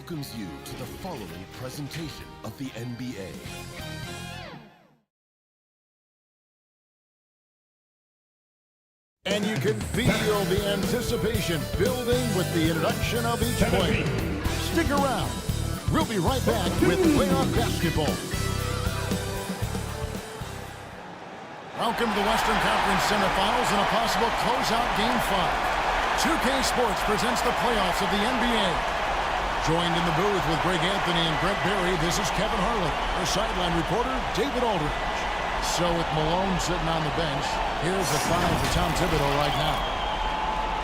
welcomes you to the following presentation of the NBA. And you can feel the anticipation building with the introduction of each player. Stick around. We'll be right back with playoff basketball. Welcome to the Western Conference semifinals and a possible closeout Game 5. 2K Sports presents the playoffs of the NBA. Joined in the booth with Greg Anthony and Greg Berry, this is Kevin Harlan, our sideline reporter, David Aldridge. So with Malone sitting on the bench, here's the five for Tom Thibodeau right now.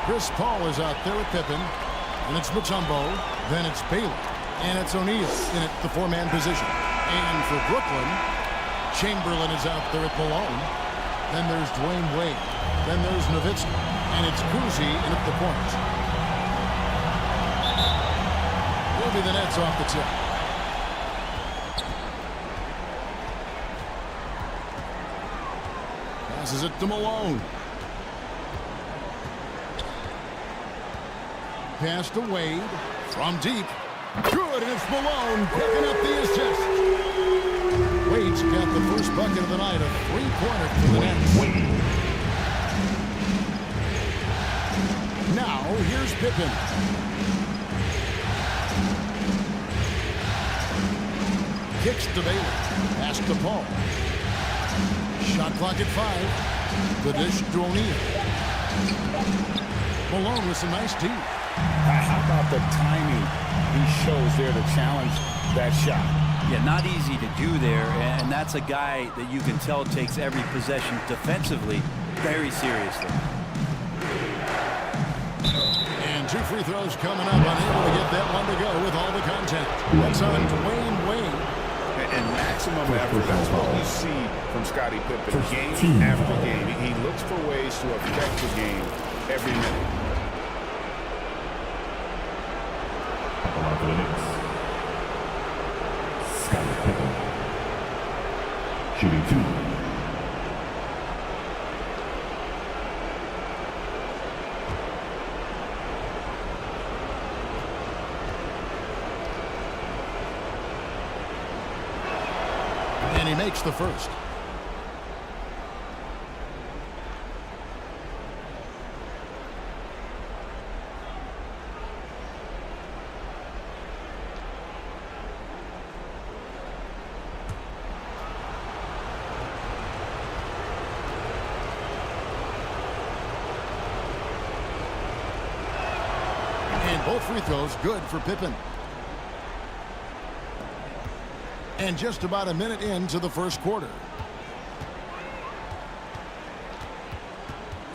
Chris Paul is out there with Pippen, and it's Mutombo, then it's Baylor, and it's O'Neal in at the four-man position. And for Brooklyn, Chamberlain is out there at Malone, then there's Dwayne Wade, then there's Nowitzki, and it's Cousy in at the point. Will be the Nets off the tip. Passes it to Malone. Pass to Wade from deep. Good, and it's Malone picking up the assist. Wade's got the first bucket of the night, a three-pointer for the Nets. Now, here's Pippen. Kicks to Baylor. Pass to Paul. Shot clock at 5. The dish to O'Neal. Malone with some nice deep. How about the timing he shows there to challenge that shot? Yeah, not easy to do there, and that's a guy that you can tell takes every possession defensively very seriously. And 2 free throws coming up, unable to get that one to go with all the contact. That's on Dwayne Wade. And maximum effort, that's what we see from Scottie Pippen game after game. He looks for ways to affect the game every minute. For the Knicks, Scottie Pippen, shooting 2. And he makes the first. And both free throws good for Pippen. And just about a minute into the first quarter.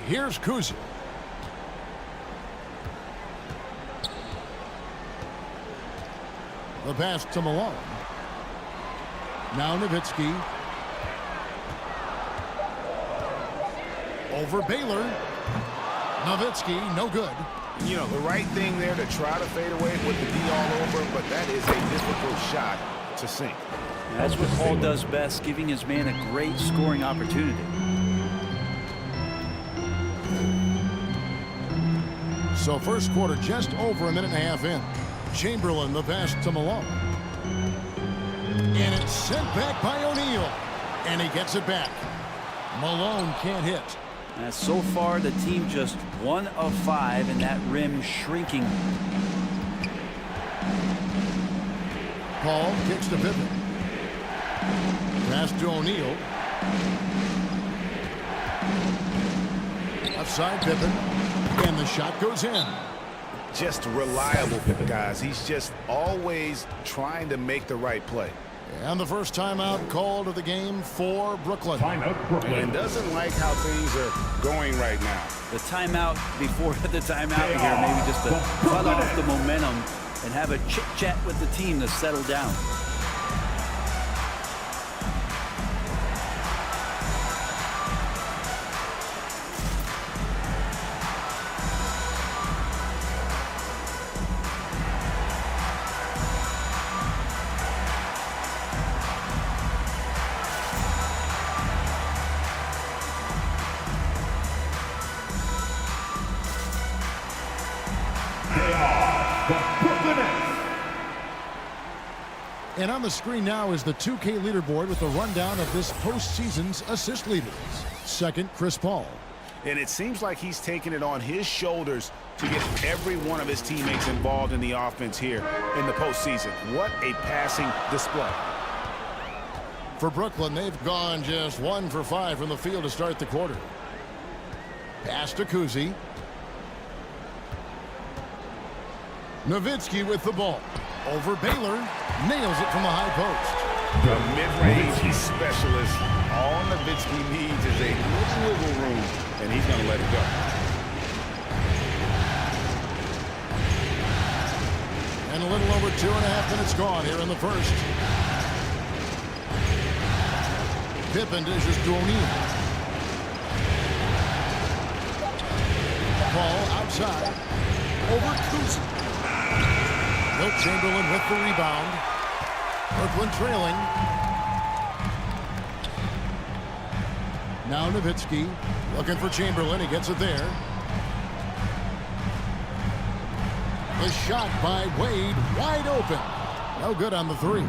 Here's Cousy. The pass to Malone. Now Nowitzki. Over Baylor. Nowitzki, no good. You know, the right thing there to try to fade away with the D all over, but that is a difficult shot to sink. That's what Paul does best, giving his man a great scoring opportunity. So first quarter just over a minute and a half in. Chamberlain the pass to Malone. And it's sent back by O'Neal. And he gets it back. Malone can't hit. So far the team just 1 of 5 and that rim shrinking. Paul kicks to Pippen. Pass to O'Neal. Outside Pippen. And the shot goes in. Just reliable, guys. He's just always trying to make the right play. And the first timeout called of the game for Brooklyn. Timeout, Brooklyn. And doesn't like how things are going right now. The timeout before the timeout here, maybe just to cut off the momentum and have a chit-chat with the team to settle down. They are the Brooklyn Nets. And on the screen now is the 2K leaderboard with a rundown of this postseason's assist leaders. Second, Chris Paul. And it seems like he's taking it on his shoulders to get every one of his teammates involved in the offense here in the postseason. What a passing display. For Brooklyn, they've gone just 1 for 5 from the field to start the quarter. Pass to Kuzi. Nowitzki with the ball. Over Baylor. Nails it from the high post. The mid-range specialist. All Nowitzki needs is a little wiggle room, and he's going to let it go. And a little over 2.5 minutes gone here in the first. Pippen dishes to O'Neal. Ball outside. Over Kuzi. Wilt Chamberlain with the rebound. Brooklyn trailing. Now Nowitzki looking for Chamberlain. He gets it there. The shot by Wade wide open. No good on the three.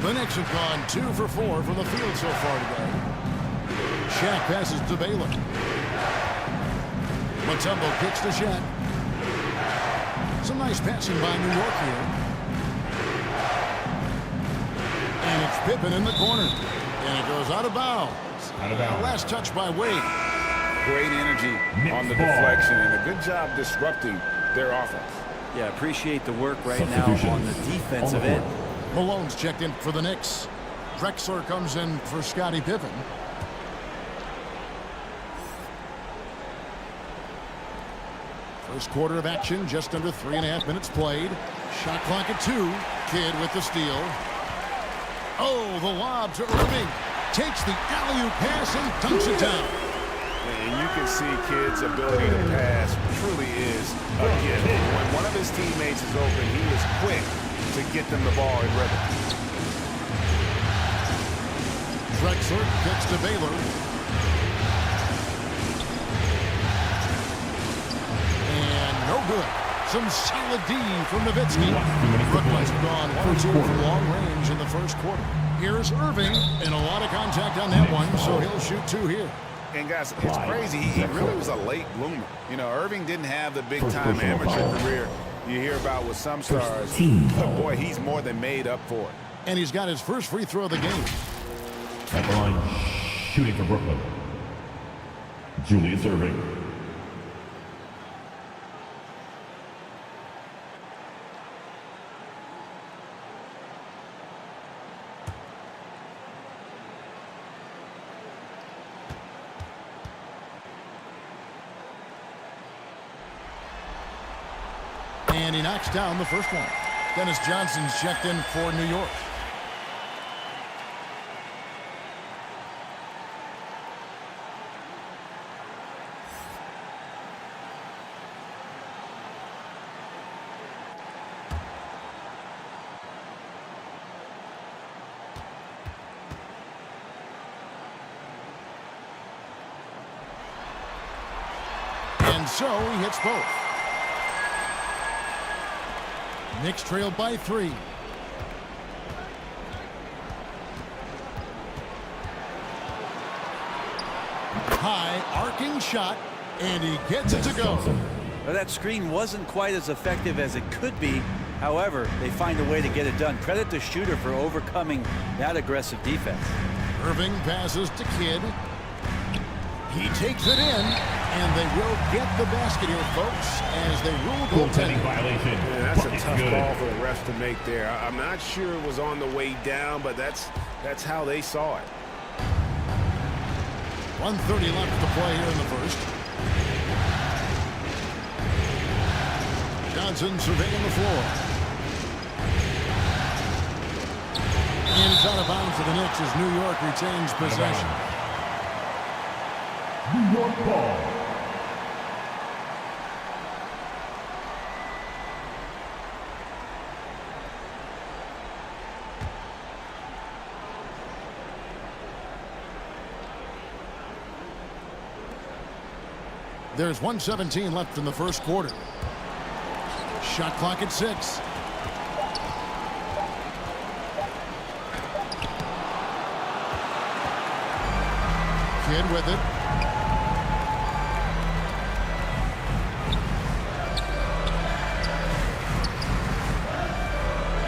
The Knicks have gone 2 for 4 from the field so far today. Shaq passes to Baylor. Mutombo kicks to Shaq. Some nice passing by New York here. And it's Pippen in the corner. And it goes out of bounds. Last touch by Wade. Great energy on the deflection and a good job disrupting their offense. Yeah, appreciate the work right now on the defensive end. Malone's checked in for the Knicks. Drexler comes in for Scottie Pippen. First quarter of action, just under 3.5 minutes played. Shot clock at 2. Kidd with the steal. Oh, the lob to Irving. Takes the alley-oop pass and dunks it down. And you can see Kidd's ability to pass truly is a gift. When one of his teammates is open, he is quick to get them the ball in rhythm. Drexler kicks to Baylor. And no good. Some solid D from Nowitzki. Brooklyn's gone 1 for 2 from long range in the first quarter. Here's Irving, and a lot of contact on that one, so he'll shoot 2 here. And guys, it's crazy. He really was a late bloomer. You know, Irving didn't have the big-time amateur career you hear about with some stars. But boy, he's more than made up for it. And he's got his first free throw of the game. At the line, shooting for Brooklyn, Julius Irving. And he knocks down the first one. Dennis Johnson's checked in for New York. And so he hits both. Knicks trailed by 3. High arcing shot, and he gets it to go. Well, that screen wasn't quite as effective as it could be. However, they find a way to get it done. Credit the shooter for overcoming that aggressive defense. Irving passes to Kidd. He takes it in, and they will get the basket here, folks, as they rule goaltending. Violation. Yeah, that's a tough call for the refs to make there. I'm not sure it was on the way down, but that's how they saw it. 1:30 left to play here in the first. Johnson surveying the floor. And it's out of bounds for the Knicks as New York retains possession. New York ball. There's 1:17 left in the first quarter. Shot clock at 6. Kidd with it.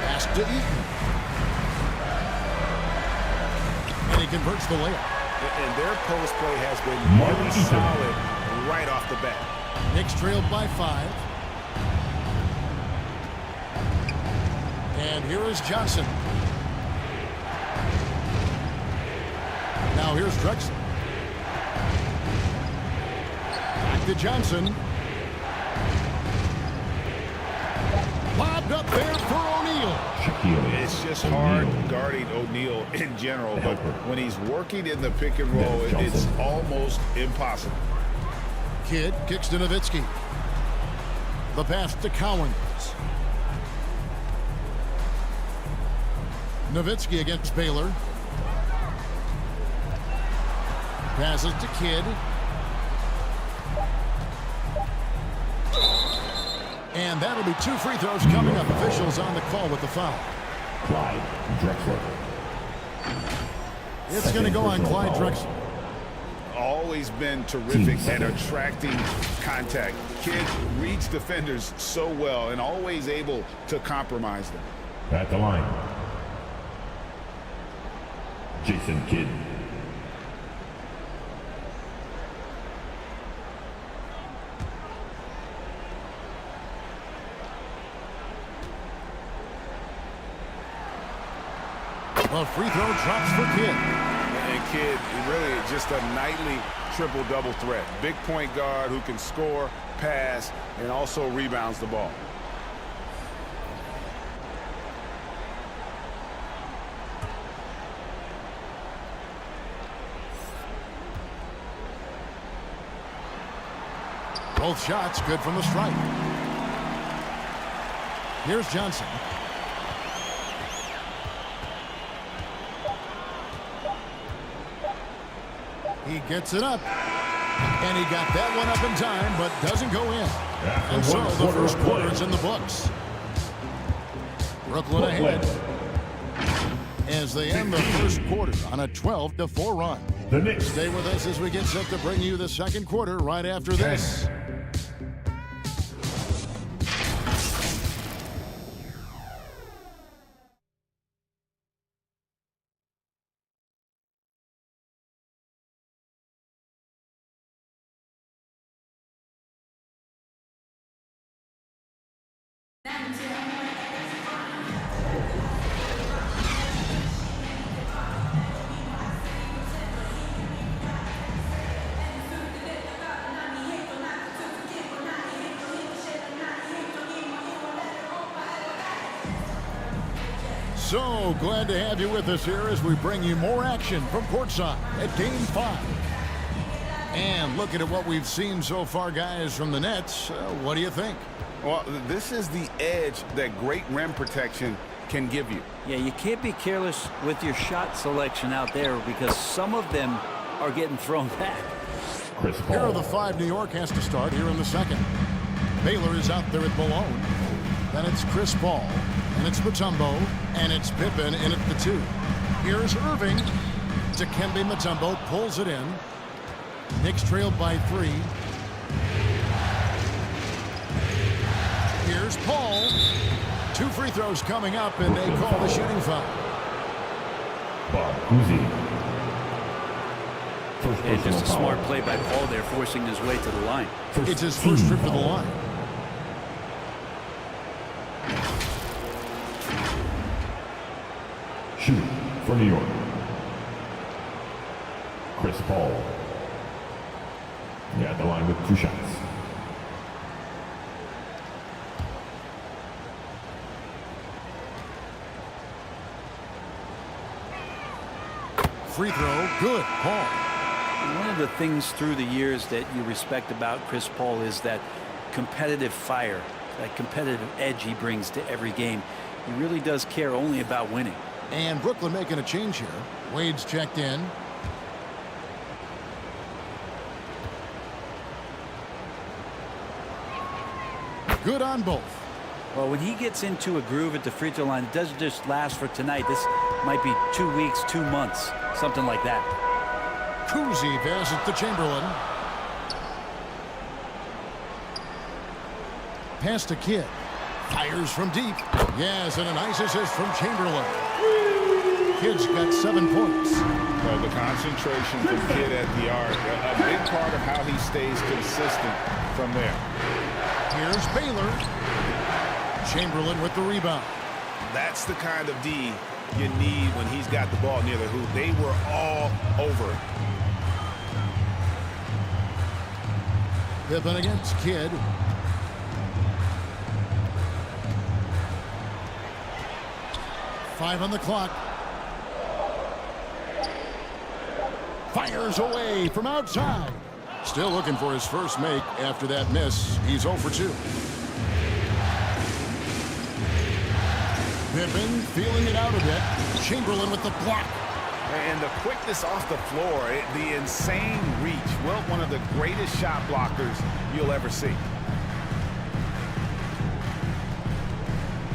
Pass to Eaton. And he converts the layup. And their post play has been really solid right off the bat. Knicks trailed by 5. And here is Johnson. Now here's Drexler. Back to Johnson. Lobbed up there for O'Neal. It's just hard guarding O'Neal in general, but when he's working in the pick and roll, it's almost impossible. Kidd kicks to Nowitzki. The pass to Cowens. Nowitzki against Baylor. Passes to Kidd. And that'll be 2 free throws coming up. Officials on the call with the foul. Clyde Drexler. It's going to go on Clyde Drexler. Always been terrific at attracting contact. Kidd reads defenders so well and always able to compromise them. At the line, Jason Kidd. The free throw drops for Kidd. And Kidd, really just a nightly triple-double threat. Big point guard who can score, pass, and also rebounds the ball. Both shots good from the stripe. Here's Johnson. He gets it up. And he got that one up in time, but doesn't go in. And so the first quarter is in the books. Brooklyn ahead as they end the first quarter on a 12-4 run. The Knicks. Stay with us as we get set to bring you the second quarter right after this. So glad to have you with us here as we bring you more action from courtside at Game 5. And looking at what we've seen so far, guys, from the Nets, what do you think? Well, this is the edge that great rim protection can give you. Yeah, you can't be careless with your shot selection out there because some of them are getting thrown back. Chris Paul. Here are the 5 New York has to start here in the second. Baylor is out there at Malone. Then it's Chris Paul. And it's Mutombo. And it's Pippen in at the 2. Here's Irving. Dikembe Mutombo pulls it in. Knicks trailed by 3. Here's Paul. 2 free throws coming up, and they call the shooting foul. Bob Cousy. And just a smart play by Paul there, forcing his way to the line. It's his first trip to the line. Shoot for New York. Chris Paul. Yeah, at the line with 2 shots. Free throw, good, Paul. One of the things through the years that you respect about Chris Paul is that competitive fire, that competitive edge he brings to every game. He really does care only about winning. And Brooklyn making a change here. Wade's checked in. Good on both. Well, when he gets into a groove at the free throw line, it doesn't just last for tonight. This might be 2 weeks, 2 months, something like that. Kuzi passes to Chamberlain. Pass to Kidd. Fires from deep. Yes, and a nice assist from Chamberlain. Kidd's got 7 points. Well, the concentration from Kidd at the arc, a big part of how he stays consistent from there. Here's Baylor. Chamberlain with the rebound. That's the kind of D you need when he's got the ball near the hoop. They were all over it. Pippen against Kidd. Five on the clock. Fires away from outside. Still looking for his first make after that miss. He's 0 for 2. Pippen feeling it out a bit. Chamberlain with the block. And the quickness off the floor, the insane reach. Well, one of the greatest shot blockers you'll ever see.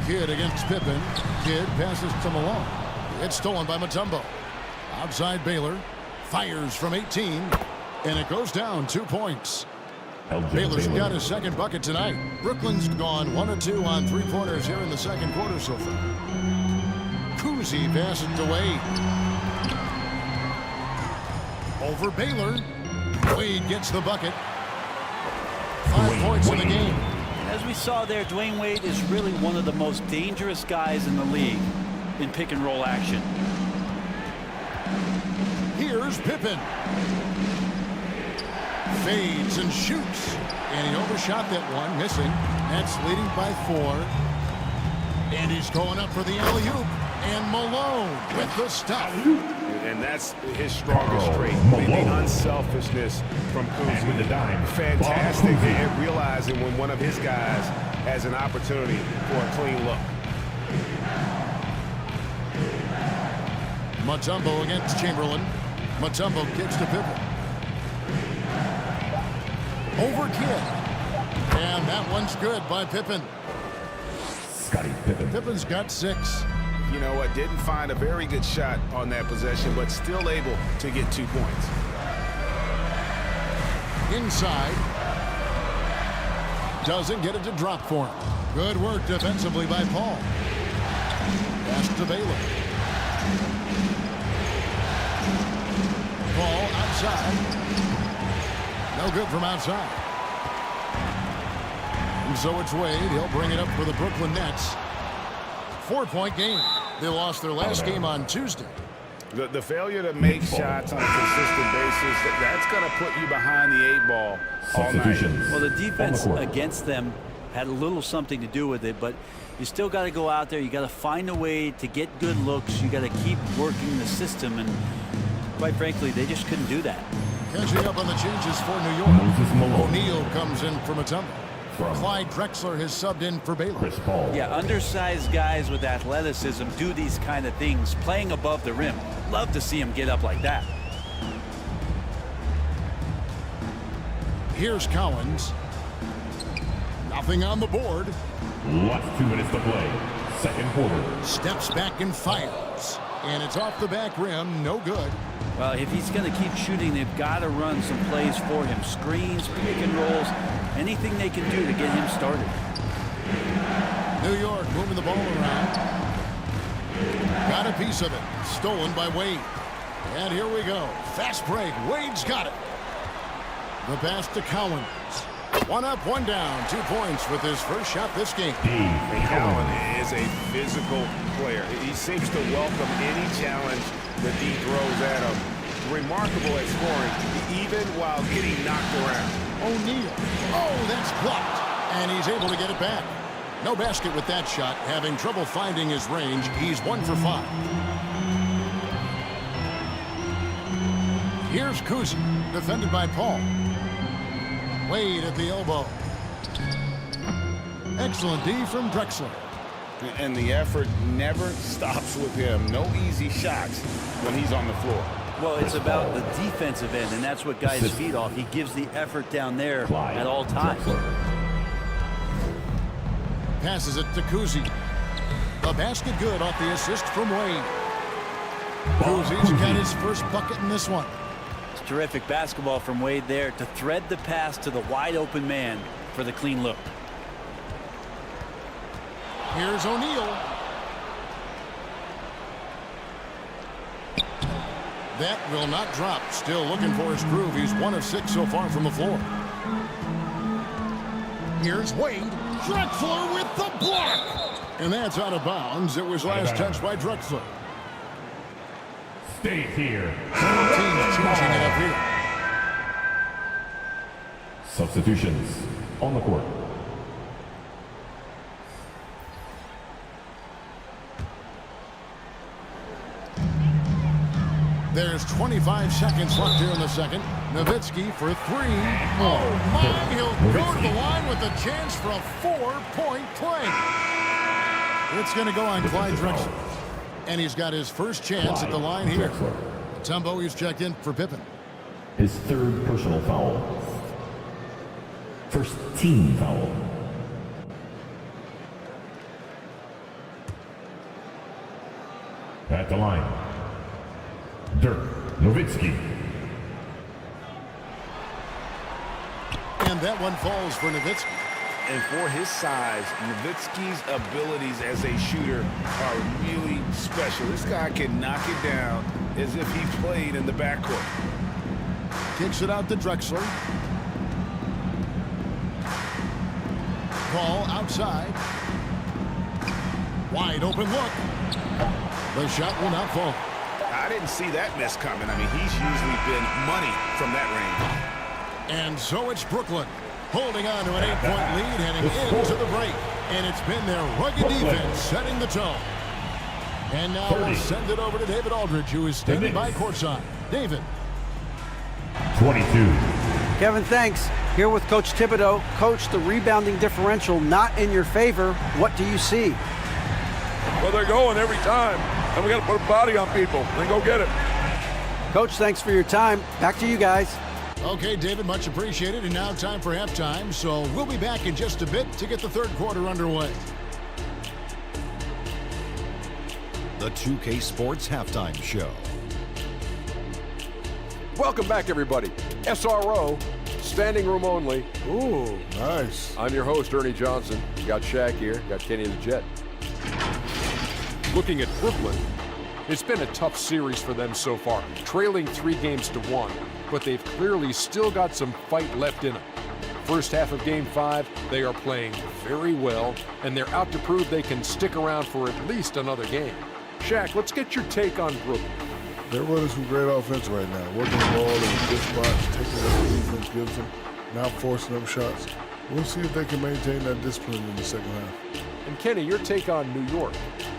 Kidd against Pippen. Kidd passes to Malone. It's stolen by Mutombo. Outside Baylor. Fires from 18. And it goes down 2 points. Baylor's got his second bucket tonight. Brooklyn's gone 1 of 2 on 3-pointers here in the second quarter so far. Kuzi passes to Wade. Over Baylor. Wade gets the bucket. 5 points in the game. As we saw there, Dwayne Wade is really one of the most dangerous guys in the league in pick-and-roll action. Here's Pippen. Fades and shoots. And he overshot that one, missing. Nets leading by 4. And he's going up for the alley-oop. And Malone with the stuff. And that's his strongest trait. The unselfishness from Kuzi. With the dime. Fantastic at realizing when one of his guys has an opportunity for a clean look. Mutombo against Chamberlain. Mutombo kicks to Pippen. Over Kidd. And that one's good by Pippen. Scottie Pippen. Pippen's got 6. You know what? Didn't find a very good shot on that possession, but still able to get 2 points. Inside. Doesn't get it to drop for him. Good work defensively by Paul. Pass to Baylor. Paul outside. No good from outside. And so it's Wade. He'll bring it up for the Brooklyn Nets. 4-point game. They lost their last game on Tuesday. The failure to make shots on a consistent basis, that's going to put you behind the 8 ball all night. Well, the defense against them had a little something to do with it, but you still got to go out there. You got to find a way to get good looks. You got to keep working the system, and quite frankly, they just couldn't do that. Catching up on the changes for New York. O'Neal comes in for Mutombo. Clyde Drexler has subbed in for Baylor. Chris Paul. Yeah, undersized guys with athleticism do these kind of things, playing above the rim. Love to see him get up like that. Here's Cowens. Nothing on the board. Last 2 minutes to play. Second quarter. Steps back and fires. And it's off the back rim. No good. Well, if he's going to keep shooting, they've got to run some plays for him. Screens, pick and rolls, anything they can do to get him started. New York moving the ball around. Got a piece of it. Stolen by Wade. And here we go. Fast break. Wade's got it. The pass to Cowens. 1 up, 1 down. 2 points with his first shot this game. Cowan is a physical player. He seems to welcome any challenge that he throws at him. Remarkable at scoring, even while getting knocked around. O'Neal. Oh, that's blocked. And he's able to get it back. No basket with that shot. Having trouble finding his range. He's 1 for 5. Here's Kuzi, defended by Paul. Wade at the elbow. Excellent D from Drexler. And the effort never stops with him. No easy shots when he's on the floor. Well, it's about the defensive end, and that's what guys feed off. He gives the effort down there at all times. Passes it to Kuzi. The basket good off the assist from Wade. Kuzi's got his first bucket in this one. terrific basketball from Wade there to thread the pass to the wide open man for the clean look. Here's O'Neal. That will not drop. Still looking for his groove. He's 1 of 6 so far from the floor. Here's Wade. Drexler with the block. And that's out of bounds. It was last touched by Drexler. Stay here. Team's changing it up here. Substitutions on the court. There's 25 seconds left here in the second. Nowitzki for 3. Oh, my. He'll go to the line with a chance for a 4-point play. It's going to go on Clyde Drexler. And he's got his first chance at the line here. Tumbo, he's checked in for Pippen. His 3rd personal foul. First team foul. At the line, Dirk Nowitzki. And that one falls for Nowitzki. And for his size, Nowitzki's abilities as a shooter are really special. This guy can knock it down as if he played in the backcourt. Kicks it out to Drexler. Ball outside. Wide open look. The shot will not fall. I didn't see that miss coming. I mean, he's usually been money from that range. And so it's Brooklyn holding on to an 8-point lead heading into the break. And it's been their rugged defense setting the tone. And now we'll send it over to David Aldridge, who is standing by courtside. David. 22. Kevin, thanks. Here with Coach Thibodeau. Coach, the rebounding differential not in your favor. What do you see? Well, they're going every time, and we got to put a body on people and go get it. Coach, thanks for your time. Back to you guys. Okay, David, much appreciated. And now time for halftime. So we'll be back in just a bit to get the third quarter underway. The 2K Sports Halftime Show. Welcome back, everybody. SRO, standing room only. Ooh, nice. I'm your host, Ernie Johnson. Got Shaq here, got Kenny the Jet. Looking at Brooklyn, it's been a tough series for them so far, trailing 3-1, but they've clearly still got some fight left in them. First half of Game 5, they are playing very well, and they're out to prove they can stick around for at least another game. Shaq, let's get your take on Brooklyn. They're running some great offense right now. Working the ball in good spots, taking what the defense gives them, not forcing them shots. We'll see if they can maintain that discipline in the second half. And Kenny, your take on New York.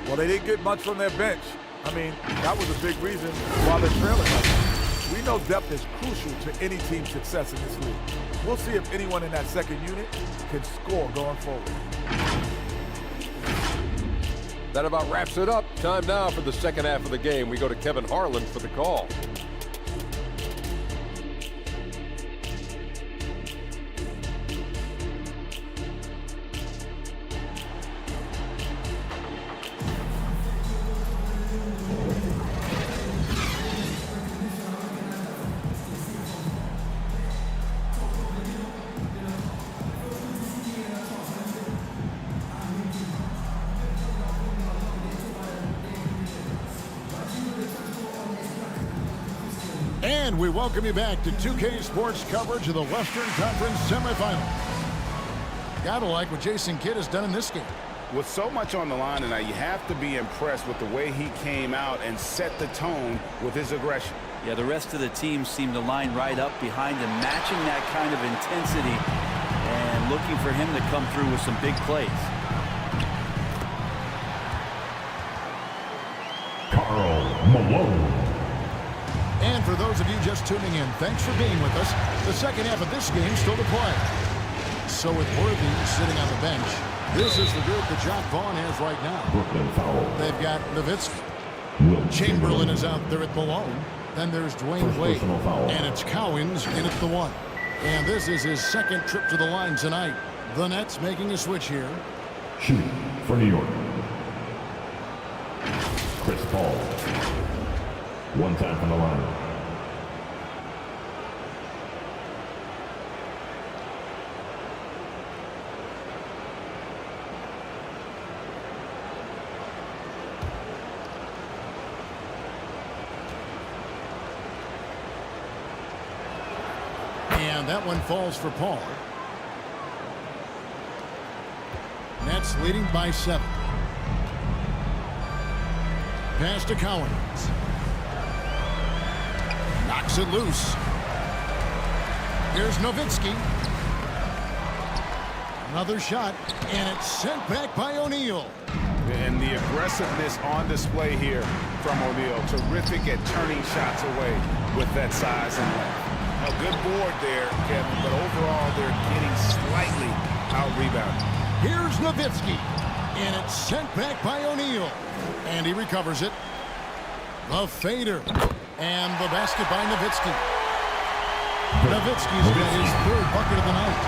Well, they didn't get much from their bench. I mean, that was a big reason why they're trailing. We know depth is crucial to any team's success in this league. We'll see if anyone in that second unit can score going forward. That about wraps it up. Time now for the second half of the game. We go to Kevin Harlan for the call. And we welcome you back to 2K Sports coverage of the Western Conference semifinals. Gotta like what Jason Kidd has done in this game. With so much on the line tonight, you have to be impressed with the way he came out and set the tone with his aggression. Yeah, the rest of the team seemed to line right up behind him, matching that kind of intensity and looking for him to come through with some big plays. Karl Malone. And for those of you just tuning in, thanks for being with us. The second half of this game still to play. So with Worthy sitting on the bench, this is the group that Jacque Vaughn has right now. Brooklyn foul. They've got Nowitzki. Chamberlain is out there at Malone. Then there's Dwayne Wade. And it's Cowens in at the 1. And this is his second trip to the line tonight. The Nets making a switch here. Shooting for New York. Chris Paul. One time from the line. And that one falls for Paul. Nets leading by 7. Pass to Cowens. Knocks it loose. Here's Nowitzki. Another shot, and it's sent back by O'Neal. And the aggressiveness on display here from O'Neal. Terrific at turning shots away with that size and length. A good board there, Kevin, but overall they're getting slightly out-rebounded. Here's Nowitzki, and it's sent back by O'Neal. And he recovers it. The fader, and the basket by Nowitzki. Nowitzki's got his 3rd bucket of the night.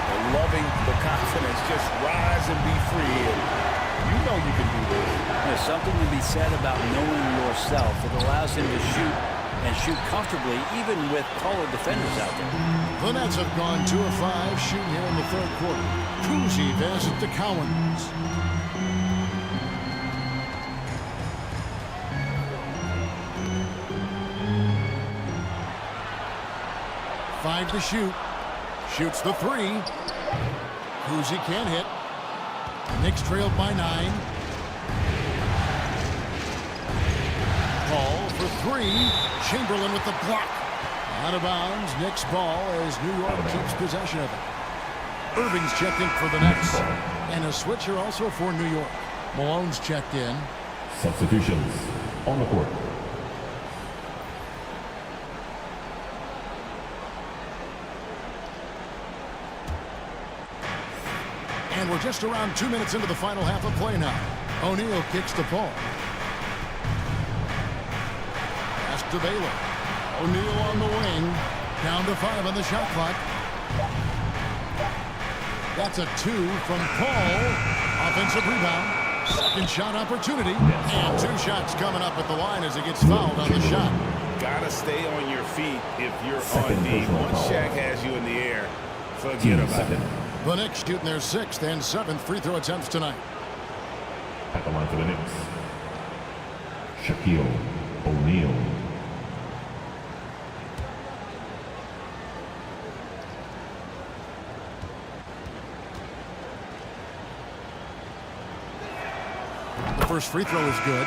They're loving the confidence. Just rise and be free. And you know you can do this. There's something to be said about knowing yourself. It allows him to shoot and shoot comfortably, even with taller defenders out there. The Nets have gone 2 of 5 shooting here in the 3rd quarter. Kuzi passes to Cowens. Five to shoot. Shoots the 3. Kuzi can't hit. Knicks trailed by 9. Paul for 3. Chamberlain with the block. Out of bounds. Knicks ball as New York keeps possession of it. Irving's checked in for the Nets. And a switcher also for New York. Malone's checked in. Substitutions on the court. And we're just around 2 minutes into the final half of play now. O'Neal kicks to Paul. Pass to Baylor. O'Neal on the wing. Down to 5 on the shot clock. That's a 2 from Paul. Offensive rebound. Second shot opportunity. And 2 shots coming up at the line as he gets fouled on the shot. Gotta stay on your feet if you're on D. Once Shaq has you in the air, forget about it. The Knicks shooting their 6th and 7th free throw attempts tonight. At the line for the Knicks, Shaquille O'Neal. The first free throw is good.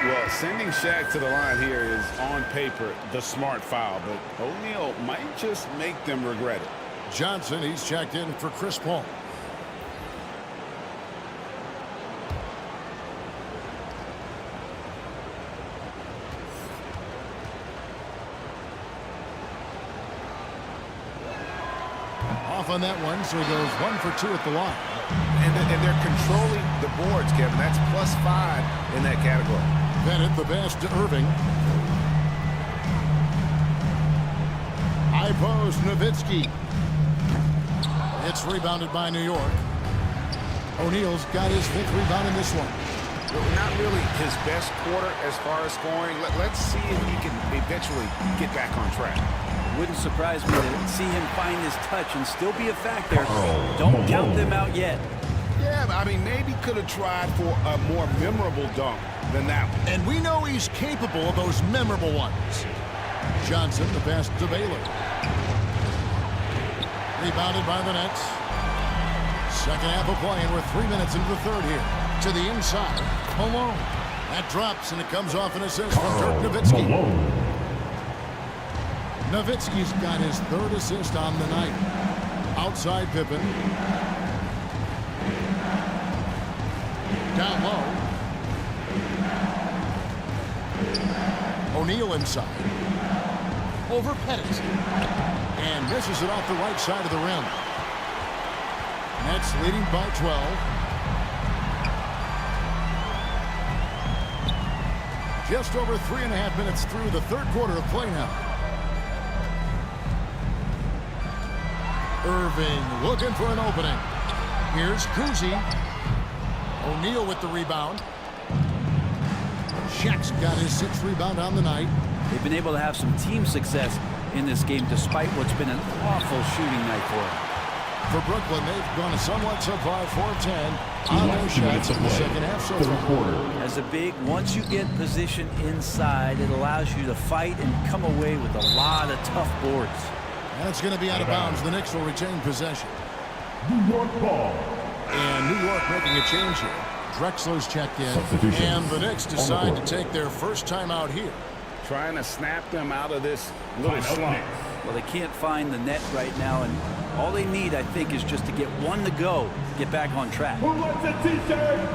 Well, sending Shaq to the line here is, on paper, the smart foul, but O'Neal might just make them regret it. Johnson, he's checked in for Chris Paul. Off on that one, so he goes 1 for 2 at the line. And they're controlling the boards, Kevin. That's +5 in that category. Bennett, the pass to Irving. High post, Nowitzki. It's rebounded by New York. O'Neal's got his 5th rebound in this one. Not really his best quarter as far as scoring. Let's see if he can eventually get back on track. Wouldn't surprise me to see him find his touch and still be a factor. Don't count them out yet. Yeah, I mean, maybe could have tried for a more memorable dunk than that one. And we know he's capable of those memorable ones. Johnson, the pass to Baylor. Rebounded by the Nets. Second half of play, and we're 3 minutes into the 3rd here. To the inside, Malone. That drops, and it comes off an assist from Dirk Nowitzki. Nowitzki's got his 3rd assist on the night. Outside Pippen. Down low. O'Neal inside. Over Pettit. And misses it off the right side of the rim. Nets leading by 12. Just over 3.5 minutes through the 3rd quarter of play now. Irving looking for an opening. Here's Kuzi. O'Neal with the rebound. Shaq's got his 6th rebound on the night. They've been able to have some team success in this game despite what's been an awful shooting night for them. For Brooklyn, they've gone a somewhat subpar 4-10 on their shots in the second half so far. As a big, once you get position inside, it allows you to fight and come away with a lot of tough boards. And it's going to be out of bounds. The Knicks will retain possession. New York ball. And New York making a change here. Drexler's checked in. And the Knicks decide to take their first time out here. Trying to snap them out of this little slump. Well, they can't find the net right now, and all they need, I think, is just to get one to go, get back on track. Who wants a t-shirt?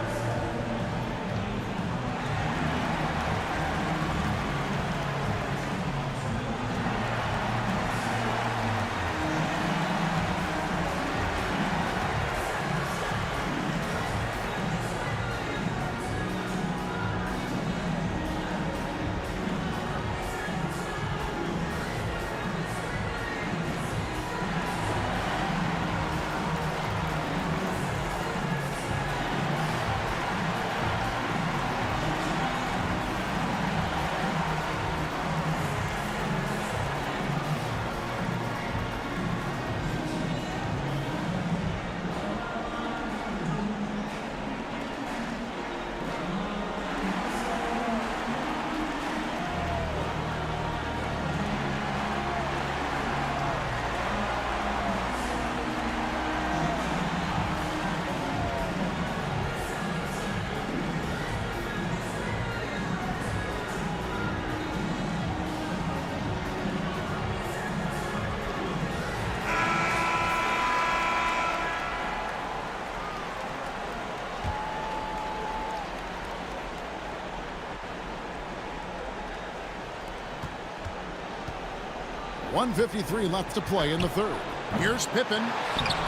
.153 left to play in the third. Here's Pippen.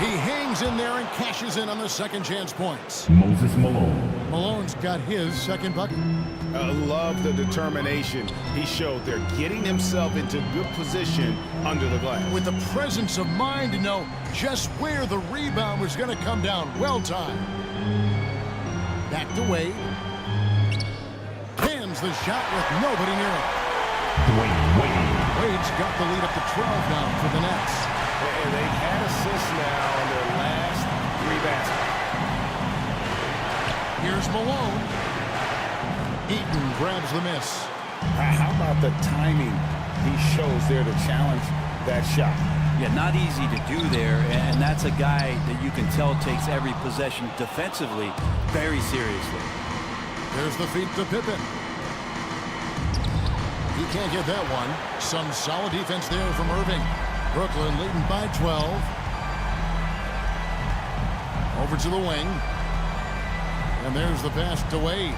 He hangs in there and cashes in on the second chance points. Moses Malone. Malone's got his second bucket. I love the determination he showed there, getting himself into good position under the glass. With the presence of mind to know just where the rebound was going to come down. Well timed. Back to Wade. Pins the shot with nobody near it. Dwayne Wade. Wade's got the lead up to 12 now for the Nets. And they've had assists now in their last 3 baskets. Here's Malone. Eaton grabs the miss. How about the timing he shows there to challenge that shot? Yeah, not easy to do there, and that's a guy that you can tell takes every possession defensively very seriously. There's the feed to Pippen. He can't get that one. Some solid defense there from Irving. Brooklyn leading by 12. Over to the wing. And there's the pass to Wade.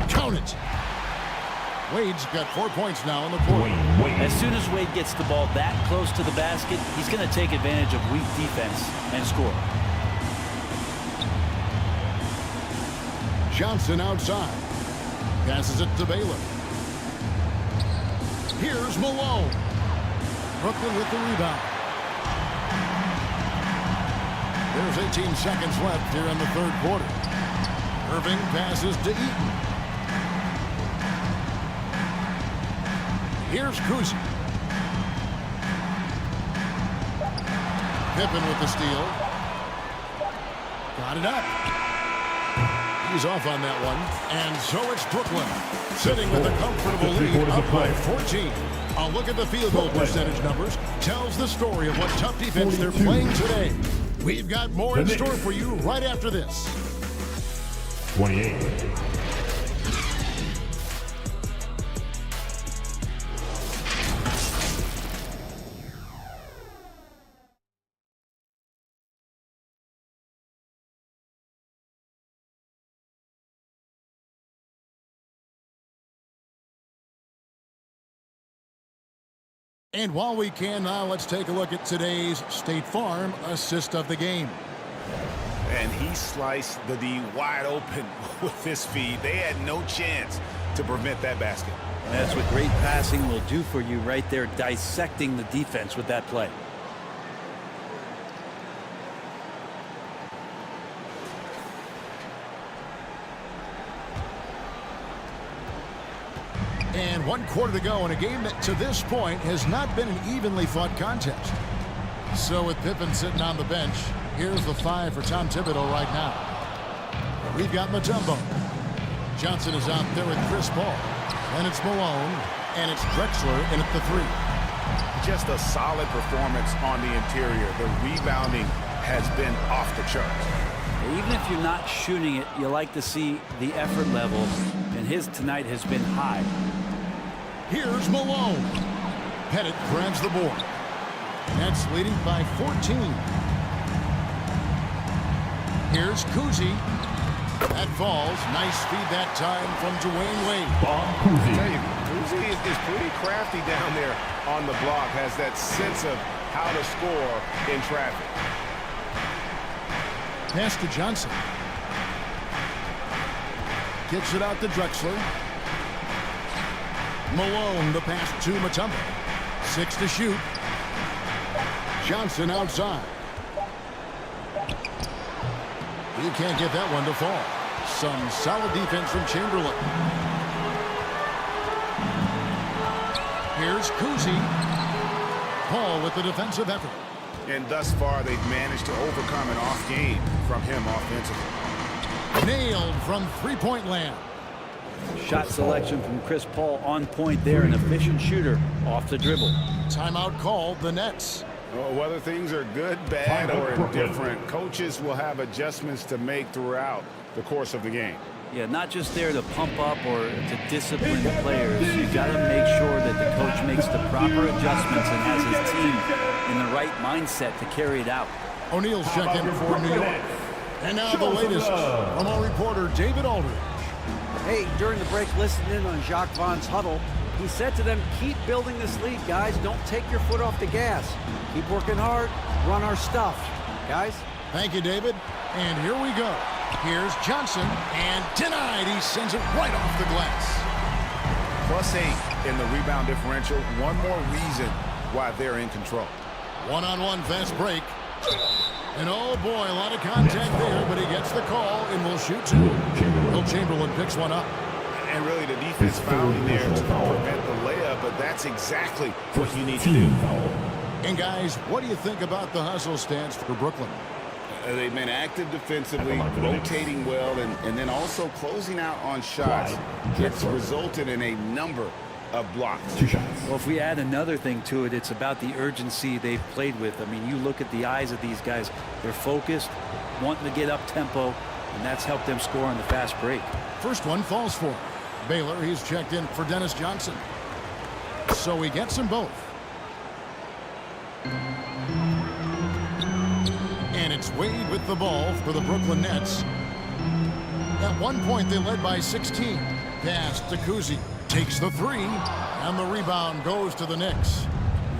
Count it. Wade's got 4 points now in the quarter. As soon as Wade gets the ball that close to the basket, he's going to take advantage of weak defense and score. Johnson outside. Passes it to Baylor. Here's Malone. Brooklyn with the rebound. There's 18 seconds left here in the third quarter. Irving passes to Eaton. Here's Kuzi. Pippen with the steal. Got it up. He's off on that one. And so it's Brooklyn sitting with a comfortable lead up by 14. A look at the field goal percentage numbers tells the story of what tough defense they're playing today. We've got more in store for you right after this. 28. And while we can now, let's take a look at today's State Farm assist of the game. And he sliced the D wide open with his feed. They had no chance to prevent that basket. And that's what great passing will do for you right there, dissecting the defense with that play. And 1 quarter to go in a game that to this point has not been an evenly fought contest. So with Pippen sitting on the bench, here's the 5 for Tom Thibodeau right now. We've got Mutombo. Johnson is out there with Chris Paul. And it's Malone. And it's Drexler in at the 3. Just a solid performance on the interior. The rebounding has been off the charts. Even if you're not shooting it, you like to see the effort level, and his tonight has been high. Here's Malone. Pettit grabs the board. Nets leading by 14. Here's Kuzi. That falls. Nice feed that time from Dwayne Wade. I tell you, Kuzi is pretty crafty down there on the block. Has that sense of how to score in traffic. Pass to Johnson. Kicks it out to Drexler. Malone, the pass to Mutombo. 6 to shoot. Johnson outside. He can't get that one to fall. Some solid defense from Chamberlain. Here's Kuzi. Paul with the defensive effort. And thus far, they've managed to overcome an off game from him offensively. Nailed from three-point land. Shot selection from Chris Paul on point there. An efficient shooter off the dribble. Timeout called the Nets. Well, whether things are good, bad, or indifferent, coaches will have adjustments to make throughout the course of the game. Yeah, not just there to pump up or to discipline the players. You got to make sure that the coach makes the proper adjustments and has his team in the right mindset to carry it out. O'Neal's check in for New York. And now the latest from our reporter, David Aldridge. Hey, during the break, listening in on Jacques Vaughn's huddle, he said to them, keep building this lead, guys. Don't take your foot off the gas. Keep working hard. Run our stuff, guys. Thank you, David. And here we go. Here's Johnson, and denied. He sends it right off the glass. +8 in the rebound differential. One more reason why they're in control. One-on-one fast break. And oh boy, a lot of contact there, but he gets the call and will shoot 2. Will Chamberlain picks one up. And really the defense fouling there to prevent the layup, but that's exactly what you need to do. And guys, what do you think about the hustle stance for Brooklyn? They've been active defensively, rotating well, and then also closing out on shots. It's resulted in a number of blocks. 2 shots. Well, if we add another thing to it, it's about the urgency they've played with. I mean, you look at the eyes of these guys. They're focused, wanting to get up tempo, and that's helped them score on the fast break. First one falls for him. Baylor, he's checked in for Dennis Johnson. So he gets them both. And it's Wade with the ball for the Brooklyn Nets. At one point, they led by 16. Pass to Kuzi. Takes the 3. And the rebound goes to the Knicks.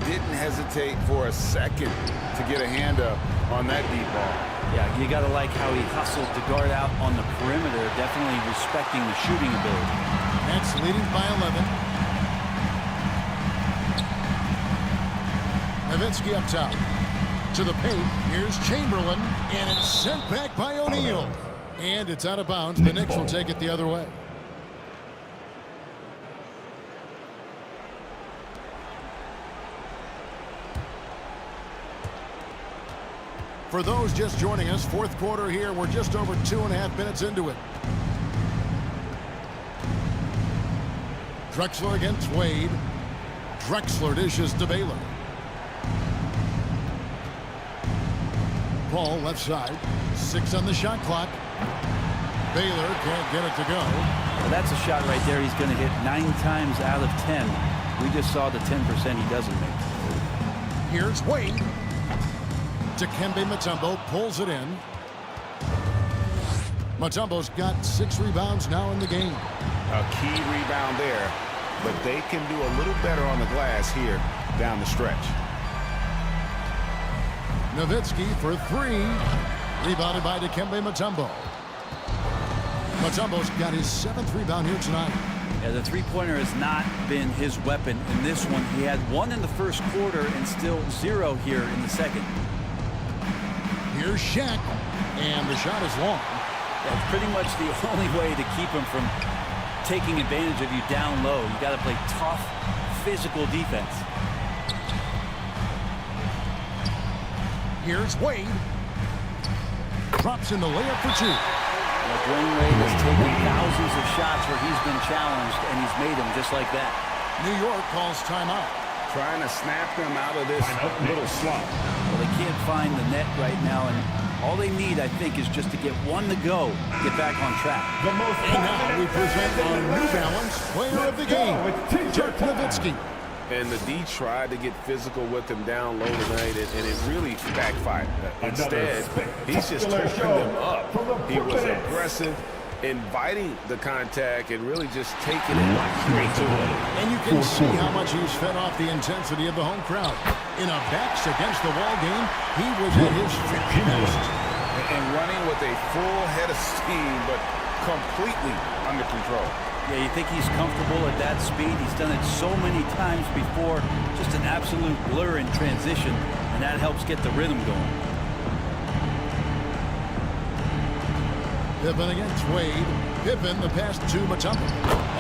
Didn't hesitate for a second to get a hand up on that deep ball. Yeah, you got to like how he hustled to guard out on the perimeter, definitely respecting the shooting ability. Nets leading by 11. Nowitzki up top. To the paint, here's Chamberlain, and it's sent back by O'Neal. And it's out of bounds. The Knicks will take it the other way. For those just joining us, fourth quarter here. We're just over 2.5 minutes into it. Drexler against Wade. Drexler dishes to Baylor. Paul left side. 6 on the shot clock. Baylor can't get it to go. Well, that's a shot right there. He's going to hit 9 times out of 10. We just saw the 10% he doesn't make. Here's Wade. Dikembe Mutombo pulls it in. Mutombo's got 6 rebounds now in the game. A key rebound there, but they can do a little better on the glass here down the stretch. Nowitzki for 3. Rebounded by Dikembe Mutombo. Mutombo's got his 7th rebound here tonight. Yeah, the three-pointer has not been his weapon in this one. He had 1 in the first quarter and still 0 here in the second. Here's Shaq, and the shot is long. That's pretty much the only way to keep him from taking advantage of you down low. You got to play tough, physical defense. Here's Wade. Drops in the layup for 2. Dwayne Wade has taken thousands of shots where he's been challenged, and he's made them just like that. New York calls timeout. Trying to snap them out of this little slump. Well, they can't find the net right now, and all they need, I think, is just to get one to go, get back on track. And now we present our New Balance Player of the Game, Dirk Nowitzki. And the D tried to get physical with him down low tonight, and it really backfired. Instead, he's just turning them up. He was aggressive, inviting the contact, and really just taking it straight to him. And you can see how much he's fed off the intensity of the home crowd. In a backs-against-the-wall game, he was at his best. And running with a full head of steam, but completely under control. Yeah, you think he's comfortable at that speed. He's done it so many times before. Just an absolute blur in transition, and that helps get the rhythm going. Pippen against Wade. Pippen, the pass to Mutombo.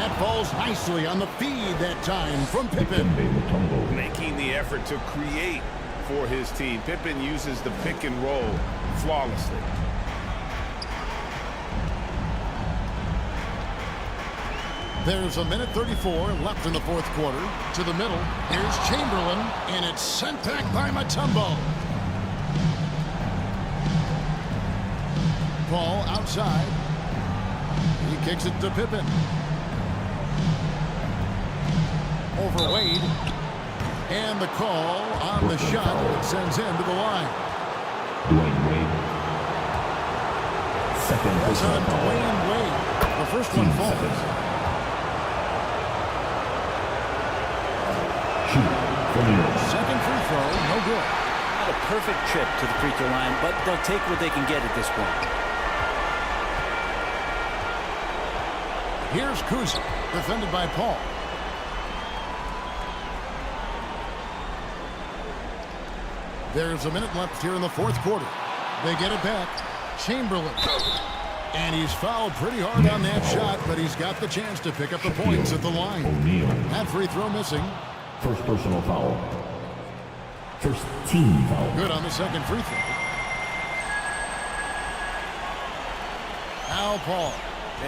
That falls nicely on the feed that time from Pippen. Making the effort to create for his team. Pippen uses the pick and roll flawlessly. There's a minute 34 left in the fourth quarter. To the middle, here's Chamberlain, and it's sent back by Mutombo. Ball outside. He kicks it to Pippen. Over Wade. And the call on the shot that sends him to the line. Dwayne Wade. Second That's on Dwayne Wade. The first one falls. Second free throw, no good. Not a perfect trip to the free throw line, but they'll take what they can get at this point. Here's Kuzi, defended by Paul. There's a minute left here in the fourth quarter. They get it back. Chamberlain. And he's fouled pretty hard on that shot, but he's got the chance to pick up the points at the line. That free throw missing. First personal foul. First team foul. Good on the second free throw. Now Paul.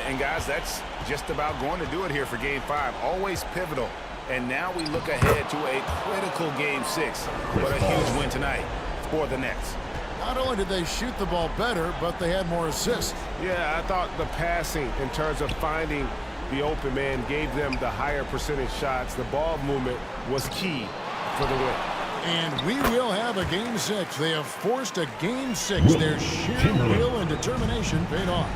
And guys, that's just about going to do it here for Game 5. Always pivotal. And now we look ahead to a critical Game 6. What a huge win tonight for the Nets. Not only did they shoot the ball better, but they had more assists. Yeah, I thought the passing in terms of finding the open man gave them the higher percentage shots. The ball movement was key for the win. And we will have a Game 6. They have forced a Game 6. Their sheer will and determination paid off.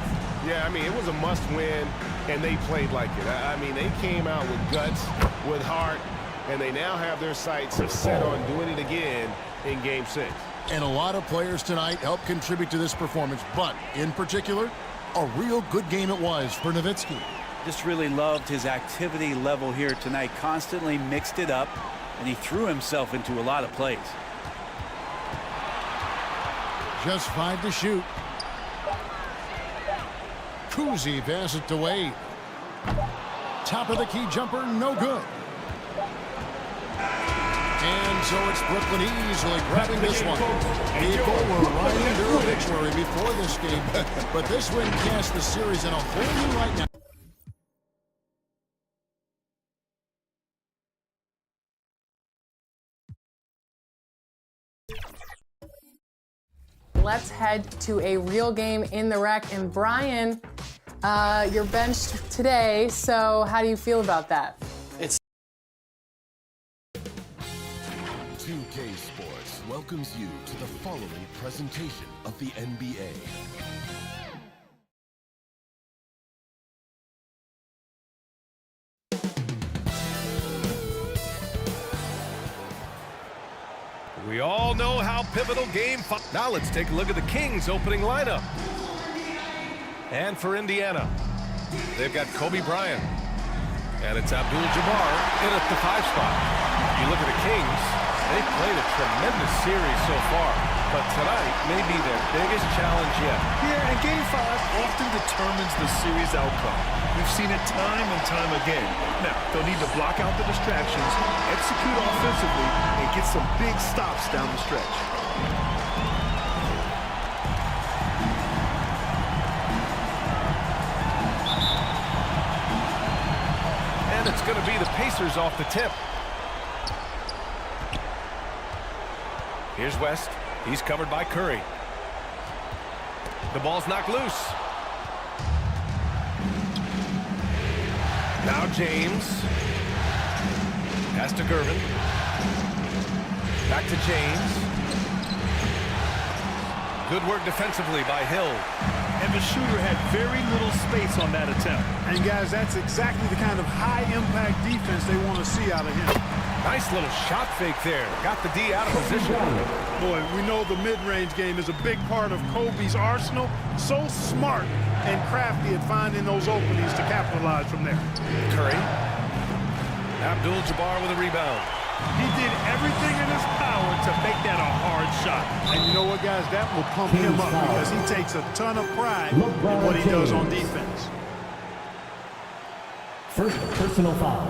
Yeah, I mean, it was a must-win, and they played like it. I mean, they came out with guts, with heart, and they now have their sights set on doing it again in Game 6. And a lot of players tonight helped contribute to this performance, but in particular, a real good game it was for Nowitzki. Just really loved his activity level here tonight. Constantly mixed it up, and he threw himself into a lot of plays. Just 5 to shoot. Kuzi passes it to Wade. Top of the key jumper, no good. And so it's Brooklyn easily grabbing this one. People were writing their obituary before this game, but this win casts the series in a whole new light now. Let's head to a real game in the rec. And Brian, you're benched today, so how do you feel about that? 2K Sports welcomes you to the following presentation of the NBA. We all know how pivotal Game 5. Now let's take a look at the Kings' opening lineup. And for Indiana, they've got Kobe Bryant. And it's Abdul-Jabbar in at the 5 spot. You look at the Kings, they've played a tremendous series so far. But tonight may be their biggest challenge yet. Yeah, and Game 5 often determines the series outcome. We've seen it time and time again. Now, they'll need to block out the distractions, execute offensively, and get some big stops down the stretch. going to be the Pacers off the tip. Here's West. He's covered by Curry. The ball's knocked loose. Now James. Pass to Gervin. Back to James. Good work defensively by Hill. And the shooter had very little space on that attempt. And guys, that's exactly the kind of high-impact defense they want to see out of him. Nice little shot fake there. Got the D out of position. Boy, we know the mid-range game is a big part of Kobe's arsenal. So smart and crafty at finding those openings to capitalize from there. Curry. Abdul-Jabbar with a rebound. He did everything in his power to make that a hard shot. And you know what, guys? That will pump him up because he takes a ton of pride in what he does on defense. First personal foul.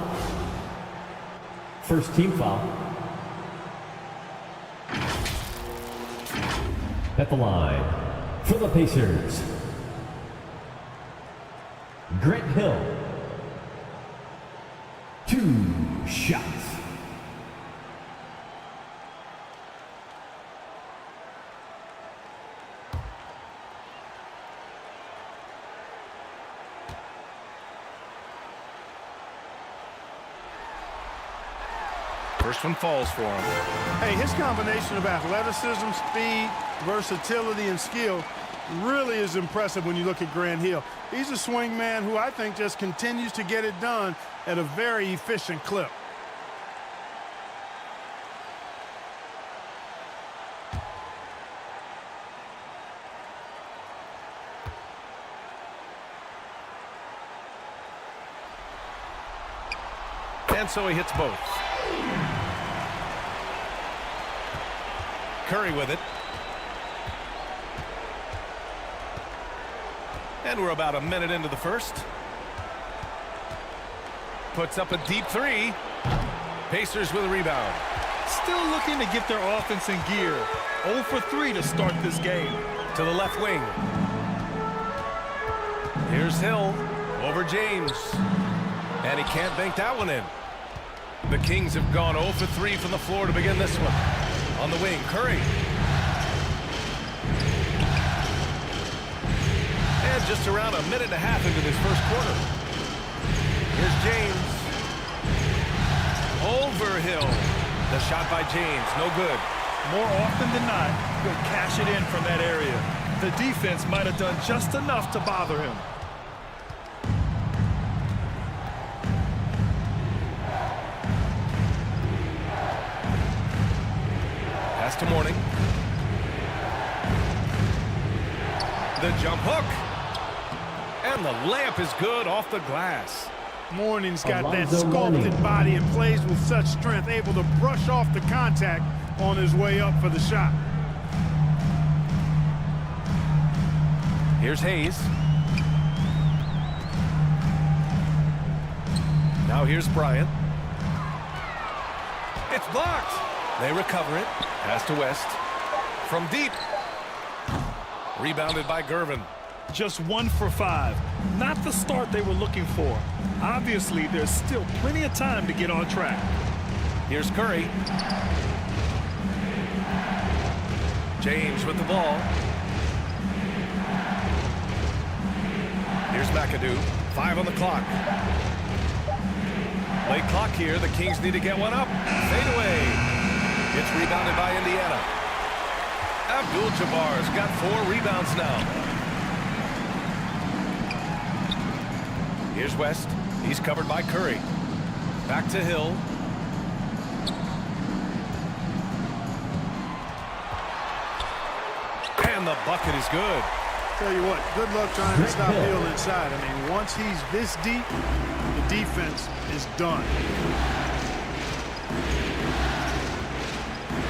First team foul. At the line for the Pacers, Grant Hill. 2 shots. First one falls for him. Hey, his combination of athleticism, speed, versatility, and skill really is impressive when you look at Grant Hill. He's a swing man who I think just continues to get it done at a very efficient clip. And so he hits both. Curry with it. And we're about a minute into the first. Puts up a deep three. Pacers with a rebound. Still looking to get their offense in gear. 0 for 3 to start this game. To the left wing. Here's Hill over James. And he can't bank that one in. The Kings have gone 0 for 3 from the floor to begin this one. On the wing, Curry. And just around a minute and a half into this first quarter. Here's James. Over Hill. The shot by James, no good. More often than not, he'll cash it in from that area. The defense might have done just enough to bother him. Pass to Mourning. The jump hook. And the layup is good off the glass. Mourning's got that sculpted body and plays with such strength, able to brush off the contact on his way up for the shot. Here's Hayes. Now here's Bryant. It's blocked. They recover it. Pass to West. From deep. Rebounded by Gervin. Just 1 for 5. Not the start they were looking for. Obviously, there's still plenty of time to get on track. Here's Curry. James with the ball. Here's McAdoo. 5 on the clock. Late clock here. The Kings need to get one up. Fade away. It's rebounded by Indiana. Abdul-Jabbar's got 4 rebounds now. Here's West. He's covered by Curry. Back to Hill. And the bucket is good. Tell you what, good luck trying to stop Hill inside. I mean, once he's this deep, the defense is done.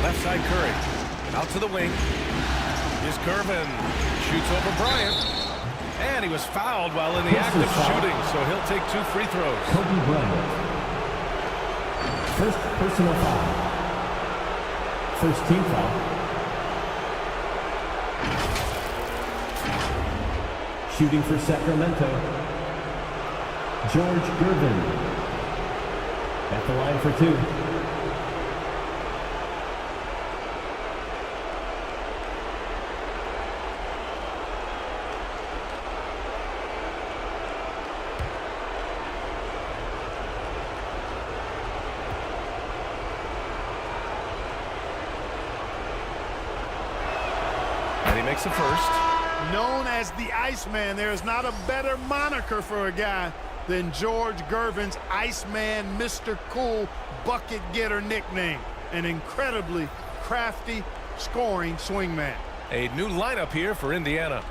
Left side Curry. Out to the wing. Here's Gervin. Shoots over Bryant. And he was fouled while in the act of shooting, so he'll take 2 free throws. Kobe Bryant. First personal foul. First team foul. Shooting for Sacramento, George Gervin. the line for 2. And he makes a first. Known as the Iceman, there is not a better moniker for a guy than George Gervin's Iceman Mr. Cool bucket getter nickname. An incredibly crafty scoring swingman. A new lineup here for Indiana.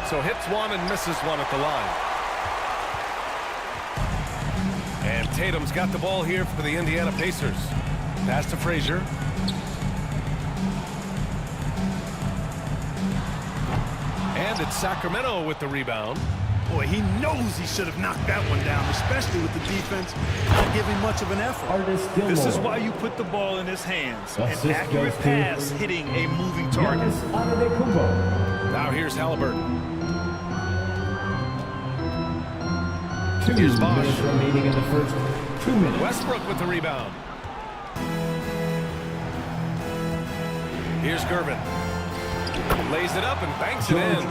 So hits one and misses one at the line. And Tatum's got the ball here for the Indiana Pacers. Pass to Frazier. And it's Sacramento with the rebound. Boy, he knows he should have knocked that one down, especially with the defense not giving much of an effort. This is why you put the ball in his hands. An accurate pass hitting a moving target. Now here's Halliburton. 2 minutes remaining in the first 2 minutes. Westbrook with the rebound. Here's Gervin. Lays it up and banks it in.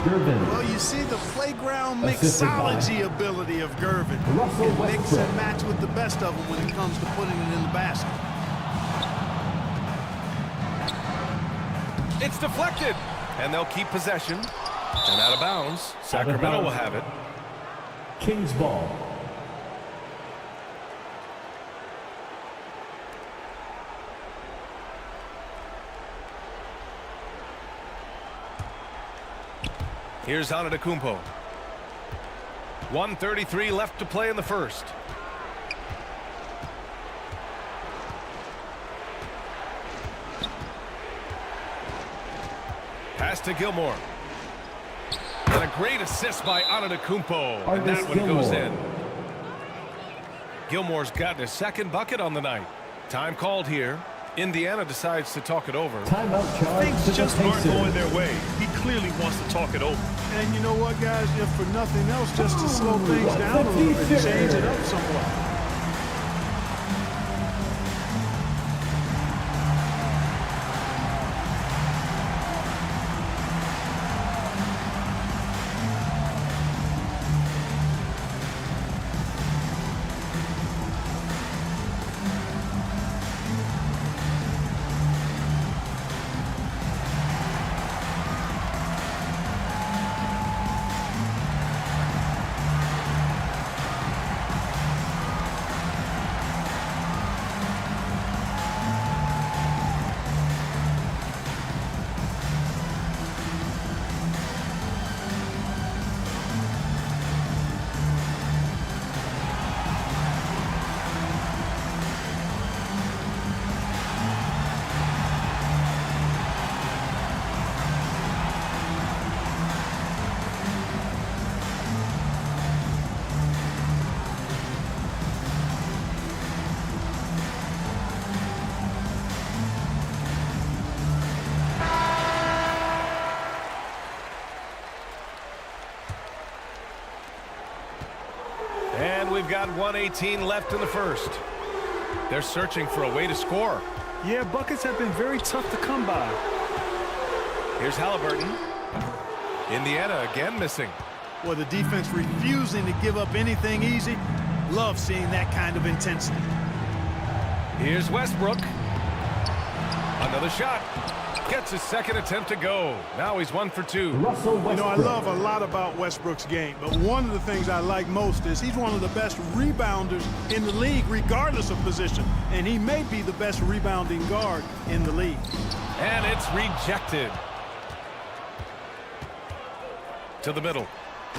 Well, you see the playground mixology ability of Gervin. Can mix and match with the best of them when it comes to putting it in the basket. It's deflected. And they'll keep possession. And out of bounds. Sacramento will have it. Kings ball. Here's Antetokounmpo. 1:33 left to play in the first. Pass to Gilmore. And a great assist by Antetokounmpo. And that one goes in. Gilmore's gotten his second bucket on the night. Time called here. Indiana decides to talk it over. Things just aren't going their way. He clearly wants to talk it over. And you know what, guys? If for nothing else, just to slow things down a little bit, change it up somewhat. And we've got 1:18 left in the first. They're searching for a way to score. Yeah, buckets have been very tough to come by. Here's Halliburton. Indiana again missing. Well, the defense refusing to give up anything easy. Love seeing that kind of intensity. Here's Westbrook. Another shot. Gets his second attempt to go. Now he's 1 for 2. You know, I love a lot about Westbrook's game, but one of the things I like most is he's one of the best rebounders in the league, regardless of position. And he may be the best rebounding guard in the league. And it's rejected. To the middle.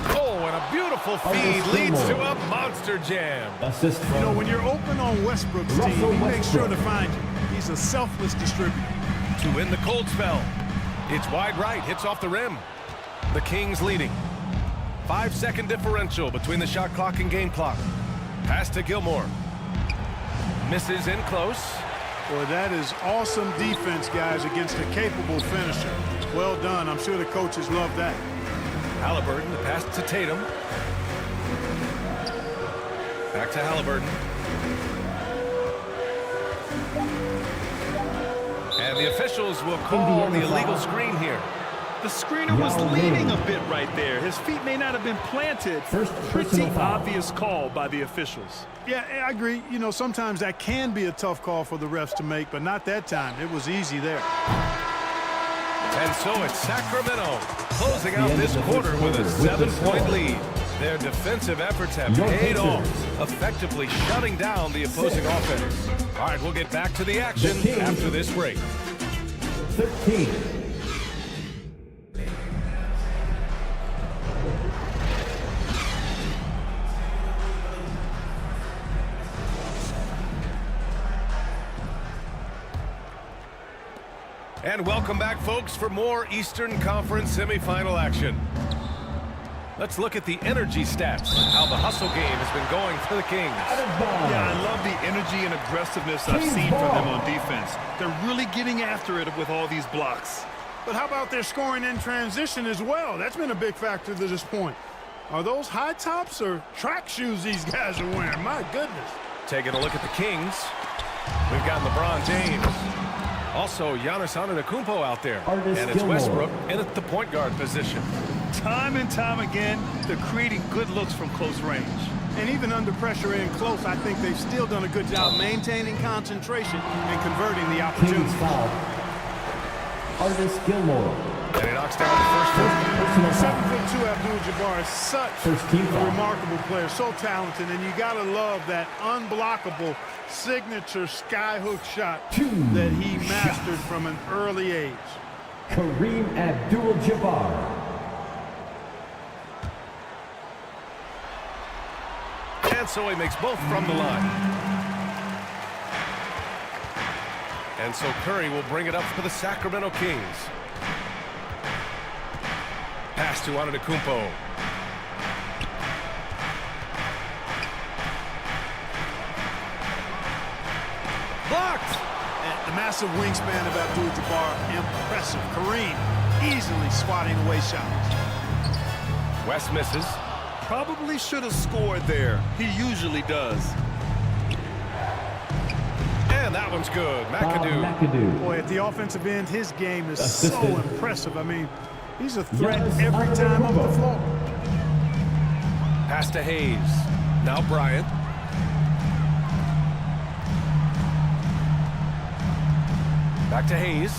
Oh, and a beautiful feed leads to a monster jam. You know, when you're open on Westbrook's team, he makes sure to find you. He's a selfless distributor. To win the cold spell. It's wide right, hits off the rim. The Kings leading. 5-second differential between the shot clock and game clock. Pass to Gilmore. Misses in close. Boy, that is awesome defense, guys, against a capable finisher. Well done. I'm sure the coaches love that. Halliburton, the pass to Tatum. Back to Halliburton. And the officials will call the illegal screen here. The screener was leaning a bit right there. His feet may not have been planted. Pretty obvious call by the officials. Yeah, I agree. You know, sometimes that can be a tough call for the refs to make, but not that time. It was easy there. And so it's Sacramento closing out this quarter with a 7-point lead. Their defensive efforts have paid off, effectively shutting down the opposing offense. All right, we'll get back to the action after this break. 13. And welcome back, folks, for more Eastern Conference semifinal action. Let's look at the energy stats, how the hustle game has been going for the Kings. Yeah, I love the energy and aggressiveness I've seen from them on defense. They're really getting after it with all these blocks. But how about their scoring in transition as well? That's been a big factor to this point. Are those high tops or track shoes these guys are wearing? My goodness. Taking a look at the Kings, we've got LeBron James. Also, Giannis Antetokounmpo out there. And it's Westbrook in at the point guard position. Time and time again, they're creating good looks from close range. And even under pressure in close, I think they've still done a good job maintaining concentration and converting the opportunity. Artis Gilmore. And he knocks down the first one. 7'2" Abdul-Jabbar is such a remarkable player, so talented, and you gotta love that unblockable signature skyhook shot that he mastered from an early age. Kareem Abdul-Jabbar. And so he makes both from the line. And so Curry will bring it up for the Sacramento Kings. Pass to Antetokounmpo. Blocked! And the massive wingspan of Abdul-Jabbar, impressive. Kareem easily swatting away shots. West misses. Probably should have scored there. He usually does. And that one's good. McAdoo. Boy, at the offensive end, his game is so impressive. I mean, he's a threat every time on the floor. Pass to Hayes. Now Bryant. Back to Hayes.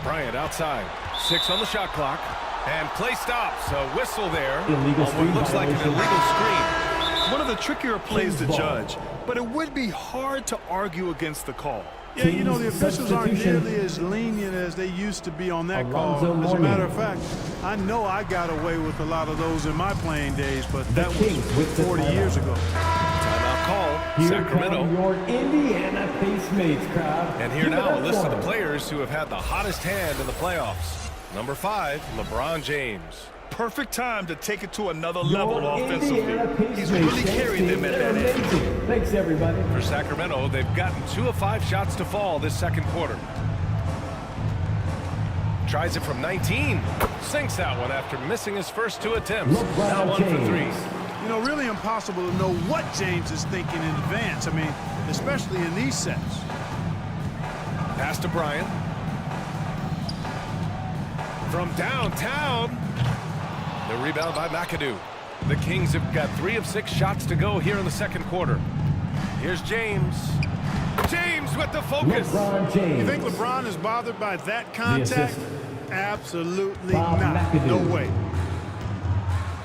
Bryant outside. 6 on the shot clock. And play stops. A whistle there. Illegal on what looks like an illegal screen. One of the trickier plays to judge, but it would be hard to argue against the call. Yeah, you know, the officials aren't nearly as lenient as they used to be on that call. As a matter of fact, I know I got away with a lot of those in my playing days, but that was 40 years ago. Timeout call. Sacramento. Your Indiana Pacemates crowd. And here now a list of the players who have had the hottest hand in the playoffs. Number 5, LeBron James. Perfect time to take it to another level offensively. He's really carried them at that end. Thanks, everybody. For Sacramento, they've gotten 2 of 5 shots to fall this second quarter. Tries it from 19. Sinks that one after missing his first 2 attempts. Now 1 for 3. You know, really impossible to know what James is thinking in advance. I mean, especially in these sets. Pass to Bryant. From downtown. The rebound by McAdoo. The Kings have got 3 of 6 shots to go here in the second quarter. Here's James. James with the focus. You think LeBron is bothered by that contact? Absolutely not. No way.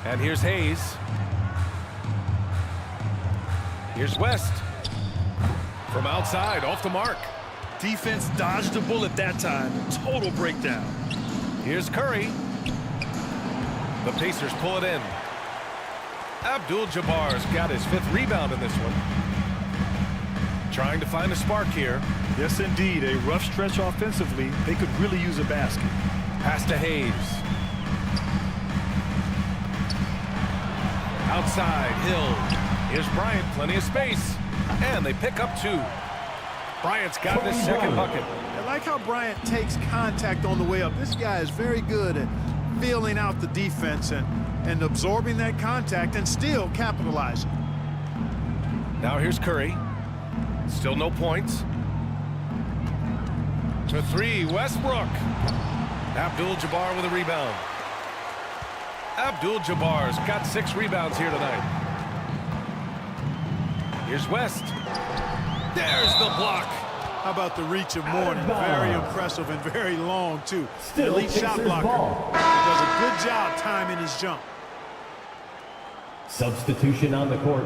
And here's Hayes. Here's West. From outside, off the mark. Defense dodged a bullet that time. Total breakdown. Here's Curry. The Pacers pull it in. Abdul-Jabbar's got his 5th rebound in this one. Trying to find a spark here. Yes, indeed. A rough stretch offensively. They could really use a basket. Pass to Hayes. Outside, Hill. Here's Bryant, plenty of space. And they pick up 2. Bryant's got his second bucket. I like how Bryant takes contact on the way up. This guy is very good at feeling out the defense and absorbing that contact and still capitalizing. Now here's Curry. Still no points. To 3, Westbrook. Abdul-Jabbar with a rebound. Abdul-Jabbar's got 6 rebounds here tonight. Here's West. There's the block. How about the reach of Mourning? Very impressive and very long, too. Still elite shot blocker. He does a good job timing his jump. Substitution on the court.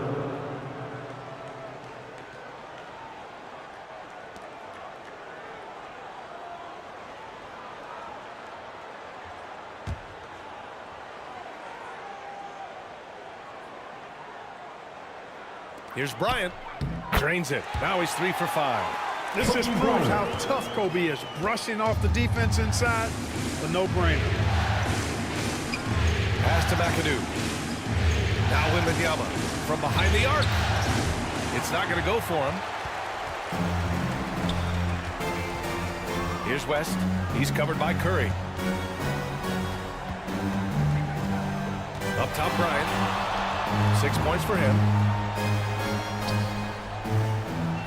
Here's Bryant. Drains it. Now he's 3 for 5. This just proves how tough Kobe is. Brushing off the defense inside, a no-brainer. Pass to McAdoo. Now Wembanyama from behind the arc. It's not going to go for him. Here's West. He's covered by Curry. Up top, Bryant. 6 points for him.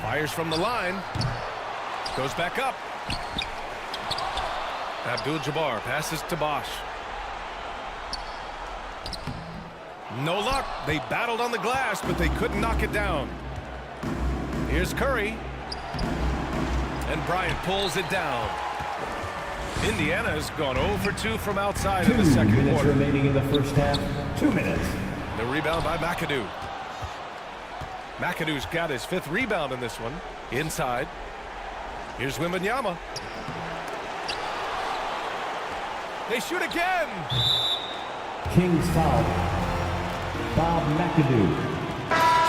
Fires from the line. Goes back up. Abdul-Jabbar passes to Bosch. No luck. They battled on the glass, but they couldn't knock it down. Here's Curry. And Bryant pulls it down. Indiana's gone 0 for 2 from outside in the second quarter. 2 minutes remaining in the first half. 2 minutes. The rebound by McAdoo. McAdoo's got his 5th rebound in this one. Inside. Here's Wembanyama. They shoot again. Kings foul. Bob McAdoo.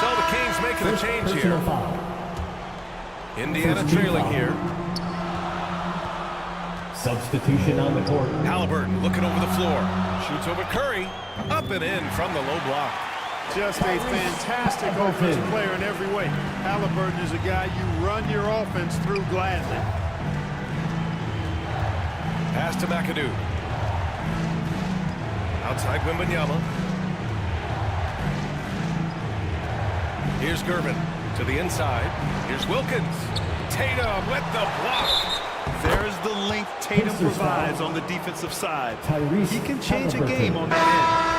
So the Kings making a change here. Foul. Indiana trailing here. Substitution on the court. Halliburton looking over the floor. Shoots over Curry. Up and in from the low block. Just a fantastic offensive player in every way. Halliburton is a guy you run your offense through gladly. Pass to McAdoo. Outside Wembanyama. Here's Gervin to the inside. Here's Wilkins. Tatum with the block. There's the length Tatum provides on the defensive side. He can change a Halliburton. game on that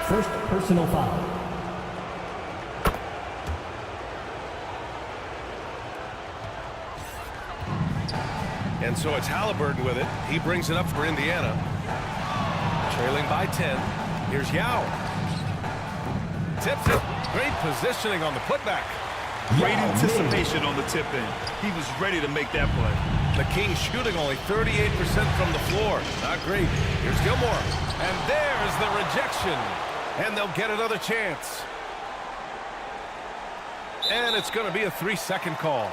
First personal foul. And so it's Halliburton with it. He brings it up for Indiana. Trailing by 10. Here's Yao. Tips it. Great positioning on the putback. end. Great anticipation on the tip in. He was ready to make that play. The Kings shooting only 38% from the floor. Not great. Here's Gilmore. And there's the rejection. And they'll get another chance. And it's going to be a 3-second call.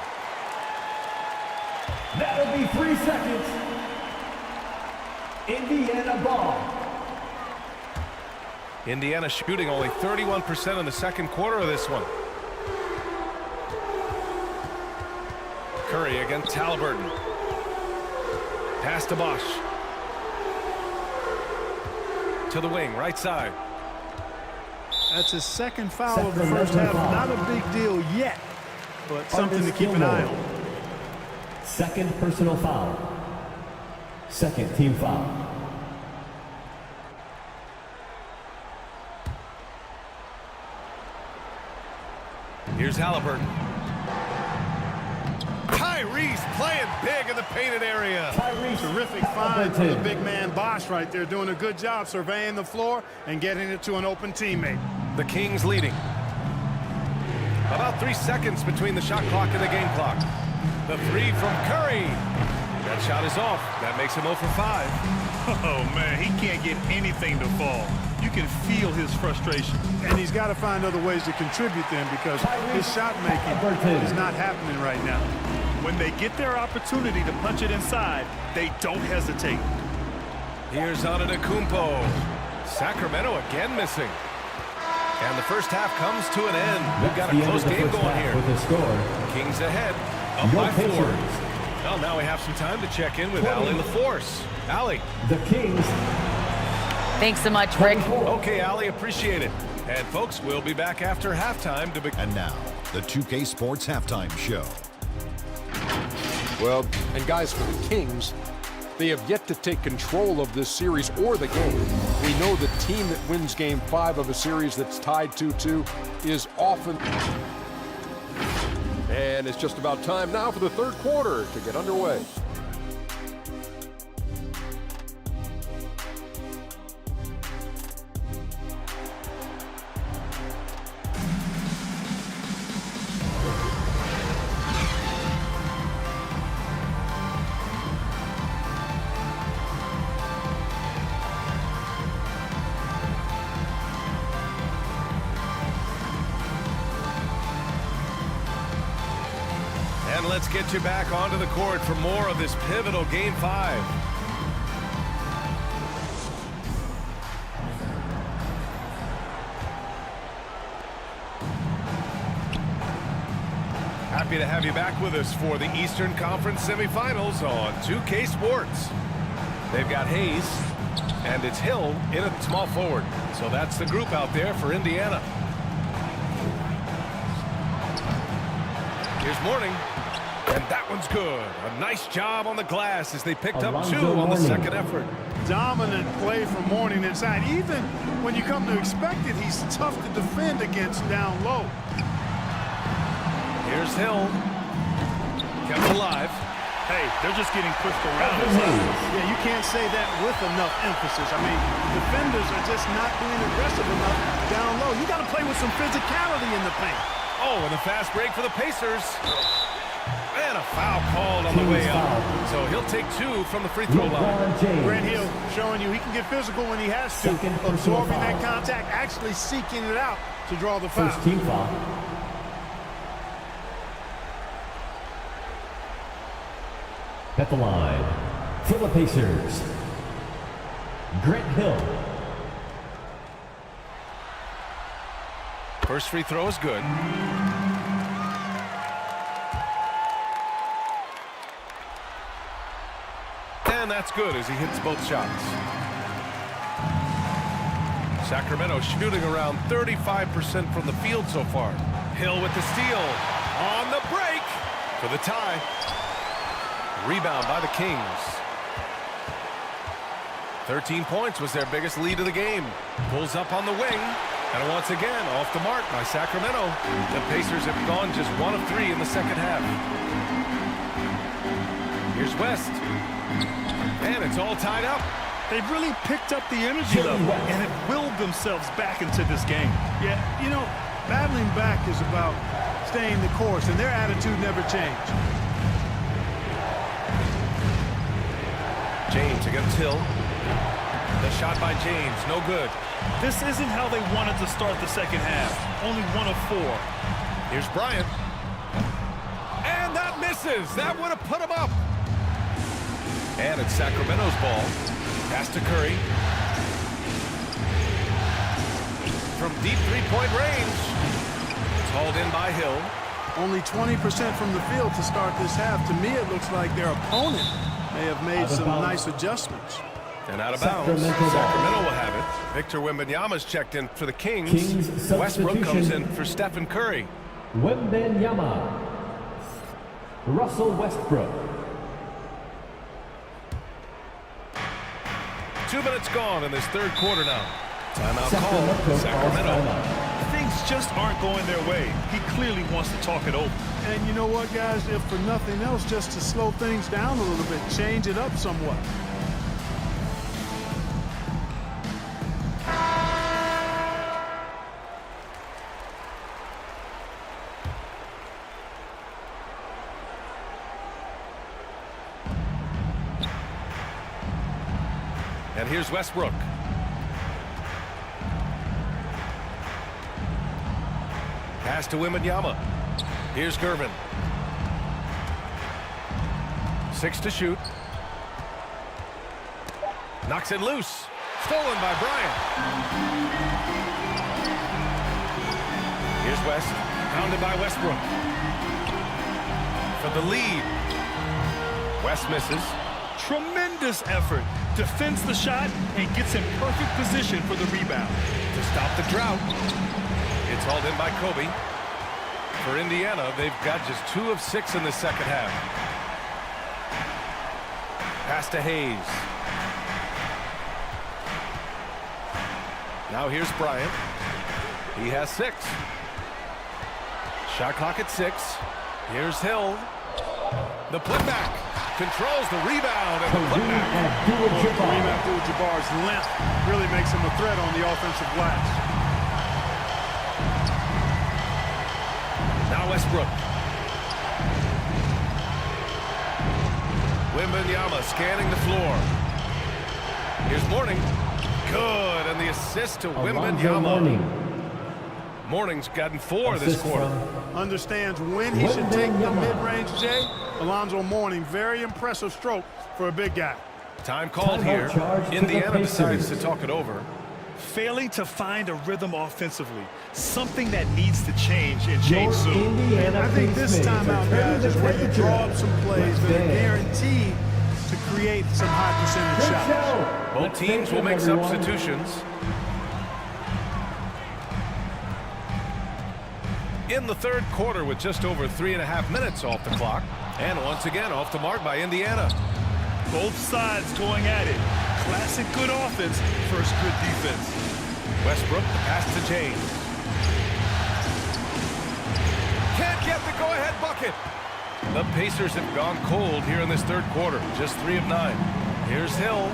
That'll be 3 seconds. Indiana ball. Indiana shooting only 31% in the second quarter of this one. Curry against Halliburton. Pass to Bosch. To the wing, right side. That's his second foul of the first half. Not a big deal yet, but something to keep an eye on. Second personal foul. Second team foul. Here's Halliburton. Tyrese playing big in the painted area. Terrific find from the big man Bosch right there, doing a good job surveying the floor and getting it to an open teammate. The Kings leading. About 3 seconds between the shot clock and the game clock. The three from Curry. That shot is off. That makes him 0 for 5. Oh, man, he can't get anything to fall. You can feel his frustration. And he's got to find other ways to contribute then, because his shot making is not happening right now. When they get their opportunity to punch it inside, they don't hesitate. Here's Antetokounmpo. Sacramento again missing. And the first half comes to an end. We've got a close game going here. With a score. Kings ahead, up by 4. Well, now we have some time to check in with Allie LaForce. Allie. The Kings. Thanks so much, Rick. Okay, Allie, appreciate it. And folks, we'll be back after halftime to begin. And now, the 2K Sports Halftime Show. Well, and guys, for the Kings, they have yet to take control of this series or the game. We know the team that wins Game 5 of a series that's tied 2-2 is often... And it's just about time now for the third quarter to get underway. And let's get you back onto the court for more of this pivotal Game 5. Happy to have you back with us for the Eastern Conference semifinals on 2K Sports. They've got Hayes, and it's Hill in at small forward. So that's the group out there for Indiana. Here's Mourning. And that one's good. A nice job on the glass as they picked up 2 on the second effort. Dominant play from Mourning inside. Even when you come to expect it, he's tough to defend against down low. Here's Hill. Kept alive. Hey, they're just getting pushed around. Yeah, you can't say that with enough emphasis. I mean, defenders are just not being aggressive enough down low. You got to play with some physicality in the paint. Oh, and a fast break for the Pacers. And a foul called on the way up. So he'll take 2 from the free throw line. Grant Hill showing you he can get physical when he has to. Absorbing that contact, actually seeking it out to draw the foul. First team foul. At the line, for the Pacers, Grant Hill. First free throw is good. And that's good as he hits both shots. Sacramento shooting around 35% from the field so far. Hill with the steal. On the break for the tie. Rebound by the Kings. 13 points was their biggest lead of the game. Pulls up on the wing. And once again, off the mark by Sacramento. The Pacers have gone just 1 of 3 in the second half. Here's West. And it's all tied up. They've really picked up the energy level and have willed themselves back into this game. Yeah, you know, battling back is about staying the course, and their attitude never changed. James against Hill. The shot by James, no good. This isn't how they wanted to start the second half. Only 1 of 4. Here's Bryant. And that misses. That would have put him up. And it's Sacramento's ball. Pass to Curry. From deep three-point range. It's hauled in by Hill. Only 20% from the field to start this half. To me, it looks like their opponent may have made some nice adjustments. And out of bounds. Sacramento will have it. Victor Wembanyama's checked in for the Kings. Westbrook comes in for Stephen Curry. Wembanyama. Russell Westbrook. 2 minutes gone in this third quarter now. Timeout called. Sacramento. Things just aren't going their way. He clearly wants to talk it over. And you know what, guys? If for nothing else, just to slow things down a little bit, change it up somewhat. And here's Westbrook. Pass to Wembanyama. Here's Gervin. 6 to shoot. Knocks it loose. Stolen by Bryant. Here's West, pounded by Westbrook. For the lead. West misses. Tremendous effort. Defends the shot and gets in perfect position for the rebound. To stop the drought. It's hauled in by Kobe. For Indiana, they've got just 2 of 6 in the second half. Pass to Hayes. Now here's Bryant. He has 6. Shot clock at 6. Here's Hill. The putback. Controls the rebound and the putback. Kareem Abdul-Jabbar's length really makes him a threat on the offensive glass. Now Westbrook. Wembanyama scanning the floor. Here's Mourning. Good, and the assist to Wembanyama. Mourning's gotten 4 this quarter. Understands when he should take the mid-range, Jay. Alonzo Mourning, very impressive stroke for a big guy. Time called here. Indiana decides to talk it over. Failing to find a rhythm offensively, something that needs to change and change soon. I think this timeout, guys, is where you draw up some plays that are guaranteed to create some high percentage shots. Both teams will make substitutions. In the third quarter with just over 3.5 minutes off the clock. And once again off the mark by Indiana. Both sides going at it. Classic good offense versus good defense. Westbrook, the pass to James. Can't get the go-ahead bucket. The Pacers have gone cold here in this third quarter. Just 3 of 9. Here's Hill.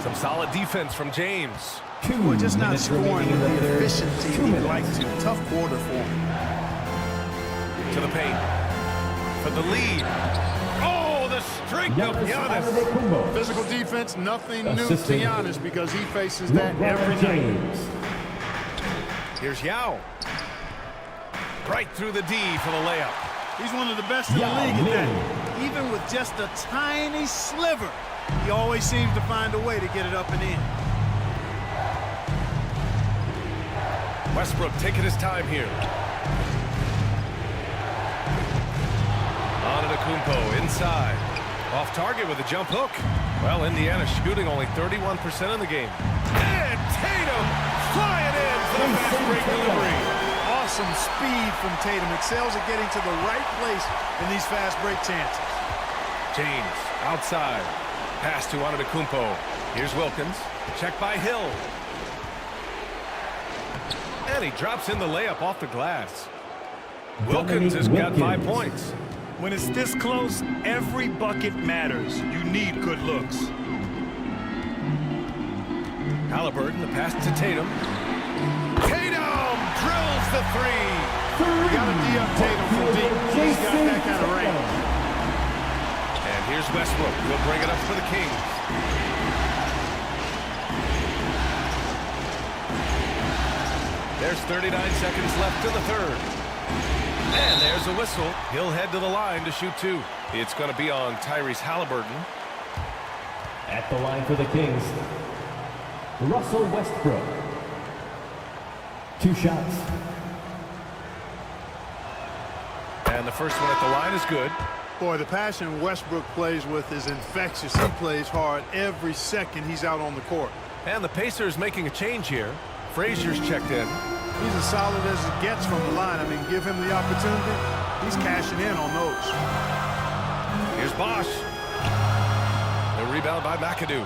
Some solid defense from James. We're just not scoring with the efficiency he'd like to. Tough quarter for him. To the paint. For the lead. Oh, the streak of Giannis. Physical defense, nothing new to Giannis because he faces that every night. Here's Yao. Right through the D for the layup. He's one of the best in the league at that. Even with just a tiny sliver, he always seems to find a way to get it up and in. Westbrook taking his time here. Antetokounmpo inside. Off target with a jump hook. Well, Indiana shooting only 31% in the game. And Tatum flying in for the fast break delivery. Awesome speed from Tatum. Excels at getting to the right place in these fast break chances. James outside. Pass to Antetokounmpo. Here's Wilkins. Check by Hill. And he drops in the layup off the glass. Wilkins has got 5 points. When it's this close, every bucket matters. You need good looks. Halliburton, the pass to Tatum. Tatum drills the 3. You got to D-up Tatum from deep. He's got that kind of range. And here's Westbrook. He'll bring it up for the Kings. There's 39 seconds left in the third. And there's a whistle. He'll head to the line to shoot 2. It's going to be on Tyrese Halliburton. At the line for the Kings, Russell Westbrook. 2 shots. And the first one at the line is good. Boy, the passion Westbrook plays with is infectious. He plays hard every second he's out on the court. And the Pacers making a change here. Frazier's checked in. He's as solid as it gets from the line. I mean, give him the opportunity. He's cashing in on those. Here's Bosch. The rebound by McAdoo.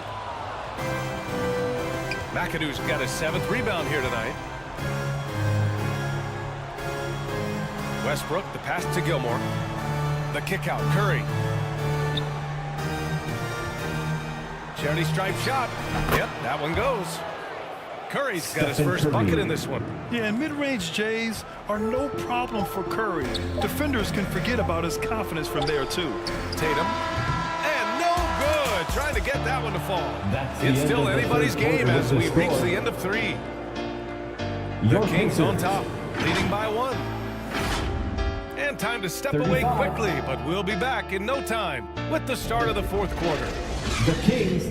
McAdoo's got his 7th rebound here tonight. Westbrook, the pass to Gilmore. The kick out, Curry. Charity stripe shot. Yep, that one goes. Curry's got his first bucket in this one. Yeah, and mid-range Jays are no problem for Curry. Defenders can forget about his confidence from there, too. Tatum. And no good. Trying to get that one to fall. It's still anybody's game as we reach the end of 3. The Kings on top, leading by 1. And time to step away quickly, but we'll be back in no time with the start of the fourth quarter. The Kings.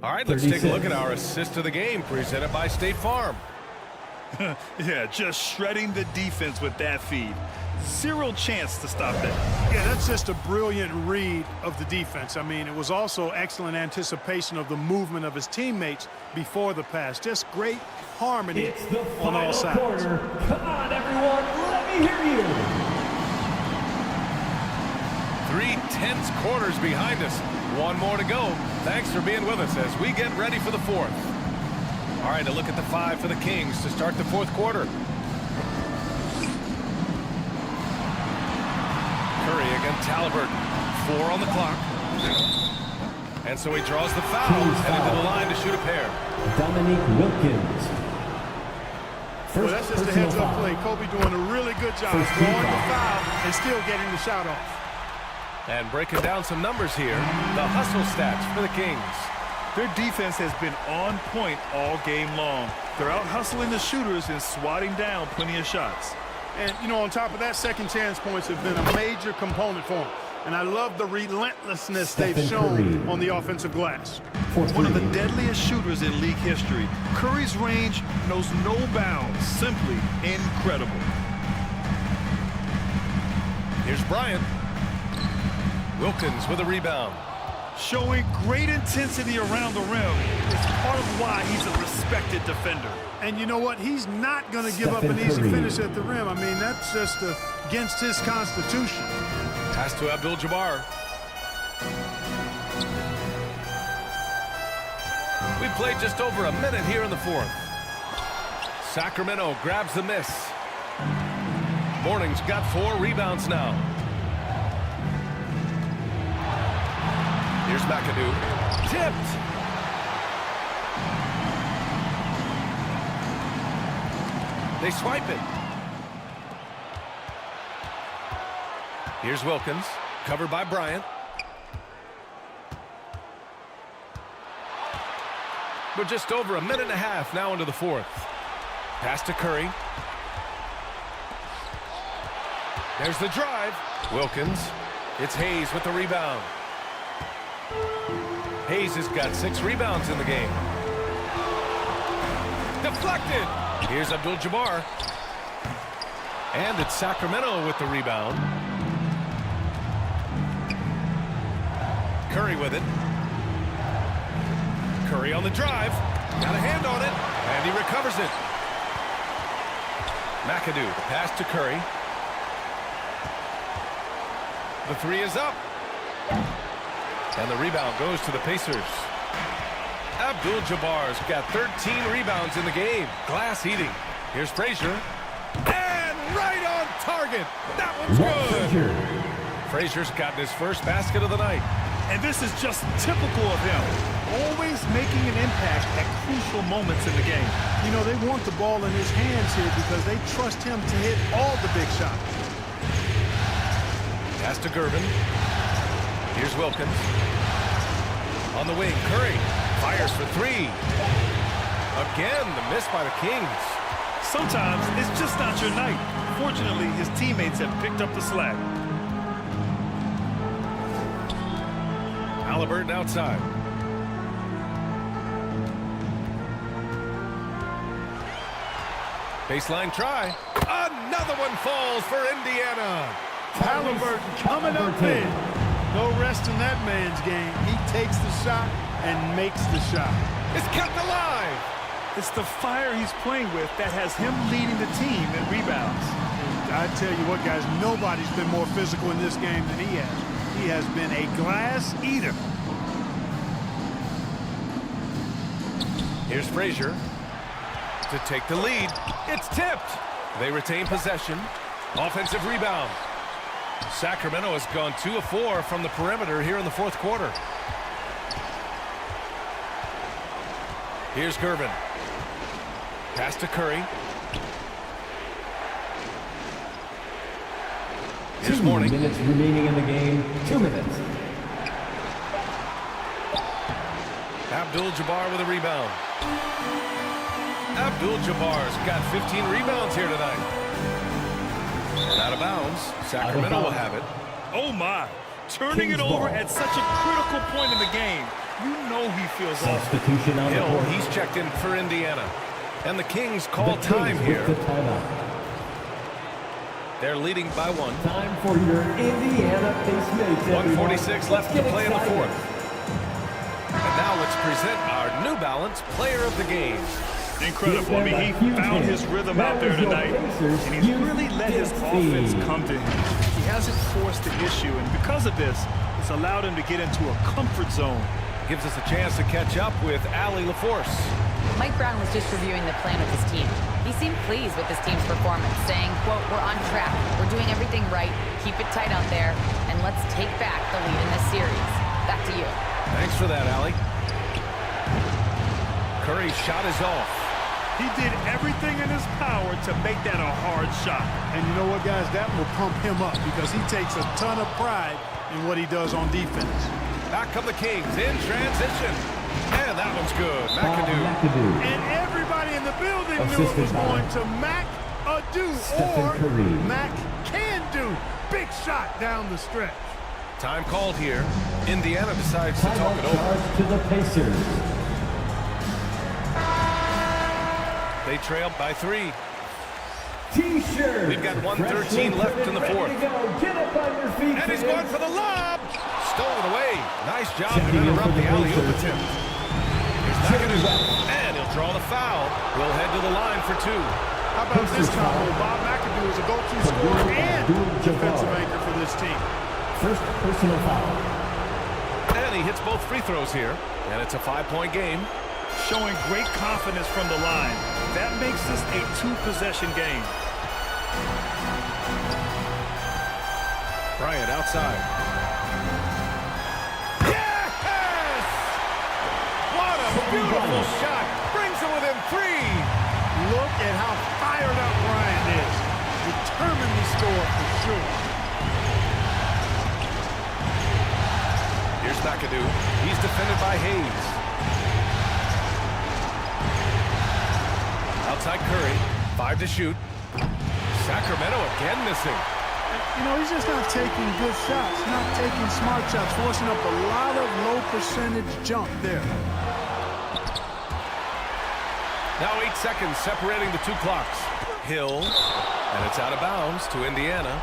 All right, let's take a look at our assist of the game presented by State Farm. Yeah, just shredding the defense with that feed. Zero chance to stop that. Yeah, that's just a brilliant read of the defense. I mean, it was also excellent anticipation of the movement of his teammates before the pass. Just great harmony on all sides. Quarter. Come on, everyone, let me hear you. 3 tense quarters behind us. One more to go. Thanks for being with us as we get ready for the fourth. All right, a look at the 5 for the Kings to start the fourth quarter. Curry against Halliburton. 4 on the clock. And so he draws the foul, headed to the line to shoot a pair. Dominique Wilkins. Well, that's just a heads-up play. Kobe doing a really good job drawing the foul and still getting the shot off. And breaking down some numbers here, the hustle stats for the Kings. Their defense has been on point all game long. They're out hustling the shooters and swatting down plenty of shots. And, you know, on top of that, second chance points have been a major component for them. And I love the relentlessness they've shown on the offensive glass. One of the deadliest shooters in league history. Curry's range knows no bounds. Simply incredible. Here's Bryant. Wilkins with a rebound. Showing great intensity around the rim is part of why he's a respected defender. And you know what? He's not going to give up an easy finish at the rim. I mean, that's just against his constitution. Pass to Abdul-Jabbar. We played just over a minute here in the fourth. Sacramento grabs the miss. Morning's got 4 rebounds now. Here's McAdoo. Tipped. They swipe it. Here's Wilkins, covered by Bryant. We're just over a minute and a half now into the fourth. Pass to Curry. There's the drive. Wilkins. It's Hayes with the rebound. Hayes has got 6 rebounds in the game. Deflected. Here's Abdul-Jabbar. And it's Sacramento with the rebound. Curry with it. Curry on the drive. Got a hand on it. And he recovers it. McAdoo, the pass to Curry. The 3 is up. And the rebound goes to the Pacers. Abdul-Jabbar's got 13 rebounds in the game. Glass eating. Here's Frazier. And right on target. That one's good. Frazier's gotten his first basket of the night. And this is just typical of him. Always making an impact at crucial moments in the game. You know, they want the ball in his hands here because they trust him to hit all the big shots. Pass to Gervin. Here's Wilkins. On the wing, Curry fires for 3. Again, the miss by the Kings. Sometimes it's just not your night. Fortunately, his teammates have picked up the slack. Halliburton outside. Baseline try. Another one falls for Indiana. Halliburton coming up big. No rest in that man's game. He takes the shot and makes the shot. It's kept alive. It's the fire he's playing with that has him leading the team in rebounds. I tell you what, guys, nobody's been more physical in this game than he has. He has been a glass eater. Here's Frazier to take the lead. It's tipped. They retain possession. Offensive rebound. Sacramento has gone 2 of 4 from the perimeter here in the fourth quarter. Here's Gervin. Pass to Curry. Here's Morning. 2 minutes remaining in the game. 2 minutes. Abdul-Jabbar with a rebound. Abdul-Jabbar's got 15 rebounds here tonight. And out of bounds. Sacramento will have it. Oh, my. Turning it over at such a critical point in the game. You know he feels awesome. Substitution on the Hill, court. he's checked in for Indiana. And the Kings call time here. They're leading by 1. Time for your Indiana Pacemates. 1:46 left to play in the fourth. And now let's present our New Balance Player of the Game. Incredible. I mean, he found his rhythm out there tonight, and he's really let his offense come to him. He hasn't forced the issue, and because of this, it's allowed him to get into a comfort zone. Gives us a chance to catch up with Allie LaForce. Mike Brown was just reviewing the plan with his team. He seemed pleased with his team's performance, saying, quote, "We're on track. We're doing everything right. Keep it tight out there, and let's take back the lead in this series." Back to you. Thanks for that, Allie. Curry's shot is off. He did everything in his power to make that a hard shot. And you know what, guys? That will pump him up because he takes a ton of pride in what he does on defense. Back come the Kings in transition. And that one's good. McAdoo. And everybody in the building knew it was going to Mac-a-do or Mac-can-do. Big shot down the stretch. Time called here. Indiana decides to talk it over. To the Pacers. They trail by 3. T-shirt. We've got 1:13 left in the fourth. Get up on your feet. And he's going for the lob. Stolen away. Nice job to interrupt the alley-oop attempt. Here's McAdoo. And he'll draw the foul. We'll head to the line for 2. How about this combo? Bob McAdoo is a go-to scorer and defensive anchor for this team. First personal foul. And he hits both free throws here. And it's a 5-point game. Showing great confidence from the line. That makes this a 2-possession game. Bryant outside. Yes! What a beautiful shot. Brings it within 3. Look at how fired up Bryant is. Determined to score for sure. Here's McAdoo. He's defended by Hayes. Outside Curry. 5 to shoot. Sacramento again missing. You know, he's just not taking good shots, not taking smart shots, forcing up a lot of low percentage jump there. Now 8 seconds separating the 2 clocks. Hill. And it's out of bounds to Indiana.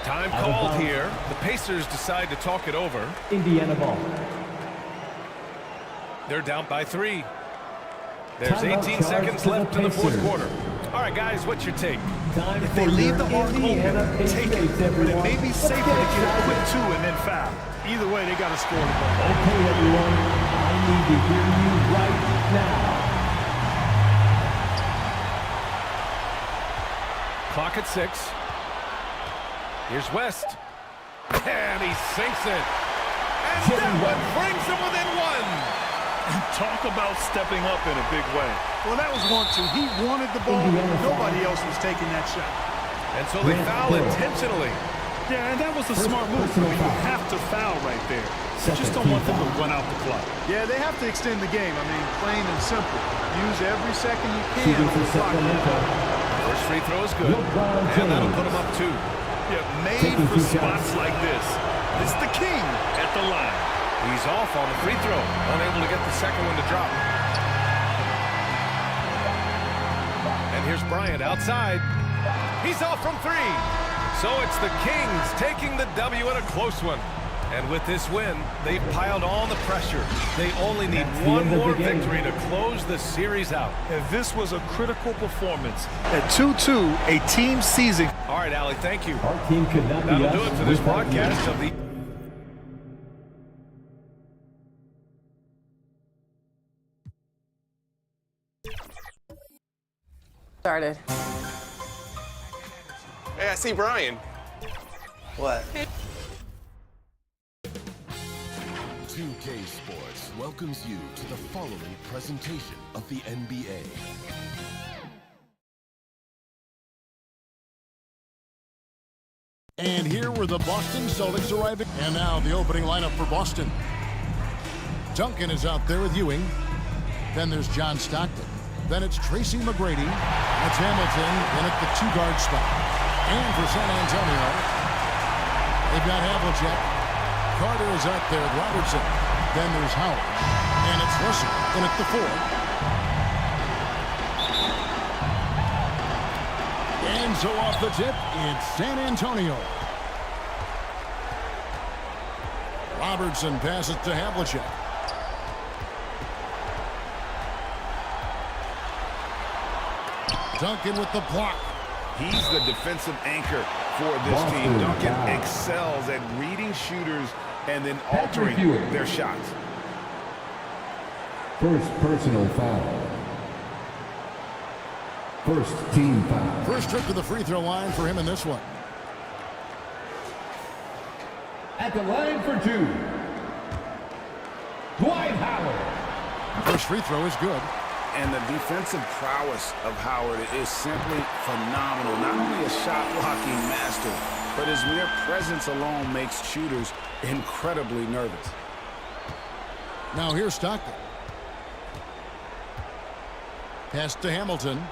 Time called here. The Pacers decide to talk it over. Indiana ball. They're down by 3. There's 18 seconds left in the fourth quarter. All right, guys, what's your take? If they leave the arc open, take it. But it may be safer to get a quick 2 and then foul. Either way, they got to score the ball. Okay, everyone, I need to hear you right now. Clock at 6. Here's West. And he sinks it. And that one brings him within 1. Talk about stepping up in a big way. Well, that was 1-2. He wanted the ball. Nobody else was taking that shot. And so they foul intentionally. Yeah, and that was a smart move. I mean, you have to foul right there. You just don't want them to run out the clock. Yeah, they have to extend the game. I mean, plain and simple. Use every second you can on the clock. First free throw is good. And that'll put him up 2. Yeah, made for spots like this. It's the king at the line. He's off on the free throw. Unable to get the second one to drop. And here's Bryant outside. He's off from 3. So it's the Kings taking the W in a close one. And with this win, they've piled on the pressure. They only need one more victory to close the series out. And this was a critical performance. At 2-2, a team season. All right, Allie, thank you. Our team could not That'll do it for this broadcast of the... Started. Hey, I see Brian. What? 2K Sports welcomes you to the following presentation of the NBA. And here were the Boston Celtics arriving. And now the opening lineup for Boston. Duncan is out there with Ewing. Then there's John Stockton. Then it's Tracy McGrady. That's Hamilton in at the 2-guard spot. And for San Antonio, they've got Havlicek. Carter is out there with Robertson. Then there's Howard. And it's Russell in at the 4. And so off the tip, it's San Antonio. Robertson passes to Havlicek. Duncan with the block. He's the defensive anchor for this team. Duncan excels at reading shooters and then altering their shots. First personal foul. First team foul. First trip to the free throw line for him in this one. At the line for two, Dwight Howard. First free throw is good. And the defensive prowess of Howard is simply phenomenal. Not only a shot-blocking master, but his mere presence alone makes shooters incredibly nervous. Now here's Stockton. Pass to Hamilton.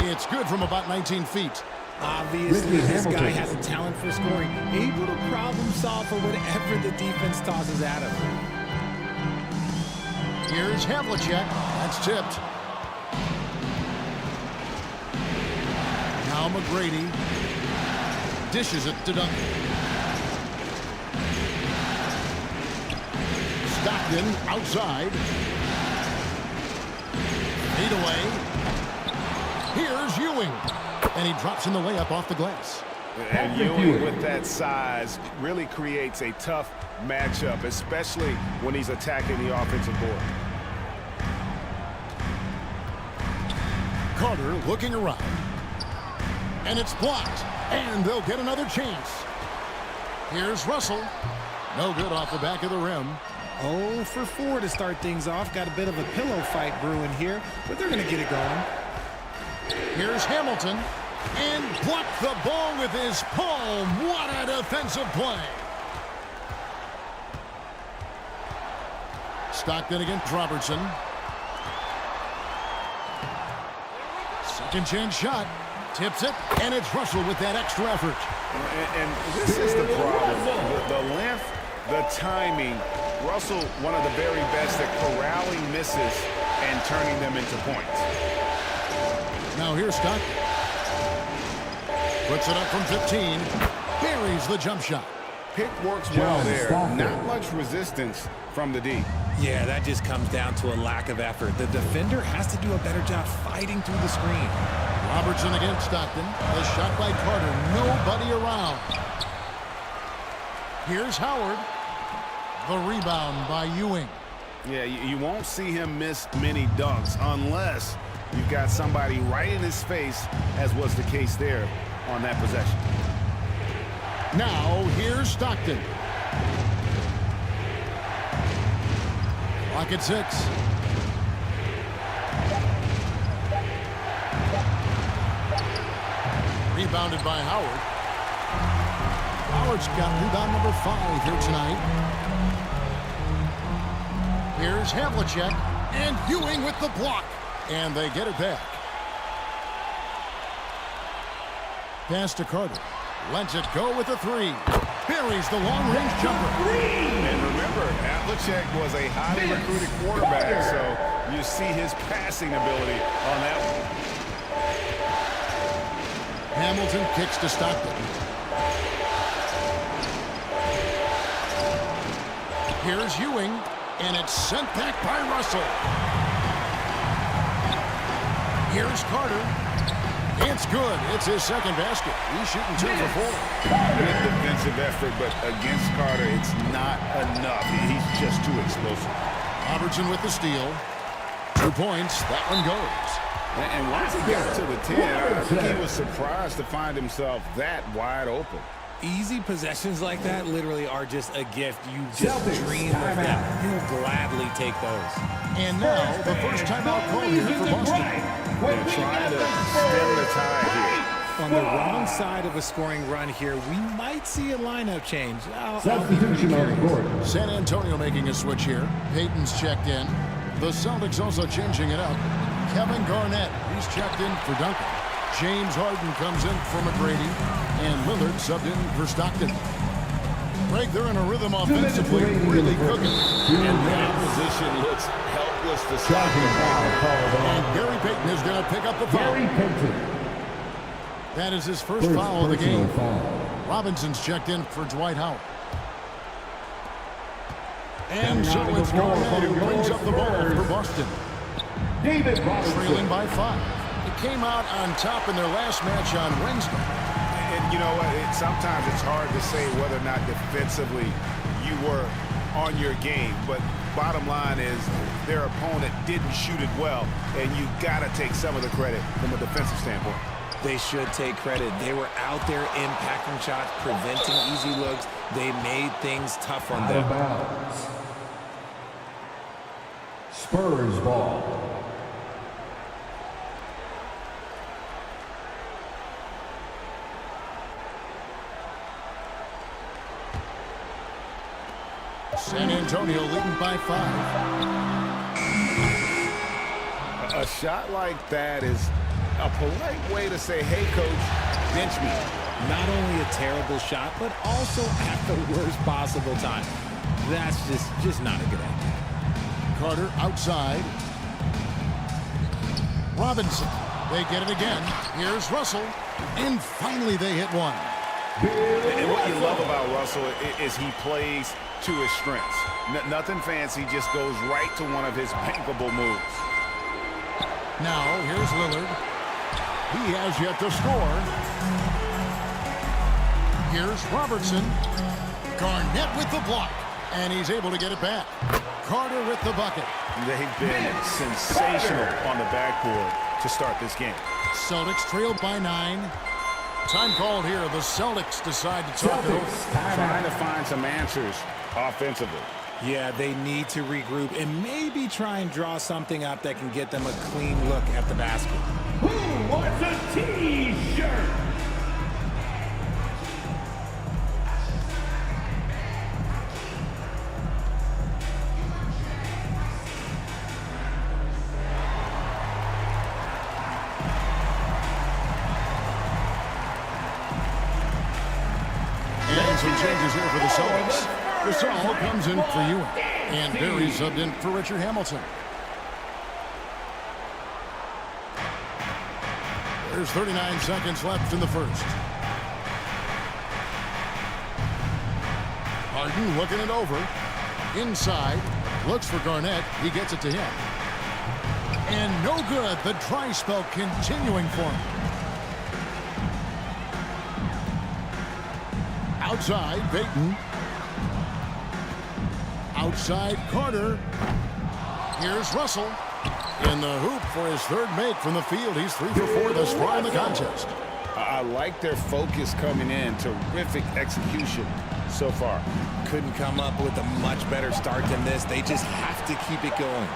It's good from about 19 feet. Obviously, this guy has a talent for scoring, able to problem solve for whatever the defense tosses at him. Here's Havlicek. That's tipped. Now McGrady dishes it to Duncan. Stockton outside. Fade away. Here's Ewing. And he drops in the layup off the glass. And Ewing with that size really creates a tough matchup, especially when he's attacking the offensive board. Carter looking around. And it's blocked. And they'll get another chance. Here's Russell. No good off the back of the rim. 0 for 4 to start things off. Got a bit of a pillow fight brewing here, but they're going to get it going. Here's Hamilton. And blocked the ball with his palm. What a defensive play. Stockton against Robertson. Second chance shot. Tips it. And it's Russell with that extra effort. And this is the problem. The length, the timing. Russell, one of the very best at corralling misses and turning them into points. Now here's Stockton. Puts it up from 15. Buries the jump shot. Pick works well there. Not much resistance from the D. Yeah, that just comes down to a lack of effort. The defender has to do a better job fighting through the screen. Robertson against Stockton. The shot by Carter. Nobody around. Here's Howard. The rebound by Ewing. Yeah, you won't see him miss many dunks unless you've got somebody right in his face, as was the case there on that possession. Now, here's Stockton. Clock at 6. Rebounded by Howard. Howard's got rebound number 5 here tonight. Here's Havlicek. And Ewing with the block. And they get it back. Pass to Carter. Lets it go with a 3. Buries the long-range jumper. And remember, Havlicek was a highly recruited quarterback, so you see his passing ability on that one. Hamilton kicks to Stockton. Here's Ewing, and it's sent back by Russell. Here's Carter. It's good. It's his second basket. He's shooting 2 for 4. Good defensive effort, but against Carter, it's not enough. He's just too explosive. Robertson with the steal. 2 points. That one goes. And once he got to the 10, I think he was surprised to find himself that wide open. Easy possessions like that literally are just a gift. You just dream of them. You'll gladly take those. And now, the first timeout call here for Boston. They're trying to stem the tide here. On the wrong side of a scoring run here, we might see a lineup change. Substitution on the court. San Antonio making a switch here. Payton's checked in. The Celtics also changing it up. Kevin Garnett, he's checked in for Duncan. James Harden comes in for McGrady. And Lillard subbed in for Stockton. Greg, they're in a rhythm offensively, really cooking. And the opposition looks helpless was to stop him. And Gary Payton is going to pick up the foul. That is his first foul of the game. Robinson's checked in for Dwight Howard. And so it's Garnett who brings up the ball for Boston. Trailing by 5. It came out on top in their last match on Wednesday. And you know what? Sometimes it's hard to say whether or not defensively you were on your game. But bottom line is their opponent didn't shoot it well. And you got to take some of the credit from a defensive standpoint. They should take credit. They were out there impacting shots, preventing easy looks. They made things tough on them. Spurs ball. San Antonio leading by 5. A shot like that is a polite way to say, hey, coach, bench me. Not only a terrible shot, but also at the worst possible time. That's just not a good idea. Carter outside. Robinson. They get it again. Here's Russell. And finally they hit one. And what you love about Russell is he plays to his strengths. Nothing fancy, just goes right to one of his bankable moves. Now, here's Lillard. He has yet to score. Here's Robertson. Garnett with the block. And he's able to get it back. Carter with the bucket. They've been sensational on the backboard to start this game. Celtics trailed by 9. Time called here. The Celtics decide to talk it over. Trying to find some answers offensively. Yeah, they need to regroup and maybe try and draw something up that can get them a clean look at the basket. Who wants a T-shirt? And some changes here for the Celtics. Gasol comes in for Ewing. And Barry subbed in for Richard Hamilton. There's 39 seconds left in the first. Harden looking it over. Inside. Looks for Garnett. He gets it to him. And no good. The dry spell continuing for him. Outside, Payton. Outside, Carter. Here's Russell. In the hoop for his third make from the field. He's 3 for 4 thus far in the contest. I like their focus coming in. Terrific execution so far. Couldn't come up with a much better start than this. They just have to keep it going.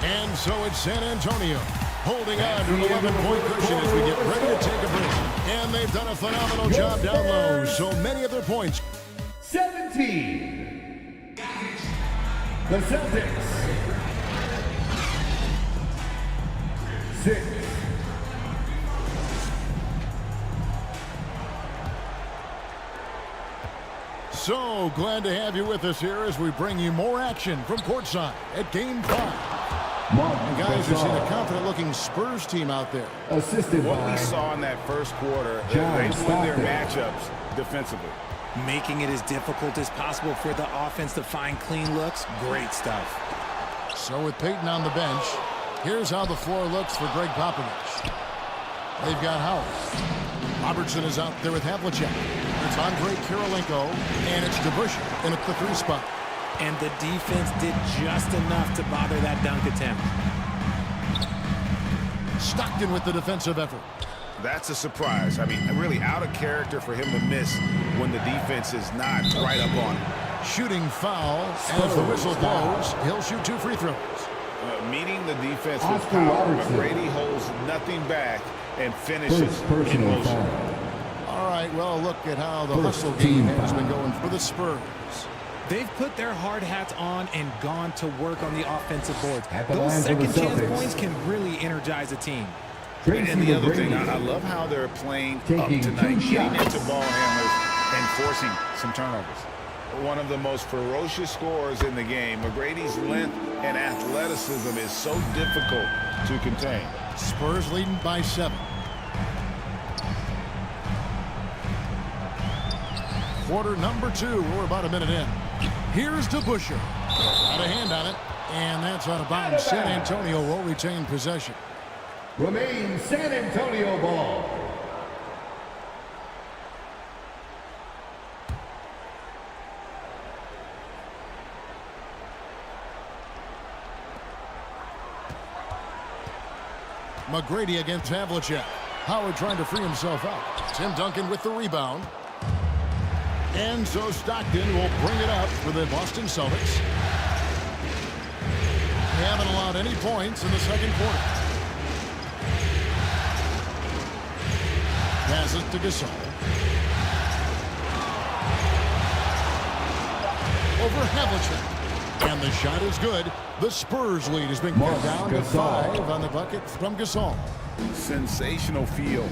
And so it's San Antonio holding on to an 11-point cushion as we get ready to take a break. And they've done a phenomenal job down low. So many of their points. 17. The Celtics. 6. So glad to have you with us here as we bring you more action from courtside at Game 5. And guys, we've seen a confident-looking Spurs team out there. Assisted what by we saw in that first quarter, they win their matchups defensively. Making it as difficult as possible for the offense to find clean looks. Great stuff. So with Payton on the bench, here's how the floor looks for Greg Popovich. They've got Howard. Robertson is out there with Havlicek. It's Andre Kirilenko, and it's DeBusschere in at the 3 spot. And the defense did just enough to bother that dunk attempt. Stockton with the defensive effort. That's a surprise. I mean, really out of character for him to miss when the defense is not right up on him. Shooting foul as the whistle blows. He'll shoot 2 free throws. Meeting the defense with power. McGrady holds nothing back and finishes in motion. All right, well, look at how the hustle game has been going for the Spurs. They've put their hard hats on and gone to work on the offensive boards. Those second chance points can really energize a team. And the other thing, I love how they're playing up tonight, getting into ball handlers and forcing some turnovers. one of the most ferocious scorers in the game. McGrady's length and athleticism is so difficult to contain. Spurs leading by 7. Quarter number 2. We're about a minute in. Here's DeBusschere. Got a hand on it, and that's out of bounds. San Antonio will retain possession. Remains San Antonio ball. McGrady against Havlicek. Howard trying to free himself up. Tim Duncan with the rebound. And so Stockton will bring it up for the Boston Celtics. They haven't allowed any points in the second quarter. Passes to Gasol. Over Havlicek. And the shot is good. The Spurs lead has been cut down to 5 on the bucket from Gasol. Sensational feel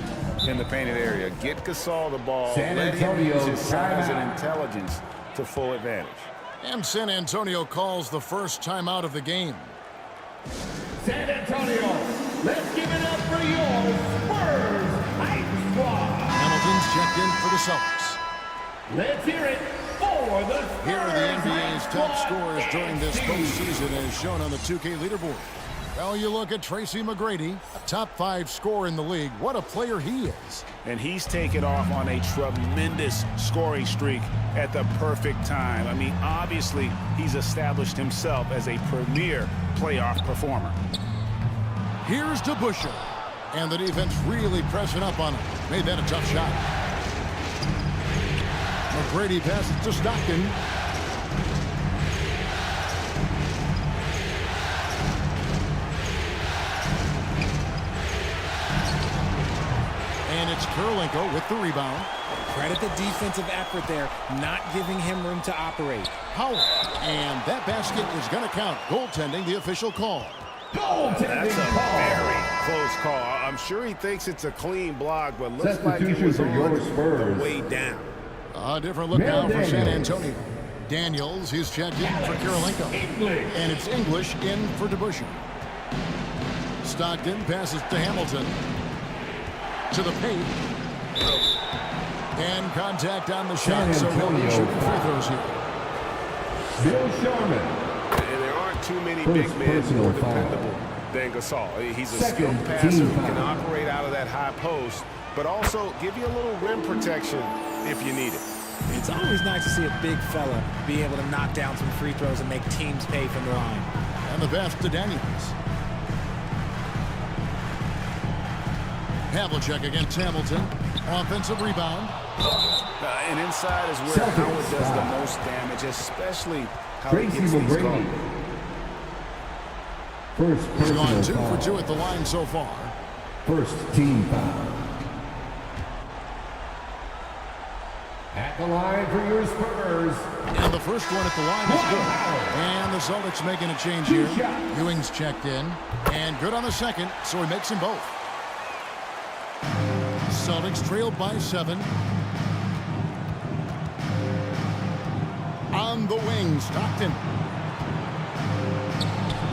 in the painted area. Get Gasol the ball. San Let him Antonio use his size and timeout. intelligence to full advantage. And San Antonio calls the first timeout of the game. San Antonio, let's give it up for your Spurs Ice Squad. Hamilton's checked in for the Celtics. Let's hear it for the Spurs. Here are the NBA's top Ice scorers Squad. during this postseason as shown on the 2K leaderboard. Well, you look at Tracy McGrady, a top 5 scorer in the league. What a player he is. And he's taken off on a tremendous scoring streak at the perfect time. I mean, obviously, he's established himself as a premier playoff performer. Here's DeBusschere. And the defense really pressing up on him. Made that a tough shot. McGrady passes to Stockton. And it's Kurylenko with the rebound. Credit the defensive effort there, not giving him room to operate. Howard. And that basket is going to count. Goaltending, the official call. That's a very close call. I'm sure he thinks it's a clean block, but looks like it was on the way down. A different look now for San Antonio. Daniels, he's checked in for Kurylenko. And it's English in for DeBusschere. Stockton passes to Hamilton. To the paint. And contact on the shot, so he'll be shooting free throws here. Bill Sharman. And there aren't too many big men more dependable than Gasol. He's a skilled passer who can operate out of that high post, but also give you a little rim protection if you need it. It's always nice to see a big fella be able to knock down some free throws and make teams pay from the line. And the pass to Daniels. Havlicek against Hamilton. Offensive rebound. And inside is where Howard does the most damage, especially how he gets these calls. He's gone 2 for 2 at the line so far. First team foul. At the line for your Spurs. And the first one at the line is good. And the Celtics making a change here. Ewing's checked in. And good on the second, so he makes them both. Celtics trailed by 7. On the wing, Stockton.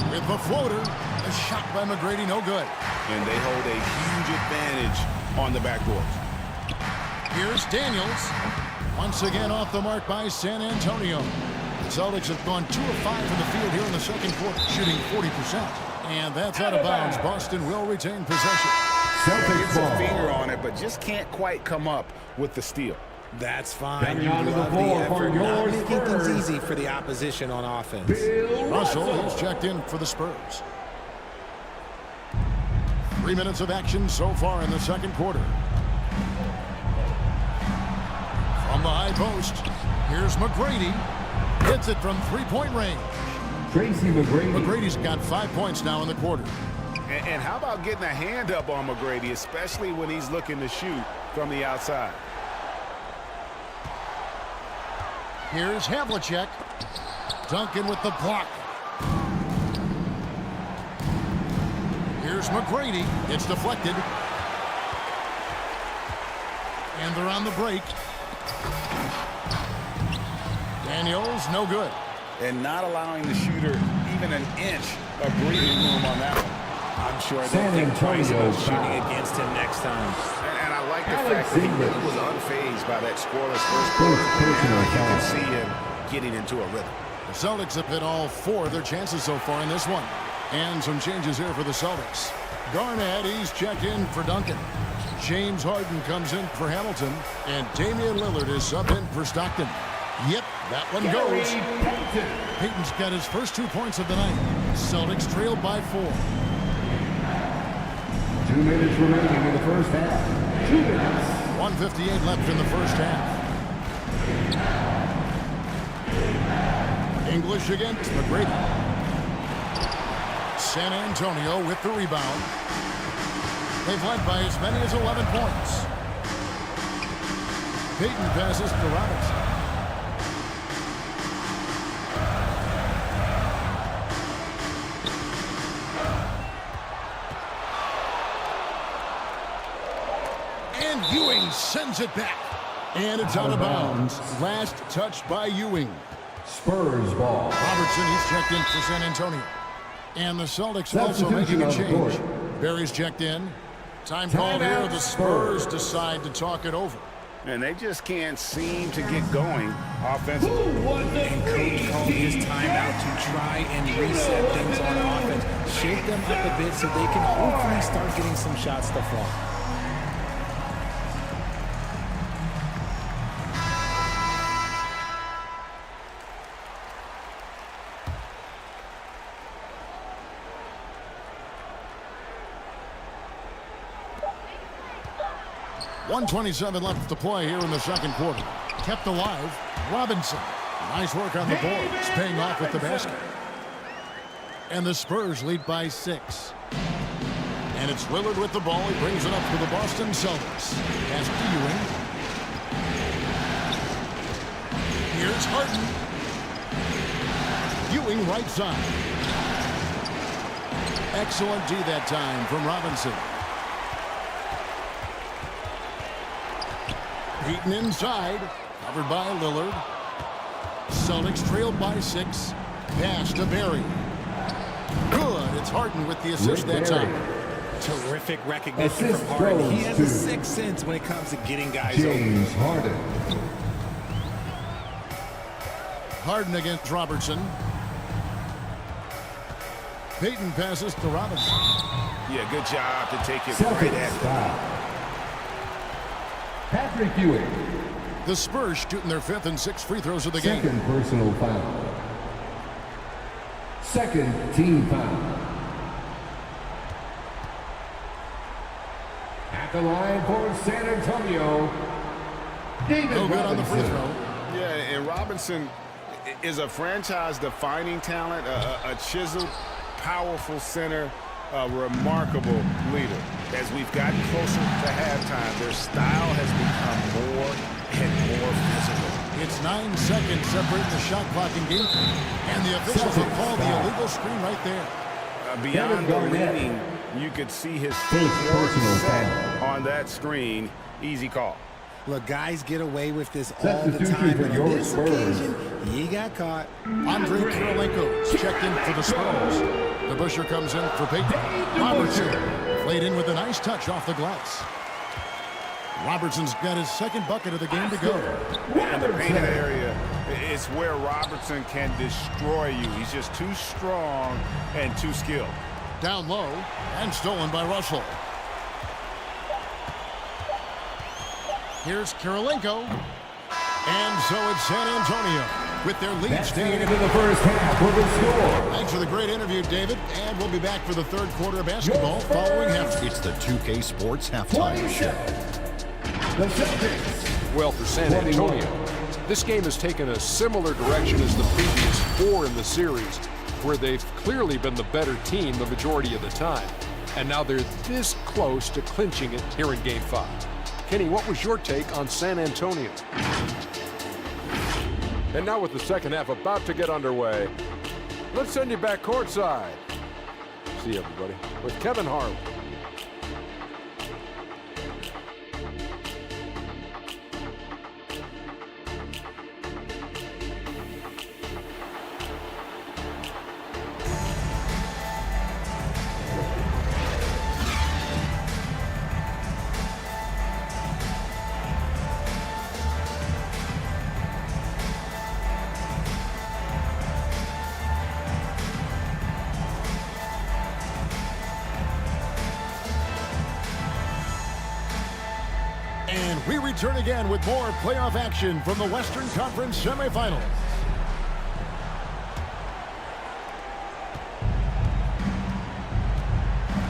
With the floater, a shot by McGrady, no good. And they hold a huge advantage on the backboard. Here's Daniels. Once again off the mark by San Antonio. The Celtics have gone 2 of 5 in the field here in the second quarter, shooting 40%. And that's out of bounds. Boston will retain possession. Gets a finger on it, but just can't quite come up with the steal. That's fine. You love the effort. Not making things easy for the opposition on offense. Russell is checked in for the Spurs. 3 minutes of action so far in the second quarter. From the high post, here's McGrady. Hits it from 3-point range. Tracy McGrady. McGrady's got 5 points now in the quarter. And how about getting a hand up on McGrady, especially when he's looking to shoot from the outside? Here's Havlicek. Duncan with the block. Here's McGrady. It's deflected. And they're on the break. Daniels, no good. And not allowing the shooter even an inch of breathing room on that one. I'm sure they'll think twice about shooting against him next time. And I like the fact that he was unfazed by that scoreless first quarter. You can see him getting into a rhythm. The Celtics have hit all 4 of their chances so far in this one. And some changes here for the Celtics. Garnett, he's checked in for Duncan. James Harden comes in for Hamilton. And Damian Lillard is subbed in for Stockton. Yep, that one goes. Payton's got his first 2 points of the night. Celtics trail by 4. 2 minutes remaining in the first half. 2 minutes. 1:58 left in the first half. English against McGrady. San Antonio with the rebound. They've led by as many as 11 points. Payton passes to Robinson. And Ewing sends it back. And it's out of bounds. Last touch by Ewing. Spurs ball. Robertson, he's checked in for San Antonio. And the Celtics also making a change. Barry's checked in. Time called here. The Spurs decide to talk it over. And they just can't seem to get going offensively. And coach called his timeout to try and reset things on offense. Shake them up a bit so they can hopefully start getting some shots to fall. .127 left to play here in the second quarter. Kept alive. Robinson. Nice work on the boards. Paying off with the basket. And the Spurs lead by 6. And it's Lillard with the ball. He brings it up to the Boston Celtics. Pass to Ewing. Here's Harden. Ewing right side. Excellent D that time from Robinson. Payton inside, covered by Lillard. Celtics trailed by 6. Pass to Barry. Good. It's Harden with the assist that time. Terrific recognition from Harden. He has a sixth sense when it comes to getting guys James open. Harden. Harden against Robertson. Payton passes to Robinson. Yeah, good job to take it right at them. Patrick Ewing. The Spurs shooting their 5th and 6th free throws of the game. Second personal foul. Second team foul. At the line for San Antonio, David No good Robinson. on the free throw. Yeah, and Robinson is a franchise-defining talent, a chiseled, powerful center, a remarkable leader. As we've gotten closer to halftime, their style has become more and more physical. It's 9 seconds separating the shot clock and game. And the officials have called the illegal screen right there. Beyond the leaning, you could see his First personal foul. on that screen. Easy call. Look, guys get away with this all the time, but on this occasion, he got caught. Andre Kirilenko is checked in for the Spurs. The Busher comes in for Payton. Robertson played in with a nice touch off the glass. Robertson's got his second bucket of the game to go. And the painted area is where Robertson can destroy you. He's just too strong and too skilled. Down low and stolen by Russell. Here's Kirilenko. And so it's San Antonio with their lead staying into the first half with a score. Thanks for the great interview, David. And we'll be back for the third quarter of basketball following halftime. It's the 2K Sports Halftime Show. The Celtics. Well, for San Antonio, this game has taken a similar direction as the previous 4 in the series, where they've clearly been the better team the majority of the time. And now they're this close to clinching it here in Game 5. Kenny, what was your take on San Antonio? And now with the second half about to get underway, let's send you back courtside. See you, everybody, with Kevin Harlan. We return again with more playoff action from the Western Conference semifinals.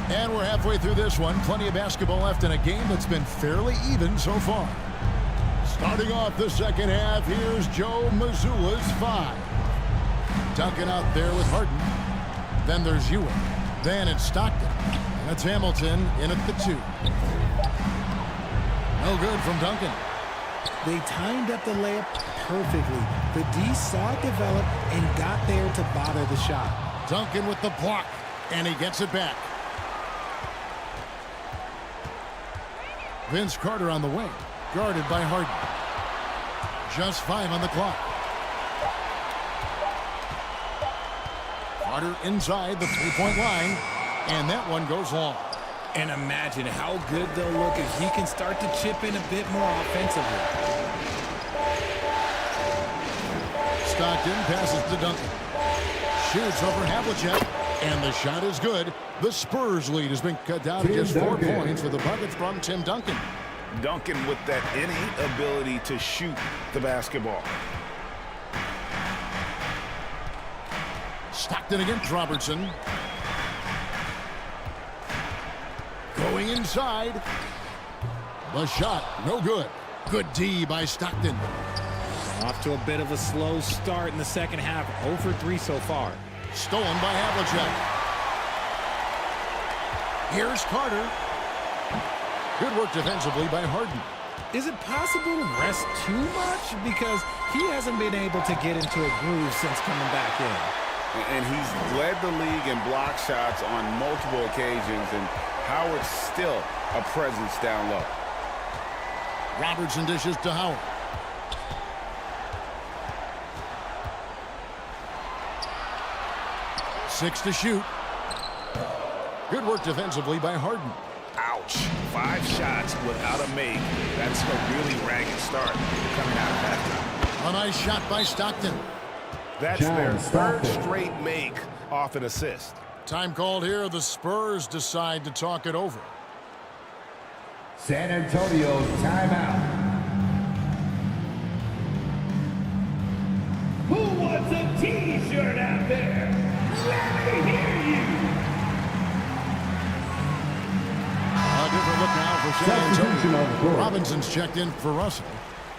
And we're halfway through this one. Plenty of basketball left in a game that's been fairly even so far. Starting off the second half, here's Joe Mazzulla's 5. Duncan out there with Harden. Then there's Ewing. Then it's Stockton. And it's Hamilton in at the 2. No good from Duncan. They timed up the layup perfectly. The D saw it develop and got there to bother the shot. Duncan with the block, and he gets it back. Vince Carter on the wing, guarded by Harden. Just 5 on the clock. Carter inside the three-point line, and that one goes long. And imagine how good they'll look if he can start to chip in a bit more offensively. Stockton passes to Duncan. Shoots over Havlicek, and the shot is good. The Spurs lead has been cut down to just 4 points with the bucket from Tim Duncan. Duncan with that innate ability to shoot the basketball. Stockton against Robertson. Going inside. The shot, no good. Good D by Stockton. Off to a bit of a slow start in the second half. 0 for 3 so far. Stolen by Havlicek. Here's Carter. Good work defensively by Harden. Is it possible to rest too much? Because he hasn't been able to get into a groove since coming back in. And he's led the league in block shots on multiple occasions, and Howard's still a presence down low. Robertson dishes to Howard. Six to shoot. Good work defensively by Harden. Ouch. 5 shots without a make. That's a really ragged start coming out of halftime. A nice shot by Stockton. That's their third straight make off an assist. Time called here. The Spurs decide to talk it over. San Antonio timeout. Who wants a T-shirt out there? Let me hear you. A different look now for San Antonio. Robinson's checked in for Russell.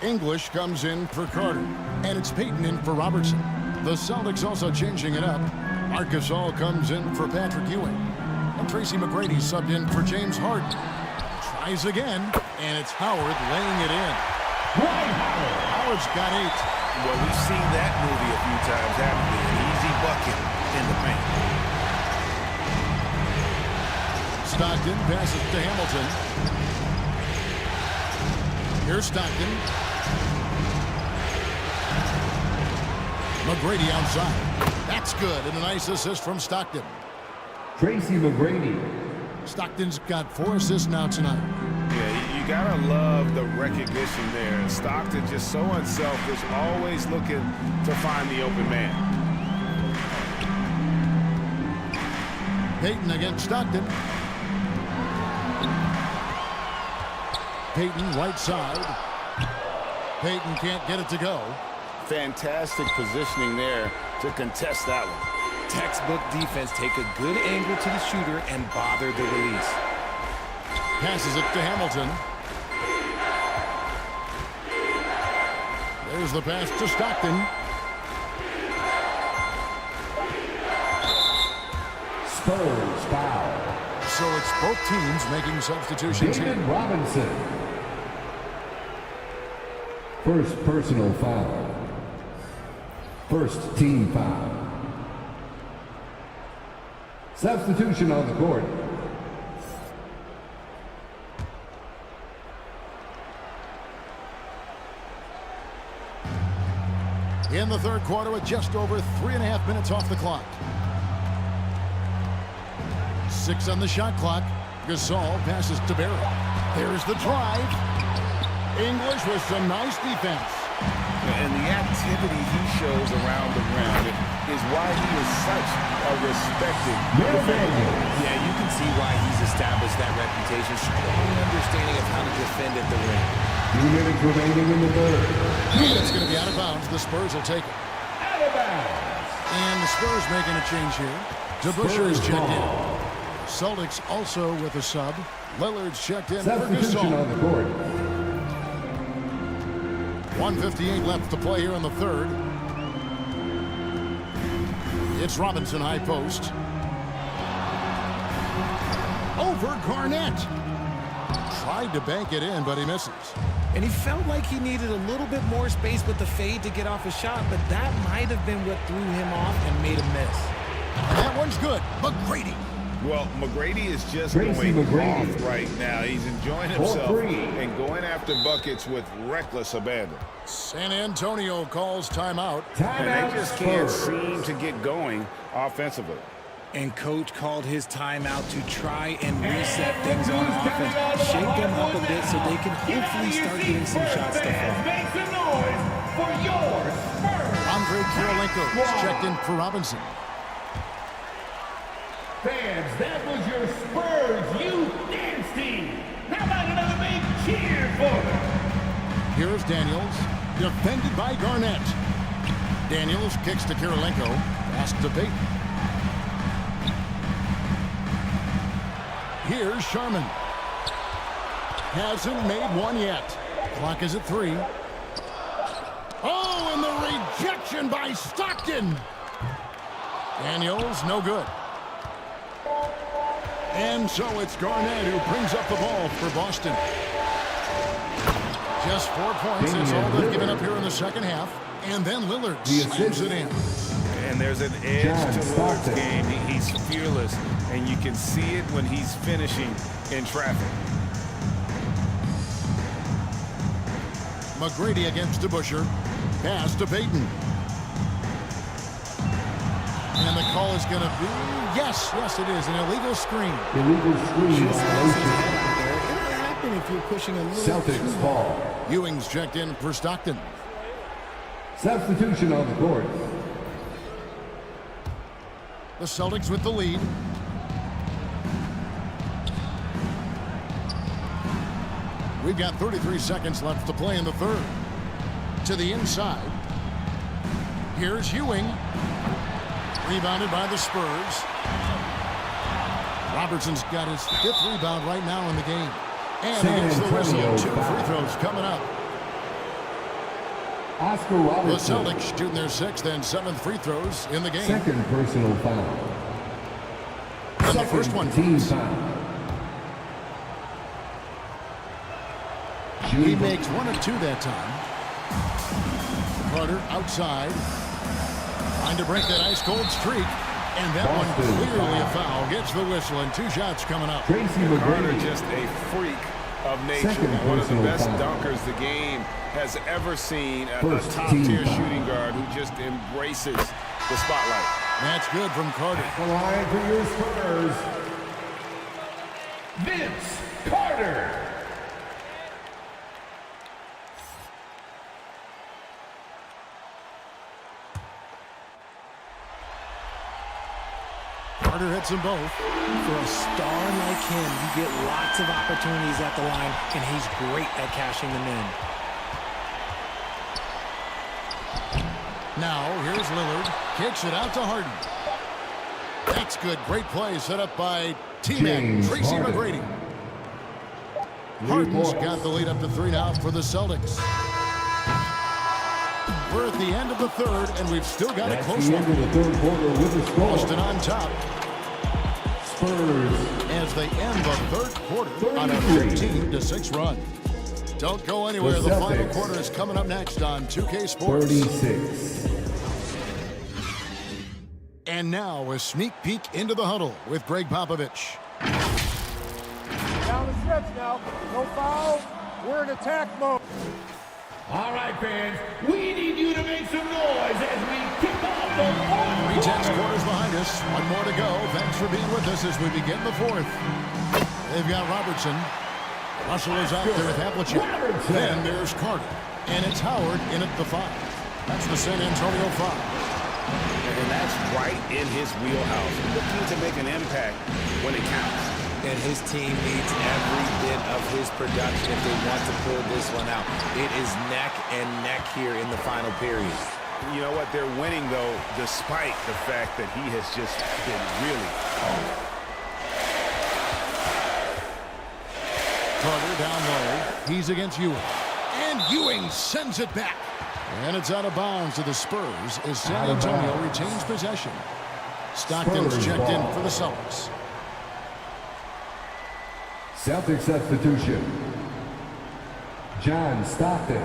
English comes in for Carter. And it's Payton in for Robertson. The Celtics also changing it up. Marcus All comes in for Patrick Ewing. And Tracy McGrady subbed in for James Harden. Tries again, and it's Howard laying it in. Howard's got 8. Well, we've seen that movie a few times, haven't we? An easy bucket in the paint. Stockton passes to Hamilton. Here's Stockton. McGrady outside. That's good, and a nice assist from Stockton. Tracy McGrady. Stockton's got 4 assists now tonight. Yeah, you gotta love the recognition there. Stockton just so unselfish, always looking to find the open man. Payton against Stockton. Payton right side. Payton can't get it to go. Fantastic positioning there to contest that one. Textbook defense. Take a good angle to the shooter and bother the release. Passes it to Hamilton. There's the pass to Stockton. Spurs foul. So it's both teams making substitutions David here. Robinson. First personal foul. First team foul. Substitution on the court. In the third quarter with just over 3.5 minutes off the clock. 6 on the shot clock. Gasol passes to Barrett. There's the drive. English with some nice defense. And the activity he shows around the rim is why he is such a respected defender. Yeah, you can see why he's established that reputation. Strong understanding of how to defend at the rim. 2 minutes remaining in the third. It's going to be out of bounds. The Spurs will take it. Out of bounds. And the Spurs making a change here. DeBusschere is checked in. Celtics also with a sub. Lillard's checked in for Substitution on the court. 1:58 left to play here in the third. It's Robinson high post. Over Garnett. Tried to bank it in, but he misses. And he felt like he needed a little bit more space with the fade to get off a shot, but that might have been what threw him off and made him miss. And that one's good. McGrady. Well, McGrady is just going off right now. He's enjoying himself and going after buckets with reckless abandon. San Antonio calls timeout. And they just can't seem to get going offensively. And coach called his timeout to try and reset things on offense, shake them up a bit so they can hopefully start getting some shots to fall. Make some noise for your Spurs. Andre Kirilenko is checked in for Robinson. Fans, that was your Spurs youth dance team. How about another big cheer for them? Here's Daniels, defended by Garnett. Daniels kicks to Kirilenko, pass to Payton. Here's Sharman. Hasn't made one yet. Clock is at 3. Oh, and the rejection by Stockton. Daniels, no good. And so it's Garnett who brings up the ball for Boston. Just 4 points. That's all they've given up here in the second half. And then Lillard slams it in. And there's an edge to Lillard's game. He's fearless, and you can see it when he's finishing in traffic. McGrady against DeBusschere. Pass to Payton. And the call is going to be, yes, it is, an illegal screen. Illegal screen. It'll happen if you're pushing a little. Celtics ball. Ewing's checked in for Stockton. Substitution on the court. The Celtics with the lead. We've got 33 seconds left to play in the third. To the inside. Here's Ewing. Rebounded by the Spurs. Robertson's got his 5th rebound right now in the game. And he gets the whistle. 2 free throws coming up. Oscar Robertson. The Celtics shooting their 6th and 7th free throws in the game. Second personal foul. And the first one. Team foul. He makes 1 of 2 that time. Carter outside. Trying to break that ice-cold streak. And that one clearly a foul. Gets the whistle and 2 shots coming up. Carter just a freak of nature. One of the best dunkers the game has ever seen. A top-tier shooting guard who just embraces the spotlight. That's good from Carter. The line for your Spurs. Vince Carter. Carter hits them both. For a star like him, you get lots of opportunities at the line, and he's great at cashing them in. Now, here's Lillard. Kicks it out to Harden. That's good. Great play set up by teammate Tracy McGrady. Harden's got the lead up to 3 now for the Celtics. We're at the end of the third, and we've still got a close one. Boston on top. Spurs. As they end the third quarter on a 15-6 run. Don't go anywhere. The final quarter is coming up next on 2K Sports. 36. And now a sneak peek into the huddle with Greg Popovich. Down the stretch now. No foul. We're in attack mode. All right, fans, we need you to make some noise as we kick off the fourth. 3 tenths quarters behind us. 1 more to go. Thanks for being with us as we begin the fourth. They've got Robertson. Russell is out there with Havlicek. Then there's Carter. And it's Howard in at the 5. That's the San Antonio 5. And that's right in his wheelhouse. Looking to make an impact when it counts. and his team needs every bit of his production if they want to pull this one out. It is neck and neck here in the final period. You know what? They're winning, though, despite the fact that he has just been really hard. Carter down low. He's against Ewing. And Ewing sends it back. And it's out of bounds to the Spurs as San Antonio retains possession. Stockton's checked in for the Celtics. Celtics substitution. John Stockton.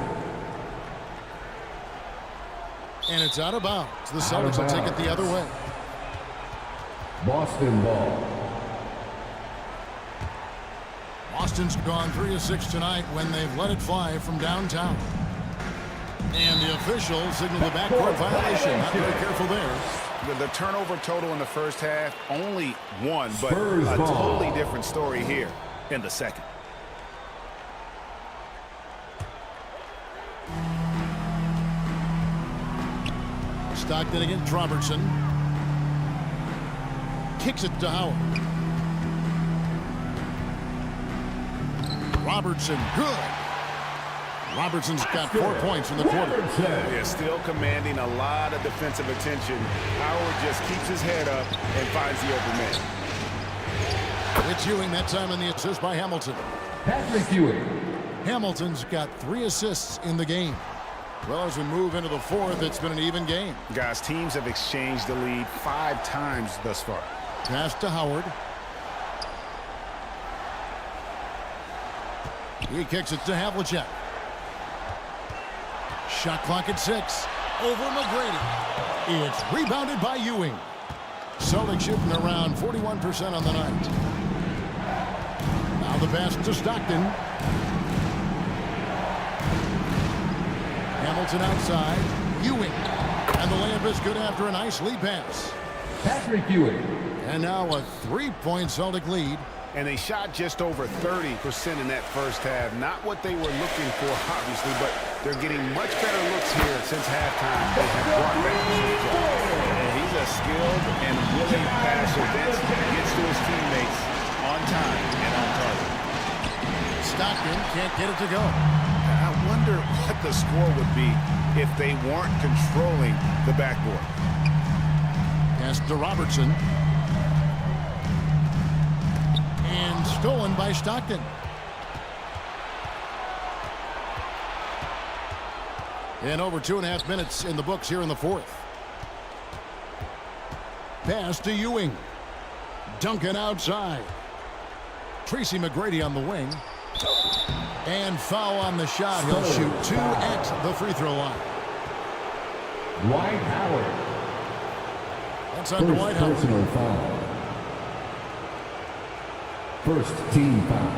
And it's out of bounds. The Celtics will take it the other way. Boston ball. Boston's gone 3 of 6 tonight when they've let it fly from downtown. And the official signaled the backcourt violation. Not very careful there. The turnover total in the first half, only 1, but Spurs a ball. totally different story here in the second. Stockton against Robertson. Kicks it to Howard. Robertson, good. Robertson's got 4 points in the quarter. They're still commanding a lot of defensive attention. Howard just keeps his head up and finds the open man. It's Ewing that time in the assist by Hamilton. Patrick Ewing. Hamilton's got 3 assists in the game. Well, as we move into the fourth, it's been an even game. Guys, teams have exchanged the lead 5 times thus far. Pass to Howard. He kicks it to Havlicek. Shot clock at 6. Over McGrady. It's rebounded by Ewing. Celtics shooting around 41% on the night. Now the pass to Stockton. Hamilton outside. Ewing. And the layup is good after a nice lead pass. Patrick Ewing. And now a 3-point Celtic lead. And they shot just over 30% in that first half. Not what they were looking for, obviously, but they're getting much better looks here since halftime. They have brought back the shoot job. And he's a skilled and willing passer. Vince gets to his teammates on time and on target. Stockton can't get it to go. I wonder what the score would be if they weren't controlling the backboard. Pass to Robertson. And stolen by Stockton. And over 2.5 minutes in the books here in the fourth. Pass to Ewing. Duncan outside. Tracy McGrady on the wing. And foul on the shot. He'll shoot 2 at the free throw line. Dwight Howard. That's on Dwight Howard. Personal foul. First team foul.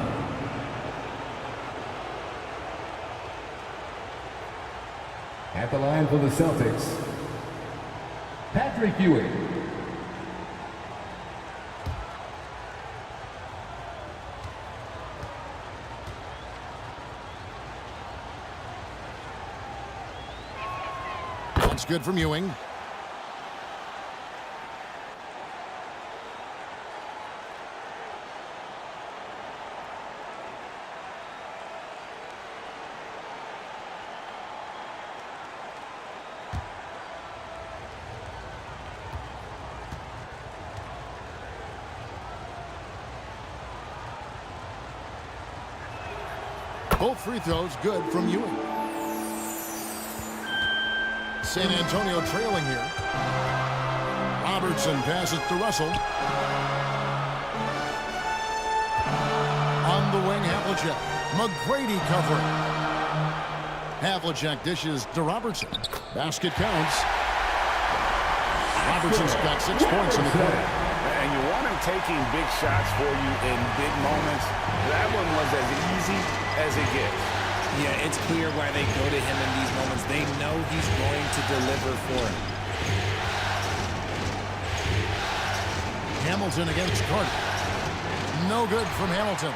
At the line for the Celtics, Patrick Ewing. That's good from Ewing. Both free throws good from Ewing. San Antonio trailing here. Robertson passes to Russell. On the wing, Havlicek. McGrady covering. Havlicek dishes to Robertson. Basket counts. Robertson's got 6 points in the quarter. And you want him taking big shots for you in big moments. That one was as easy as it gets. Yeah, it's clear why they go to him in these moments. They know he's going to deliver for him. Hamilton against Carter. No good from Hamilton.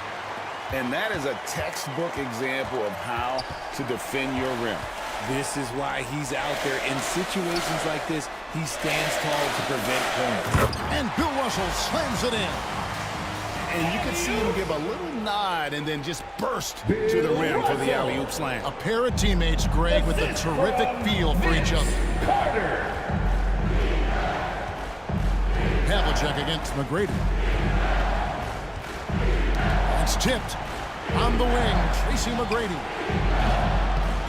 And that is a textbook example of how to defend your rim. This is why he's out there. In situations like this, he stands tall to prevent points. And Bill Russell slams it in. And you can see him give a little nod and then just burst to the rim for the alley-oop slam. A pair of teammates, Greg, with a terrific feel for each other. Havlicek against McGrady. It's tipped on the wing, Tracy McGrady.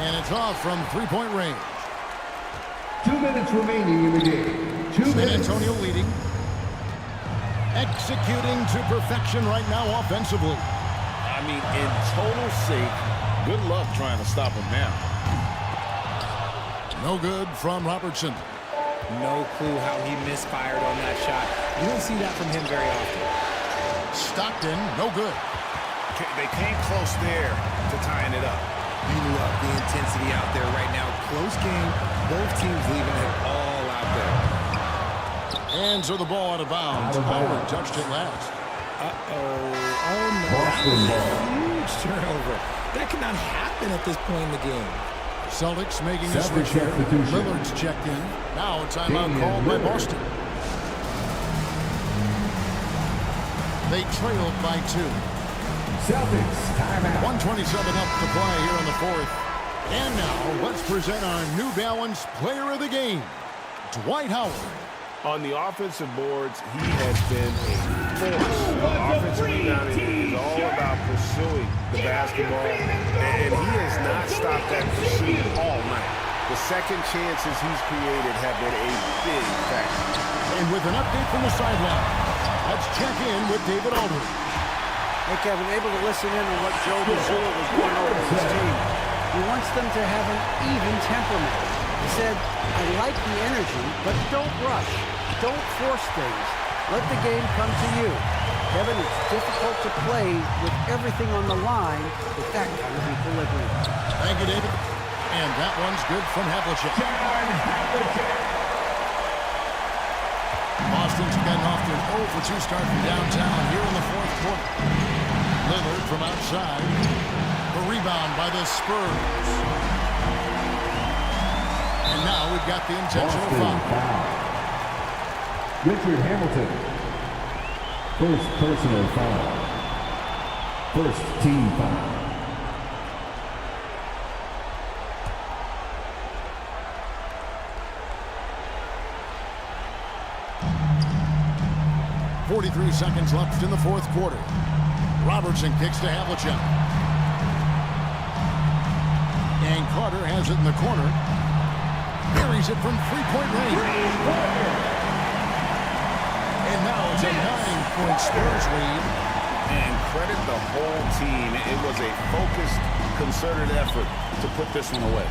And it's off from three-point range. 2 minutes remaining in the game. San Antonio leading. Executing to perfection right now offensively. I mean, in total sync. Good luck trying to stop him now. No good from Robertson. No clue how he misfired on that shot. You don't see that from him very often. Stockton, no good. They came close there to tying it up. You love the intensity out there right now. Close game. Both teams leaving it all out there. And so the ball out of bounds. Howard touched it last. Uh-oh. Oh, no. That was a huge turnover. That cannot happen at this point in the game. Celtics making a switch here. Lillard's checked in. Now a timeout called by Boston. They trailed by 2. Celtics, timeout. 1:27 up to play here in the fourth. And now let's present our New Balance Player of the Game, Dwight Howard. On the offensive boards, he has been a force. Offensive rebounding is all about pursuing the basketball, and he has not stopped that pursuit all night. The second chances he's created have been a big factor. And with an update from the sideline, let's check in with David Aldridge. Hey, Kevin, able to listen in on what Joe Mazzulla was going over with his team. He wants them to have an even temperament. He said, I like the energy, but don't rush. Don't force things. Let the game come to you. Kevin, it's difficult to play with everything on the line with that kind of equilibrium. Thank you, David. And that one's good from Havlicek. Boston's getting off to an 0-for-2 start from downtown here in the fourth quarter. Lillard from outside. The rebound by the Spurs. And now we've got the intentional foul. Richard Hamilton. First personal foul. First team foul. .43 seconds left in the fourth quarter. Robertson kicks to Havlicek. And Carter has it in the corner. Buries it from three-point range. And now it's a 9-point Spurs lead. And credit the whole team. It was a focused, concerted effort to put this one away.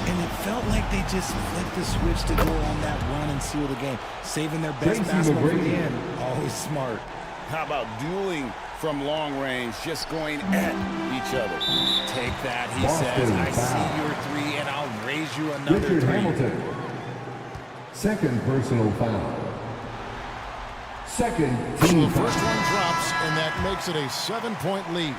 And it felt like they just flipped the switch to go on that run and seal the game. Saving their best basketball for the end. Always smart. How about dueling from long range, just going at each other? Take that, he says. I see your three, and I'll raise you another Richard three. Hamilton. Second personal foul. Second So team the first foul. one drops, and that makes it a 7-point lead.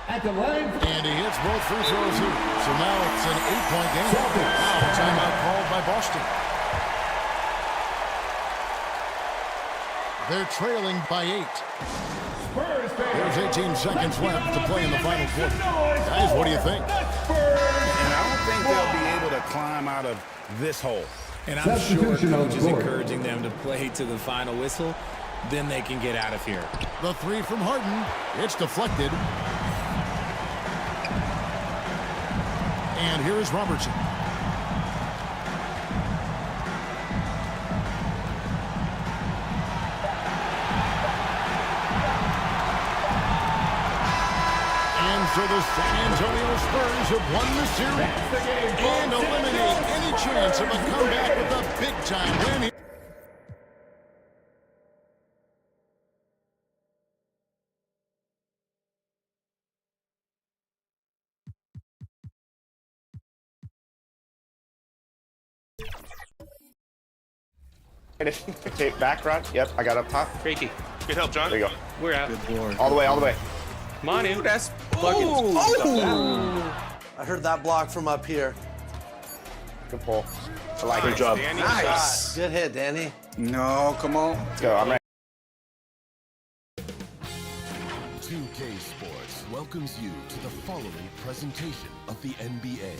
At the line. And he hits both free throws here. So now it's an 8-point game. Now a timeout called by Boston. They're trailing by 8. There's 18 seconds left to play in the final quarter. Guys, what do you think? And I don't think they'll be able to climb out of this hole. And I'm sure coach is encouraging them to play to the final whistle. Then they can get out of here. The three from Harden. It's deflected. And here is Robertson. And so the San Antonio Spurs have won the series and eliminate any chance of a comeback with a big-time win. Okay, back run. Yep, I got up top. Freaky. Good help, John. There you go. We're out. Good board. All the way, all the way. Come on in. That's fucking. I heard that block from up here. Good pull. I like Good it. job. Nice. Good hit, Danny. No, come on. Let's go. I'm ready. 2K Sports welcomes you to the following presentation of the NBA.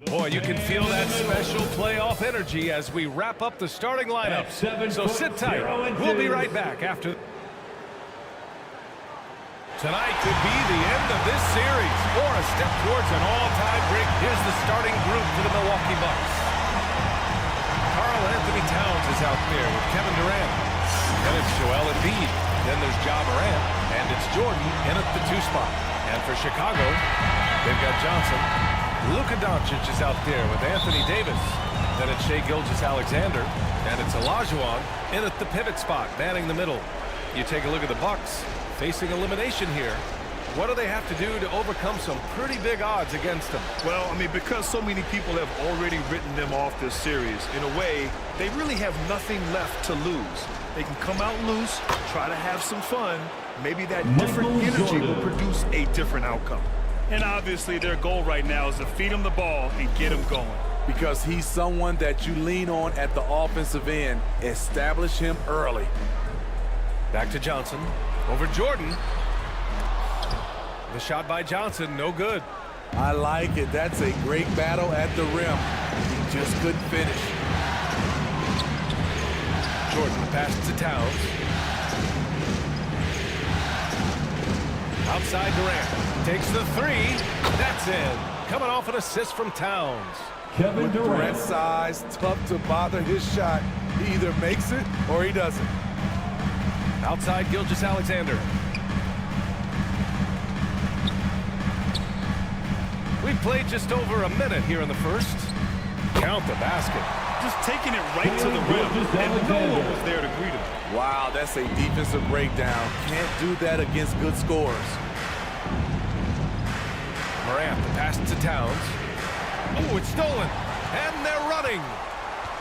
Boy, you can feel that special playoff energy as we wrap up the starting lineups. So sit tight. We'll be right back after. Tonight could be the end of this series or a step towards an all-time break. Here's the starting group for the Milwaukee Bucks. Karl Anthony Towns is out there with Kevin Durant. Then it's Joel Embiid. Then there's Ja Morant. And it's Jordan in at the 2 spot. And for Chicago, they've got Johnson. Luka Doncic is out there with Anthony Davis. Then it's Shai Gilgeous-Alexander. And it's Olajuwon in at the pivot spot, manning the middle. You take a look at the Bucks facing elimination here. What do they have to do to overcome some pretty big odds against them? Well, I mean, because so many people have already written them off this series, in a way, they really have nothing left to lose. They can come out loose, try to have some fun. Maybe that different energy will produce a different outcome. And obviously, their goal right now is to feed him the ball and get him going. Because he's someone that you lean on at the offensive end. Establish him early. Back to Johnson. Over Jordan. The shot by Johnson, no good. I like it. That's a great battle at the rim. He just couldn't finish. Jordan passes to Towns. Outside Durant. Takes the 3. That's in. Coming off an assist from Towns. Kevin Durant. With Durant's size, tough to bother his shot. He either makes it or he doesn't. Outside Gilgeous-Alexander. We played just over a minute here in the first. Count the basket. Just taking it right to the rim, and no one was there to greet him. Wow, that's a defensive breakdown. Can't do that against good scores. Morant, the pass to Towns. Oh, it's stolen. And they're running.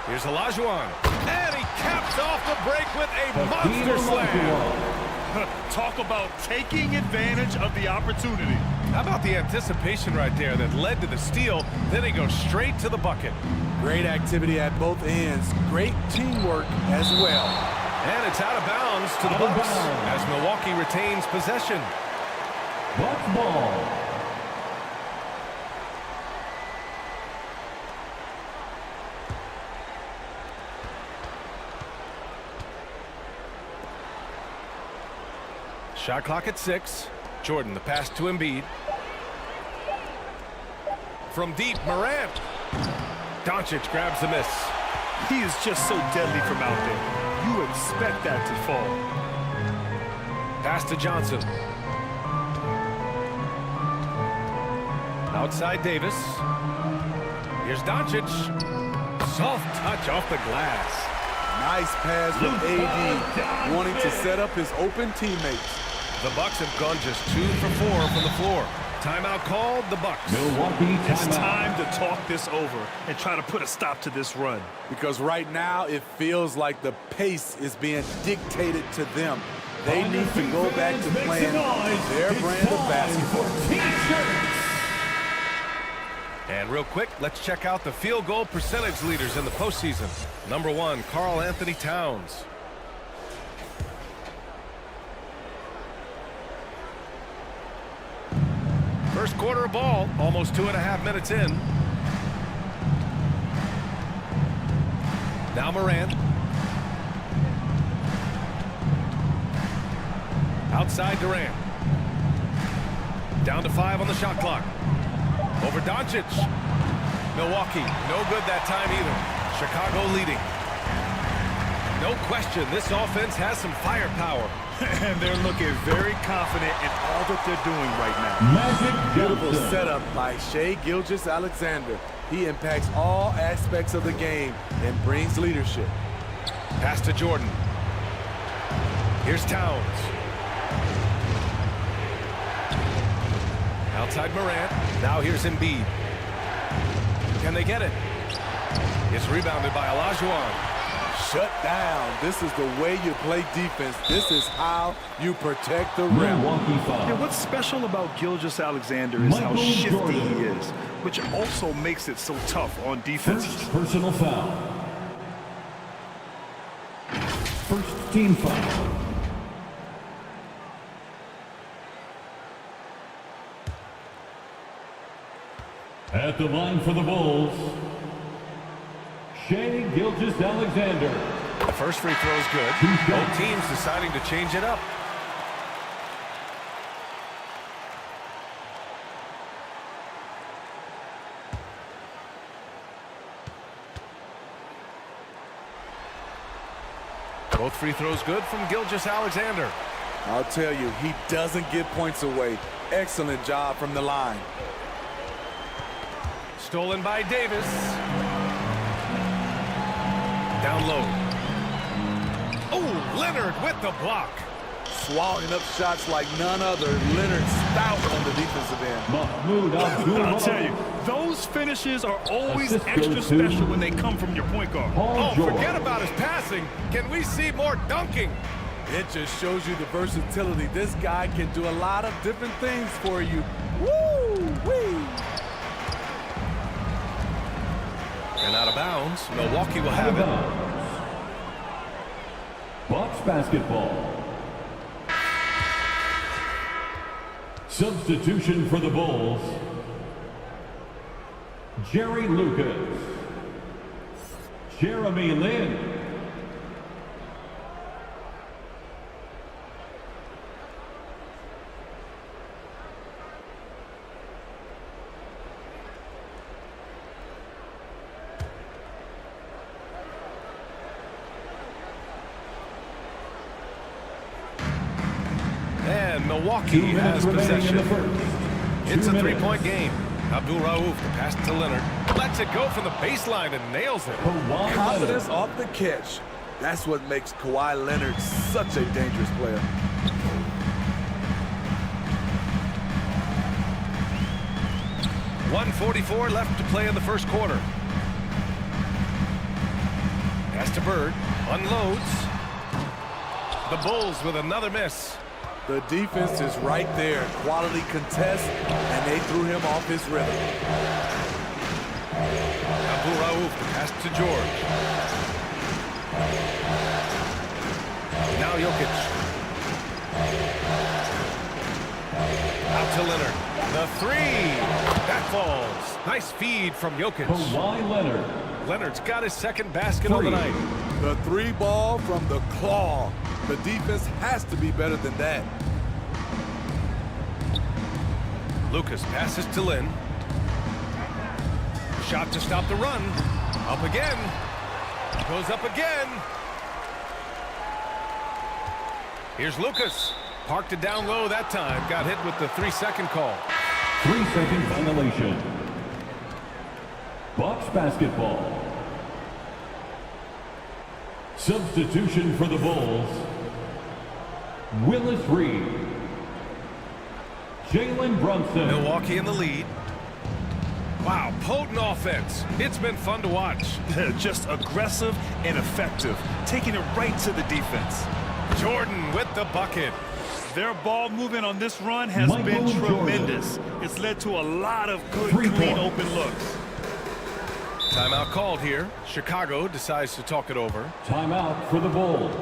Here's Olajuwon. And he caps off the break with a monster slam. Talk about taking advantage of the opportunity. How about the anticipation right there that led to the steal? Then he goes straight to the bucket. Great activity at both ends. Great teamwork as well. And it's out of bounds to the Bucks as Milwaukee retains possession. Bucks ball. Shot clock at 6. Jordan, the pass to Embiid. From deep, Morant. Doncic grabs the miss. He is just so deadly from out there. You expect that to fall. Pass to Johnson. Outside Davis. Here's Doncic. Soft touch off the glass. Nice pass from AD, wanting to set up his open teammates. The Bucks have gone just 2 for 4 from the floor. Timeout called, the Bucks. Milwaukee It's time to talk this over and try to put a stop to this run. Because right now it feels like the pace is being dictated to them. They need to go back to playing their brand of basketball. And real quick, let's check out the field goal percentage leaders in the postseason. Number 1, Karl Anthony Towns. First quarter of ball, almost 2.5 minutes in. Now Morant. Outside Durant. Down to 5 on the shot clock. Over Doncic. Milwaukee, no good that time either. Chicago leading. No question, this offense has some firepower. And they're looking very confident in all that they're doing right now. Beautiful setup by Shai Gilgeous-Alexander. He impacts all aspects of the game and brings leadership. Pass to Jordan. Here's Towns. Outside Morant. Now here's Embiid. Can they get it? It's rebounded by Olajuwon. Shut down. This is the way you play defense. This is how you protect the rim. And what's special about Gilgeous-Alexander is how shifty he is, which also makes it so tough on defense. First personal foul. First team foul. At the line for the Bulls, Shai Gilgeous-Alexander. The first free throw is good. Both teams deciding to change it up. Both free throws good from Gilgeous-Alexander. I'll tell you, he doesn't give points away. Excellent job from the line. Stolen by Davis. Down low. Oh, Leonard with the block. Swallowing up shots like none other. Leonard stout on the defensive end. I'll tell you, those finishes are always extra special when they come from your point guard. Oh, forget about his passing. Can we see more dunking? It just shows you the versatility. This guy can do a lot of different things for you. Woo-wee! And out of bounds, Milwaukee will have it. Bucks basketball. Substitution for the Bulls, Jerry Lucas, Jeremy Lin. And Milwaukee has possession. It's a three-point game. Abdul Rauf, the pass to Leonard. Lets it go from the baseline and nails it. Confidence off the catch. That's what makes Kawhi Leonard such a dangerous player. .144 left to play in the first quarter. Pass to Bird. Unloads. The Bulls with another miss. The defense is right there. Quality contest, and they threw him off his rhythm. Abdul Rauf, the pass to George. Now Jokic. Out to Leonard. The three. That falls. Nice feed from Jokic. Kawhi Leonard. Leonard's got his second basket of the night. The three ball from the claw. The defense has to be better than that. Lucas passes to Lin. Shot to stop the run. Up again. Goes up again. Here's Lucas. Parked it down low that time. Got hit with the 3-second call. 3-second violation. Bucks basketball. Substitution for the Bulls, Willis Reed, Jalen Brunson. Milwaukee in the lead. Wow, potent offense. It's been fun to watch. Just aggressive and effective, taking it right to the defense. Jordan with the bucket. Their ball movement on this run has been tremendous. It's led to a lot of good, clean, open looks. Timeout called here. Chicago decides to talk it over. Timeout for the Bulls.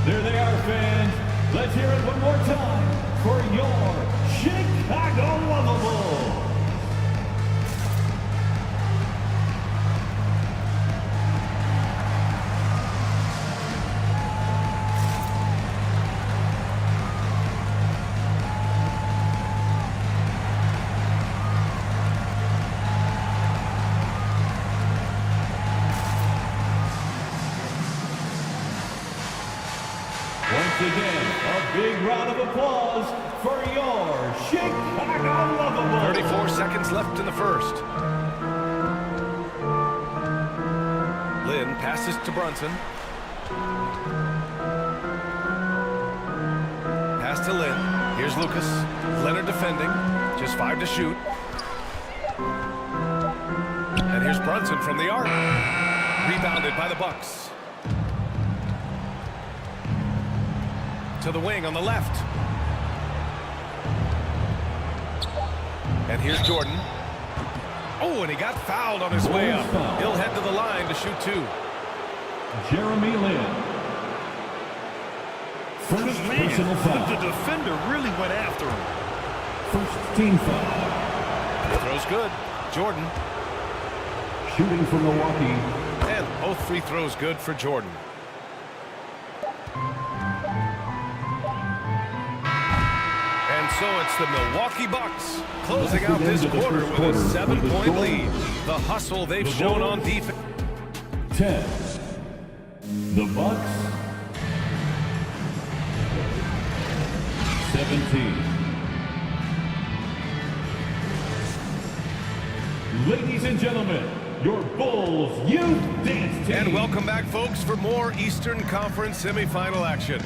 There they are, fans. Let's hear it one more time for your Chicago Lovables. Again, a big round of applause for your Chicago Lovables. 34 seconds left in the first. Lin passes to Brunson. Pass to Lin. Here's Lucas. Leonard defending. Just 5 to shoot. And here's Brunson from the arc. Rebounded by the Bucks. To the wing on the left. And here's Jordan. Oh, and he got fouled on his way up. He'll head to the line to shoot 2. Jeremy Lin. First personal foul. The defender really went after him. First team foul. The throw's good. Jordan. Shooting for Milwaukee. And both free throws good for Jordan. And so it's the Milwaukee Bucks closing out this quarter with a 7-point lead. The hustle they've shown on defense. 10. The Bucks. 17. Ladies and gentlemen, your Bulls Youth Dance Team. And welcome back, folks, for more Eastern Conference semifinal action.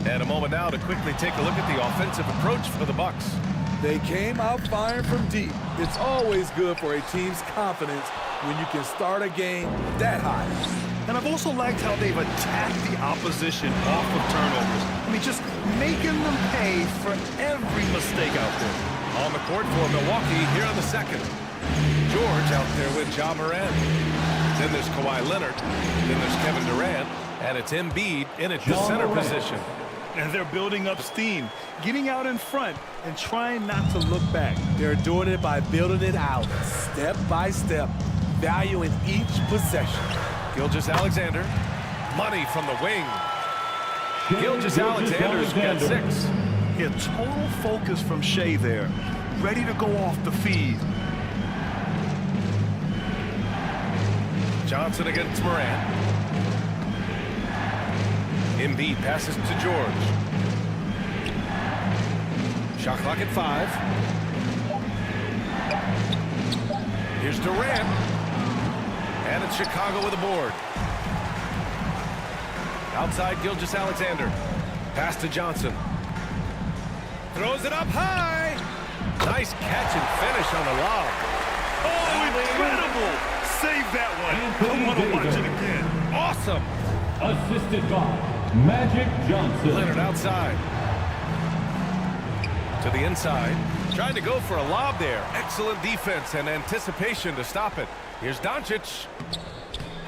And a moment now to quickly take a look at the offensive approach for the Bucks. They came out firing from deep. It's always good for a team's confidence when you can start a game that high. And I've also liked how they've attacked the opposition off of turnovers. I mean, just making them pay for every mistake out there. On the court for Milwaukee here on the second. George out there with Ja Morant. Then there's Kawhi Leonard. Then there's Kevin Durant. And it's Embiid in at the center position. And they're building up steam, getting out in front and trying not to look back. They're doing it by building it out, step by step, valuing each possession. Gilgeous-Alexander, money from the wing. Gilgeous-Alexander's got 6. Yeah, total focus from Shea there, ready to go off the feed. Johnson against Morant. Embiid passes to George. Shot clock at 5. Here's Durant. And it's Chicago with a board. Outside Gilgeous-Alexander. Pass to Johnson. Throws it up high. Nice catch and finish on the lob. Oh, incredible. Save that one. I want to watch it again. Awesome. Assisted by Magic Johnson. Leonard outside. To the inside. Trying to go for a lob there. Excellent defense and anticipation to stop it. Here's Doncic.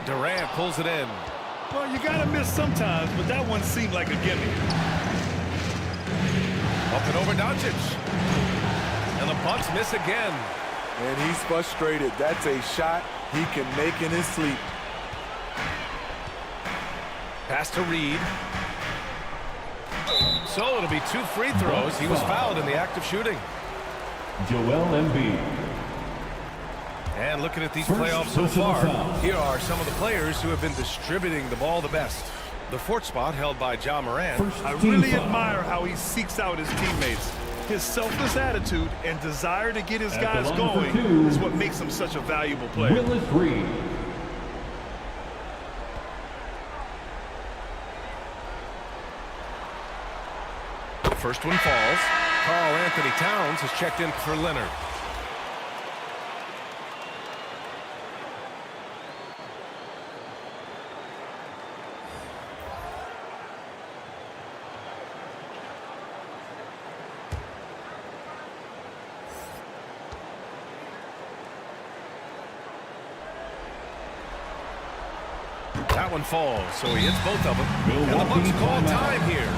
Durant pulls it in. Well, you got to miss sometimes, but that one seemed like a gimme. Up and over Doncic. And the Bucks miss again. And he's frustrated. That's a shot he can make in his sleep. Pass to Reed. So it'll be 2 free throws. He was fouled in the act of shooting. Joel Embiid. And looking at these playoffs so far, here are some of the players who have been distributing the ball the best. The 4th spot held by Ja Morant. I really admire how he seeks out his teammates. His selfless attitude and desire to get his guys going is what makes him such a valuable player. Willis Reed. First one falls. Karl Anthony Towns has checked in for Leonard. That one falls, so he hits both of them. And the Bucks call time here.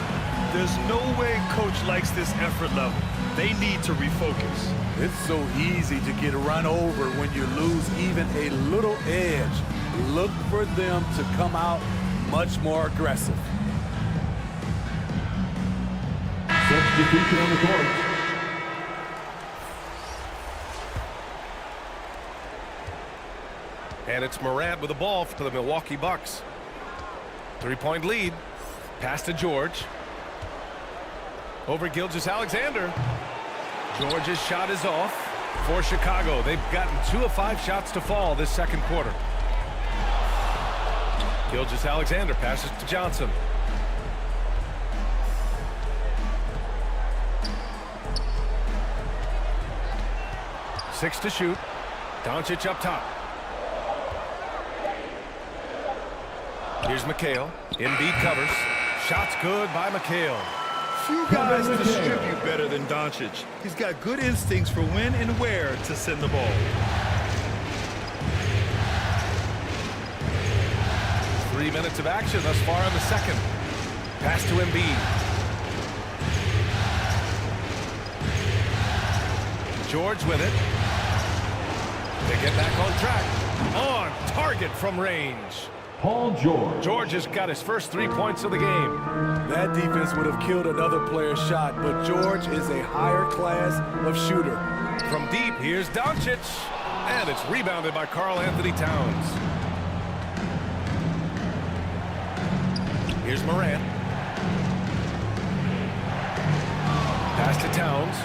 There's no way coach likes this effort level. They need to refocus. It's so easy to get run over when you lose even a little edge. Look for them to come out much more aggressive. Substitution on the court. And it's Morant with the ball for the Milwaukee Bucks. 3-point lead. Pass to George. Over Gilgeous-Alexander. George's shot is off for Chicago. They've gotten 2 of 5 shots to fall this second quarter. Gilgeous-Alexander passes to Johnson. Six to shoot. Doncic up top. Here's McHale. Embiid covers. Shots good by McHale. Few guys distribute better than Doncic. He's got good instincts for when and where to send the ball. 3 minutes of action thus far in the second. Pass to Embiid. George with it. They get back on track. On target from range. Paul George. George has got his first 3 points of the game. That defense would have killed another player's shot, but George is a higher class of shooter. From deep, here's Doncic. And it's rebounded by Karl Anthony Towns. Here's Morant. Pass to Towns.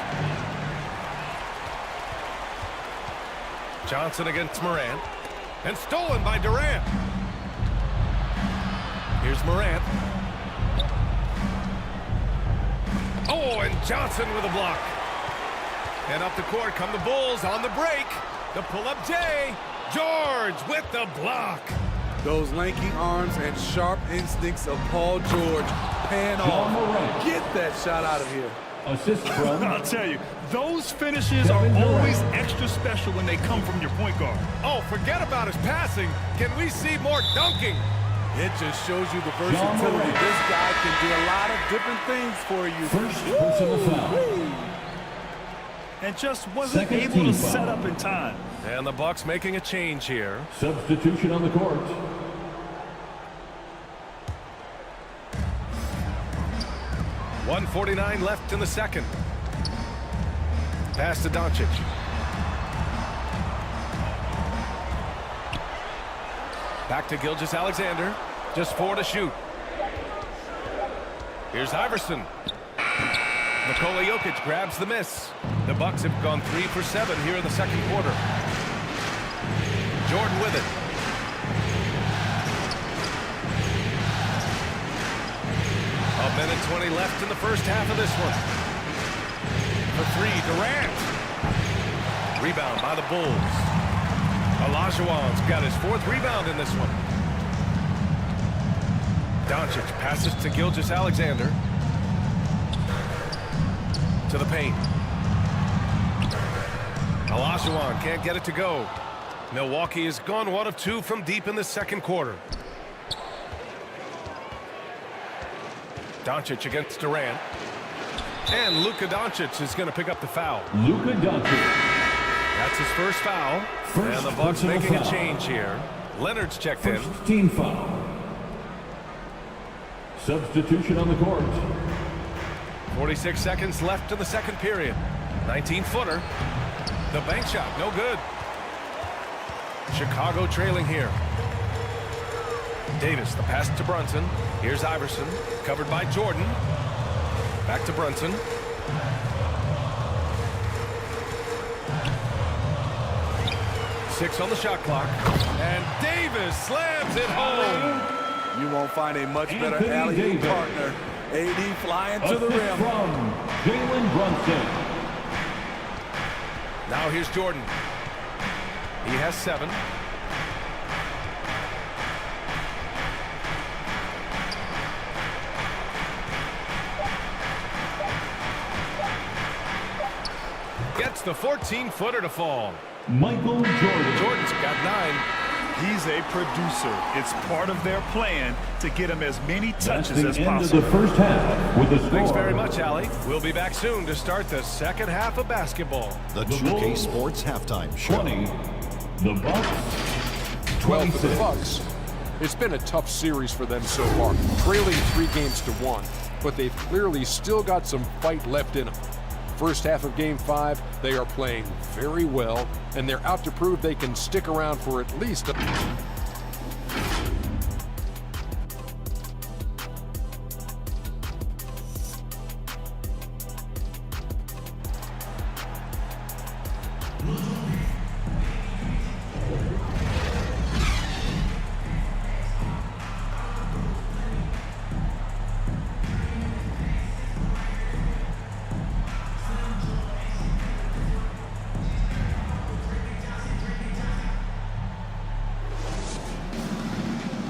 Johnson against Morant. And stolen by Durant. Here's Morant. Oh, and Johnson with a block. And up the court come the Bulls on the break. The pull-up J. George with the block. Those lanky arms and sharp instincts of Paul George paying off. Get that shot out of here. Assist from... I'll tell you, those finishes are always extra special when they come from your point guard. Oh, forget about his passing. Can we see more dunking? It just shows you the versatility. This guy can do a lot of different things for you. First personal foul. And just wasn't able to set up in time. And the Bucks making a change here. Substitution on the court. .149 left in the second. Pass to Doncic. Back to Gilgeous-Alexander. Just 4 to shoot. Here's Iverson. Nikola Jokic grabs the miss. The Bucks have gone 3 for 7 here in the second quarter. Jordan with it. A minute 20 left in the first half of this one. For 3, Durant. Rebound by the Bulls. Olajuwon's got his 4th rebound in this one. Doncic passes to Gilgeous-Alexander. To the paint. Olajuwon can't get it to go. Milwaukee has gone 1 of 2 from deep in the second quarter. Doncic against Durant. And Luka Doncic is going to pick up the foul. Luka Doncic. That's his first foul. And the Bucks making a change here. Leonard's checked in. Team foul. Substitution on the court. 46 seconds left in the second period. 19-footer. The bank shot, no good. Chicago trailing here. Davis, the pass to Brunson. Here's Iverson, covered by Jordan. Back to Brunson. Six on the shot clock. And Davis slams it home. You won't find a much better alley-oop partner. AD flying to the rim. From Jalen Brunson. Now here's Jordan. He has 7. Gets the 14-footer to fall. Michael Jordan. Jordan's got 9. He's a producer. It's part of their plan to get him as many touches as end possible. Of the first half with the score. Thanks very much, Allie. We'll be back soon to start the second half of basketball. The 2K Sports Halftime Show. 20. The Bucks. 26. Well, for the Bucks, it's been a tough series for them so far, trailing 3 games to 1, but they've clearly still got some fight left in them. First half of Game 5, they are playing very well, and they're out to prove they can stick around for at least a...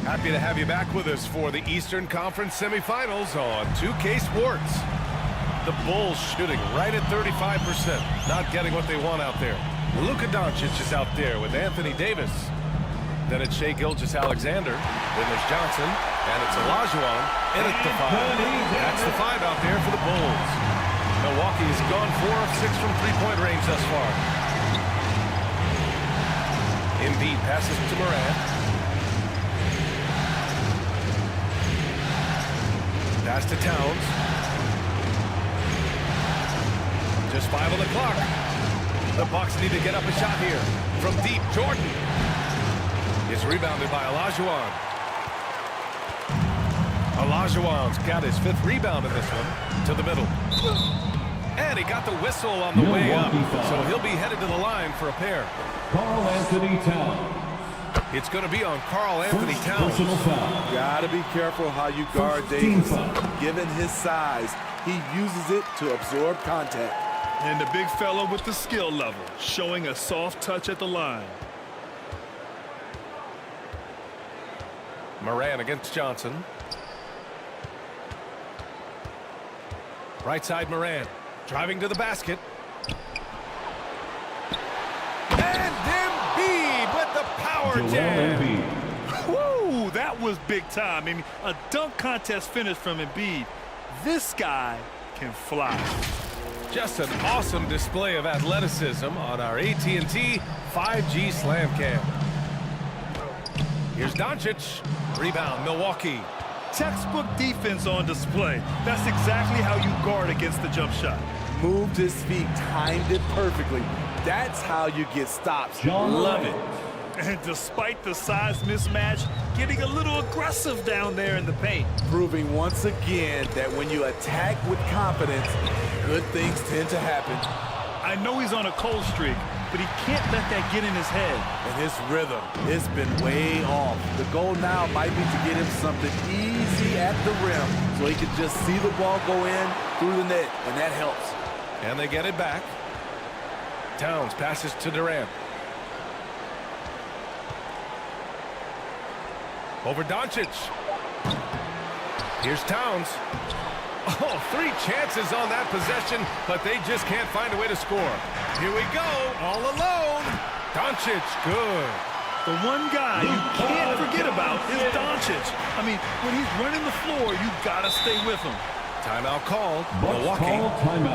Happy to have you back with us for the Eastern Conference semifinals on 2K Sports. The Bulls shooting right at 35%. Not getting what they want out there. Luka Doncic is out there with Anthony Davis. Then it's Shai Gilgeous-Alexander. Then there's Johnson. And it's Olajuwon. And it's the 5. That's the 5 out there for the Bulls. Milwaukee has gone 4 of 6 from three-point range thus far. Embiid passes to Morant. Pass to Towns. Just 5 on the clock. The Bucks need to get up a shot here. From deep, Jordan. Is rebounded by Olajuwon. Olajuwon's got his 5th rebound in this one. To the middle. And he got the whistle on the way up. So he'll be headed to the line for a pair. Karl Anthony Towns. It's going to be on Karl Anthony Towns. Gotta be careful how you guard Davis. Given his size, he uses it to absorb contact. And the big fella with the skill level, showing a soft touch at the line. Morant against Johnson. Right side Morant. Driving to the basket. And Embiid with the power jam. Woo, that was big time. I mean, a dunk contest finish from Embiid. This guy can fly. Just an awesome display of athleticism on our AT&T 5G Slam Cam. Here's Doncic. Rebound, Milwaukee. Textbook defense on display. That's exactly how you guard against the jump shot. Moved his feet, timed it perfectly. That's how you get stops. Love it. And despite the size mismatch, getting a little aggressive down there in the paint. Proving once again that when you attack with confidence, good things tend to happen. I know he's on a cold streak, but he can't let that get in his head. And his rhythm, it's been way off. The goal now might be to get him something easy at the rim so he can just see the ball go in through the net, and that helps. And they get it back. Towns passes to Durant. Over Doncic. Here's Towns. Oh, 3 chances on that possession, but they just can't find a way to score. Here we go, all alone. Doncic, good. The one guy you can't forget about is Doncic. I mean, when he's running the floor, you gotta stay with him. Timeout called. Milwaukee.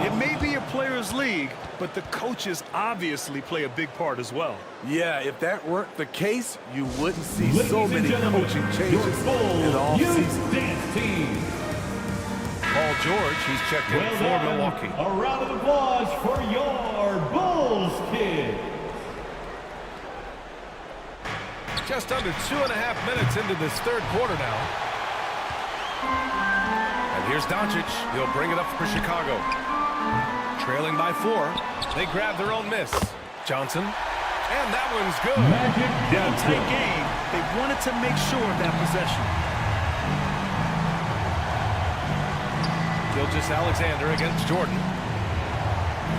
It may be a players' league, but the coaches obviously play a big part as well. Yeah, if that weren't the case, you wouldn't see so many coaching changes in the offseason. Paul George, he's checked in for Milwaukee. A round of applause for your Bulls kid. Just under 2.5 minutes into this 3rd quarter now. And here's Doncic. He'll bring it up for Chicago. Trailing by 4. They grab their own miss. Johnson. And that one's good. In a tight game, they wanted to make sure of that possession. Gilgeous-Alexander against Jordan.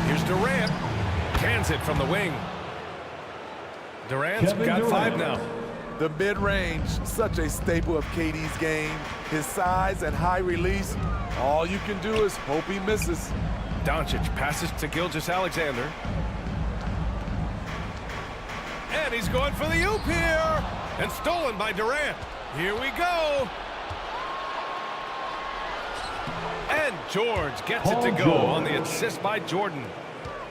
Here's Durant. Cans it from the wing. Durant's got 5 now. The mid-range, such a staple of KD's game. His size and high release, all you can do is hope he misses. Doncic passes to Gilgeous-Alexander. And he's going for the oop here. And stolen by Durant. Here we go. And George gets it to go on the assist by Jordan.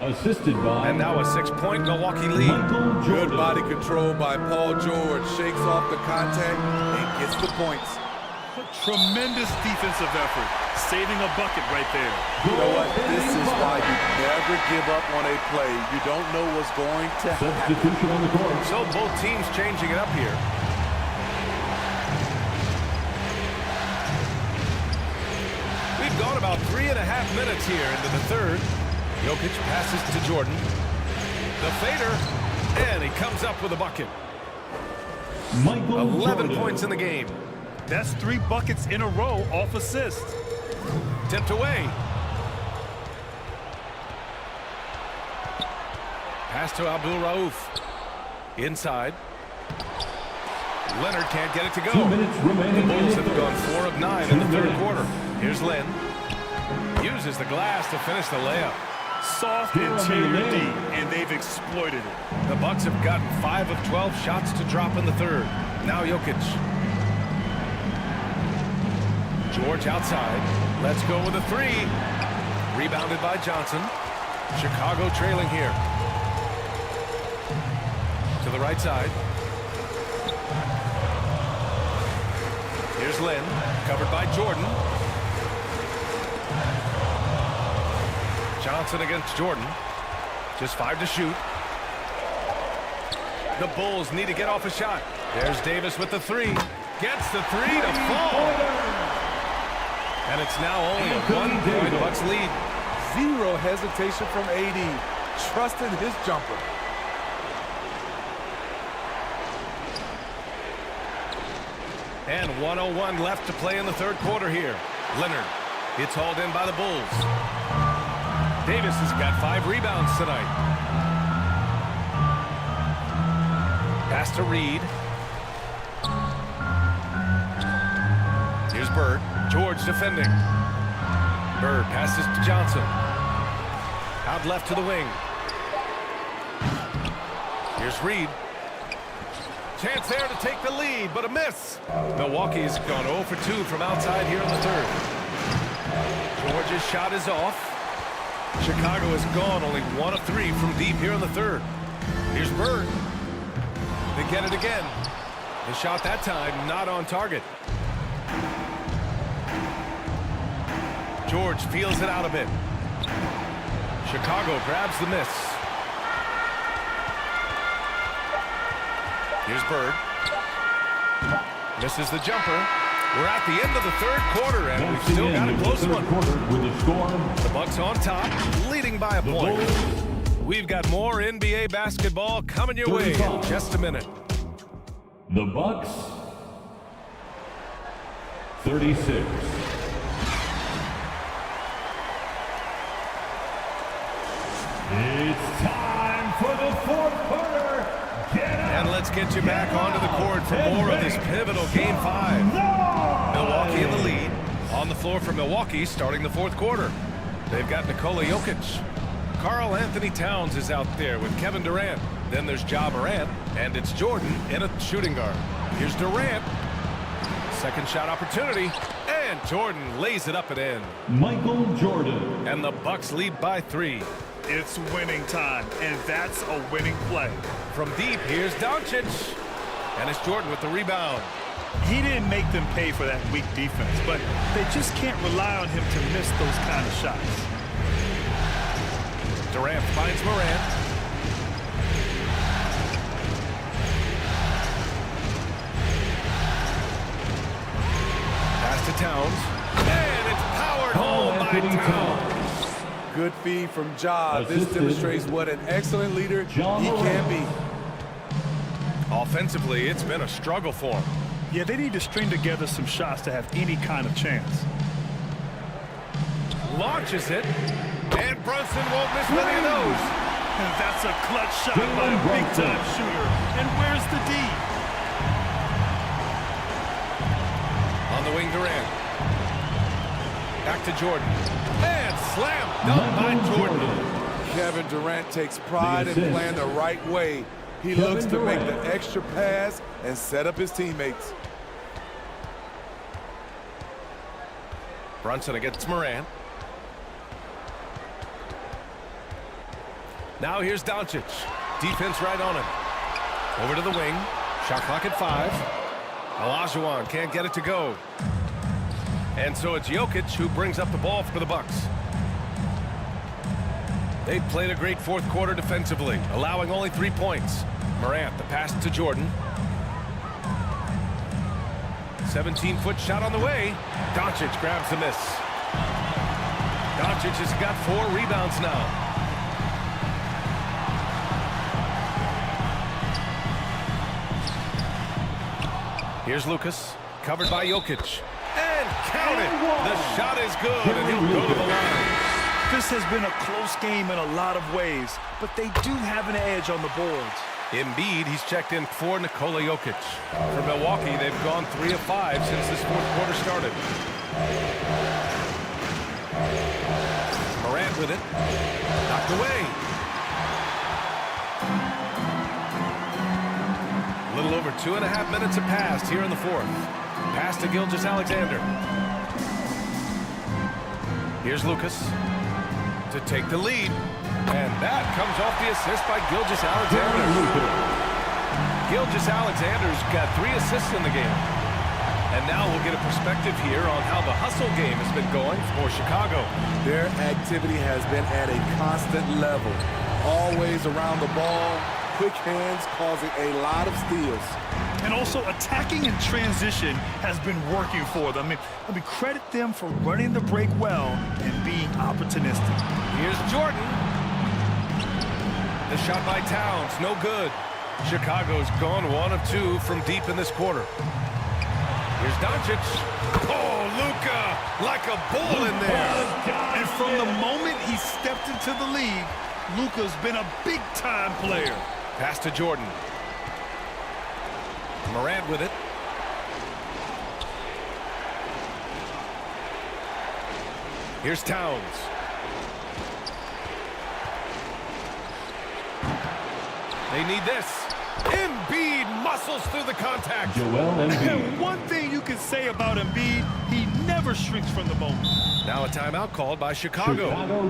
Assisted by... And now a 6-point Milwaukee lead. Good body control by Paul George. Shakes off the contact and gets the points. Tremendous defensive effort. Saving a bucket right there. You know what? This is why you never give up on a play. You don't know what's going to happen. Substitution on the court. So both teams changing it up here. We've gone about 3.5 minutes here into the 3rd. Jokic passes to Jordan. The fader. And he comes up with a bucket. 11 points in the game. That's 3 buckets in a row off assist. Tipped away. Pass to Abdul Rauf. Inside. Leonard can't get it to go. 2 minutes remaining. The Bulls have gone 4 of 9 in the 3rd quarter. Here's Len. Uses the glass to finish the layup. Soft interior D, and they've exploited it. The Bucks have gotten 5 of 12 shots to drop in the third. Now Jokic. George outside. Let's go with a 3. Rebounded by Johnson. Chicago trailing here. To the right side. Here's Lynn. Covered by Jordan. Johnson against Jordan. Just 5 to shoot. The Bulls need to get off a shot. There's Davis with the 3. Gets the 3 to fall. And it's now only a 1-point Bucks lead. Zero hesitation from AD. Trusted his jumper. And 1:01 left to play in the third quarter here. Leonard. It's hauled in by the Bulls. Davis has got 5 rebounds tonight. Pass to Reed. Here's Bird. George defending. Bird passes to Johnson. Out left to the wing. Here's Reed. Chance there to take the lead, but a miss. Milwaukee's gone 0 for 2 from outside here in the third. George's shot is off. Chicago has gone only 1 of 3 from deep here in the third. Here's Bird. They get it again. The shot that time not on target. George feels it out a bit. Chicago grabs the miss. Here's Bird. Misses the jumper. We're at the end of the third quarter, and we've still got a close one. The Bucks on top, leading by a point. We've got more NBA basketball coming your way in just a minute. The Bucks, 36. It's time for the fourth quarter. And let's get you back onto the court for more of this pivotal Game 5. Milwaukee in the lead. On the floor for Milwaukee starting the fourth quarter. They've got Nikola Jokic. Karl Anthony Towns is out there with Kevin Durant. Then there's Ja Morant, and it's Jordan in a shooting guard. Here's Durant. Second shot opportunity, and Jordan lays it up and in. Michael Jordan. And the Bucks lead by 3. It's winning time, and that's a winning play. From deep, here's Doncic. And it's Jordan with the rebound. He didn't make them pay for that weak defense, but they just can't rely on him to miss those kind of shots. Durant finds Morant. Pass to Towns. And it's powered home by Towns. Good feed from Ja. This demonstrates what an excellent leader he can be. Offensively, it's been a struggle for him. Yeah, they need to string together some shots to have any kind of chance. Launches it, and Brunson won't miss many of those. And that's a clutch shot by a big-time shooter. And where's the D? On the wing, Durant. Back to Jordan. And slam dunk by Jordan. Kevin Durant takes pride in playing the right way. He looks to make the extra pass and set up his teammates. Brunson against Morant. Now here's Doncic. Defense right on him. Over to the wing. Shot clock at 5. Olajuwon can't get it to go. And so it's Jokic who brings up the ball for the Bucks. They played a great fourth quarter defensively, allowing only 3 points. Morant, the pass to Jordan. 17-foot shot on the way. Doncic grabs the miss. Doncic has got 4 rebounds now. Here's Lucas, covered by Jokic. And counted. The shot is good, and he'll go to the line. This has been a close game in a lot of ways, but they do have an edge on the boards. Embiid, he's checked in for Nikola Jokic. For Milwaukee, they've gone 3 of 5 since this fourth quarter started. with it. Knocked away. A little over 2.5 minutes have passed here in the fourth. Pass to Gilgeous-Alexander. Here's Lucas to take the lead. And that comes off the assist by Gilgeous-Alexander. Gilgeous-Alexander's got 3 assists in the game. And now we'll get a perspective here on how the hustle game has been going for Chicago. Their activity has been at a constant level. Always around the ball, quick hands causing a lot of steals. And also attacking in transition has been working for them. I mean, credit them for running the break well and being opportunistic. Here's Jordan. The shot by Towns, no good. Chicago's gone 1 of 2 from deep in this quarter. Here's Doncic. Oh, Luka, like a bull in there. And from the moment he stepped into the league, Luka's been a big-time player. Pass to Jordan. Morant with it. Here's Towns. They need this. Embiid muscles through the contact. And one thing you can say about Embiid, he never shrinks from the moment. Now a timeout called by Chicago.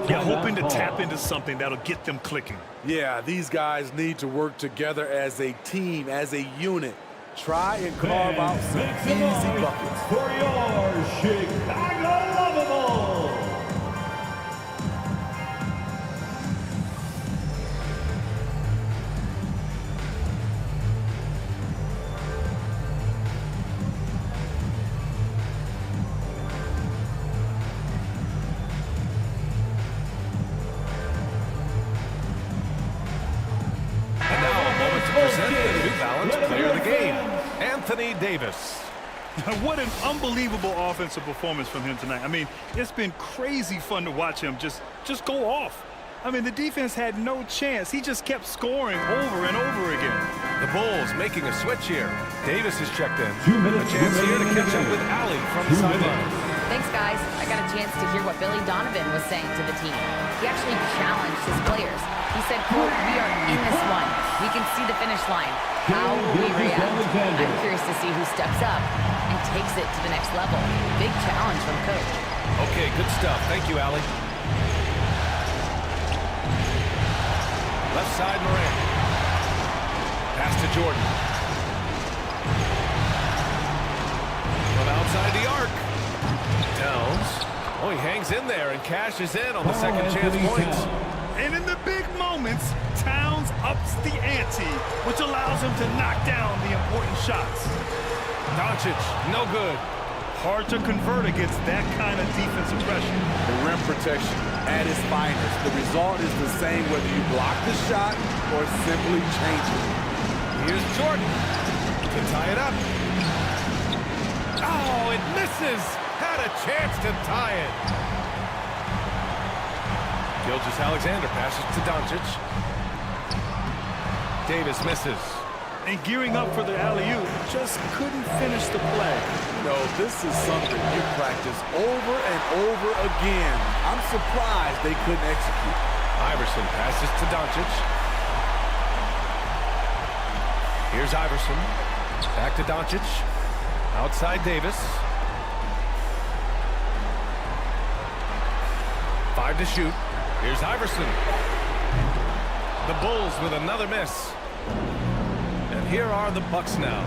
Yeah, hoping to tap into something that'll get them clicking. Yeah, these guys need to work together as a team, as a unit. Try and carve out some easy buckets. For your Chicago Lovables. Anthony Davis. What an unbelievable offensive performance from him tonight. I mean, it's been crazy fun to watch him just go off. I mean, the defense had no chance. He just kept scoring over and over again. The Bulls making a switch here. Davis is checked in. A chance here to catch up with Allie from the sideline. Thanks, guys. I got a chance to hear what Billy Donovan was saying to the team. He actually challenged his players. He said, quote, "We are in this one. We can see the finish line. How will we react?" I'm curious to see who steps up and takes it to the next level. Big challenge from Coach. Okay, good stuff. Thank you, Allie. Left side, Morant. Pass to Jordan. From outside the arc. Towns. Oh, he hangs in there and cashes in on the second chance points. And in the big moments, Towns ups the ante, which allows him to knock down the important shots. Doncic, no good. Hard to convert against that kind of defensive pressure. The rim protection at its finest. The result is the same whether you block the shot or simply change it. Here's Jordan to tie it up. Oh, it misses. Had a chance to tie it. Gilgeous-Alexander passes to Doncic. Davis misses. And gearing up for the alley-oop, just couldn't finish the play. No, this is something you practice over and over again. I'm surprised they couldn't execute. Iverson passes to Doncic. Here's Iverson. Back to Doncic. Outside Davis. 5 to shoot. Here's Iverson. The Bulls with another miss. And here are the Bucks now.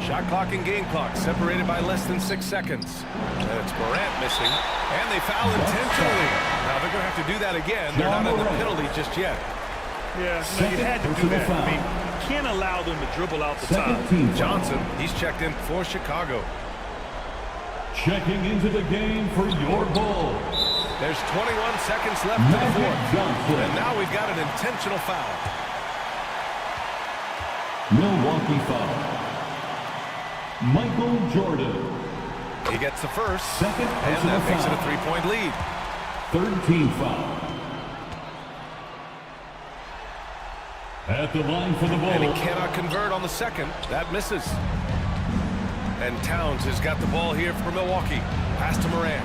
Shot clock and game clock separated by less than 6 seconds. And it's Morant missing. And they foul intentionally. Now they're going to have to do that again. They're not in the penalty just yet. Yeah, no, you had to do that. I mean, you can't allow them to dribble out the top. Johnson, he's checked in for Chicago. Checking into the game for your Bulls. There's 21 seconds left in the fourth. And now we've got an intentional foul. Milwaukee foul. Michael Jordan. He gets the first. Second and that makes it a 3-point lead. Third team foul. At the line for the Bulls. And he cannot convert on the second. That misses. And Towns has got the ball here for Milwaukee. Pass to Morant.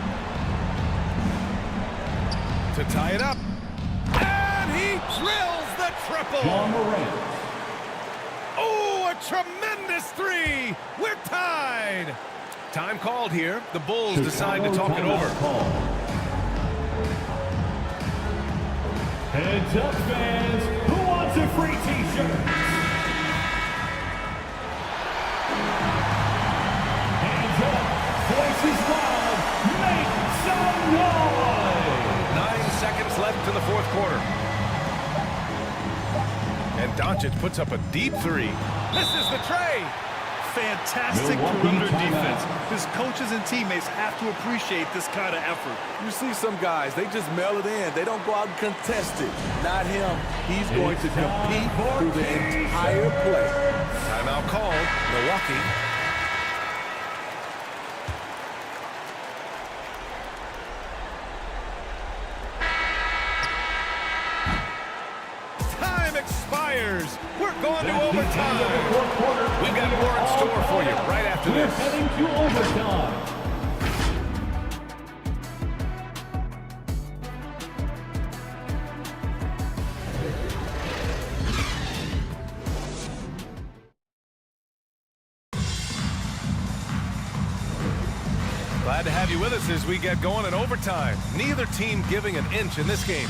to tie it up. And he drills the triple. John Morant. Oh, a tremendous three. We're tied. Time called here. The Bulls decide to talk it over. Heads up, fans. Who wants a free t-shirt? Hands up. Voices loud. Make some noise. 9 seconds left in the fourth quarter. And Doncic puts up a deep three. Misses the tray. Fantastic perimeter defense. His coaches and teammates have to appreciate this kind of effort. You see some guys, they just mail it in. They don't go out and contest it. Not him. He's going to compete through the entire play. Timeout called. Milwaukee. Time expires. We're going to overtime. We've got more in store for you right after We're this. heading to overtime. Glad to have you with us as we get going in overtime. Neither team giving an inch in this game.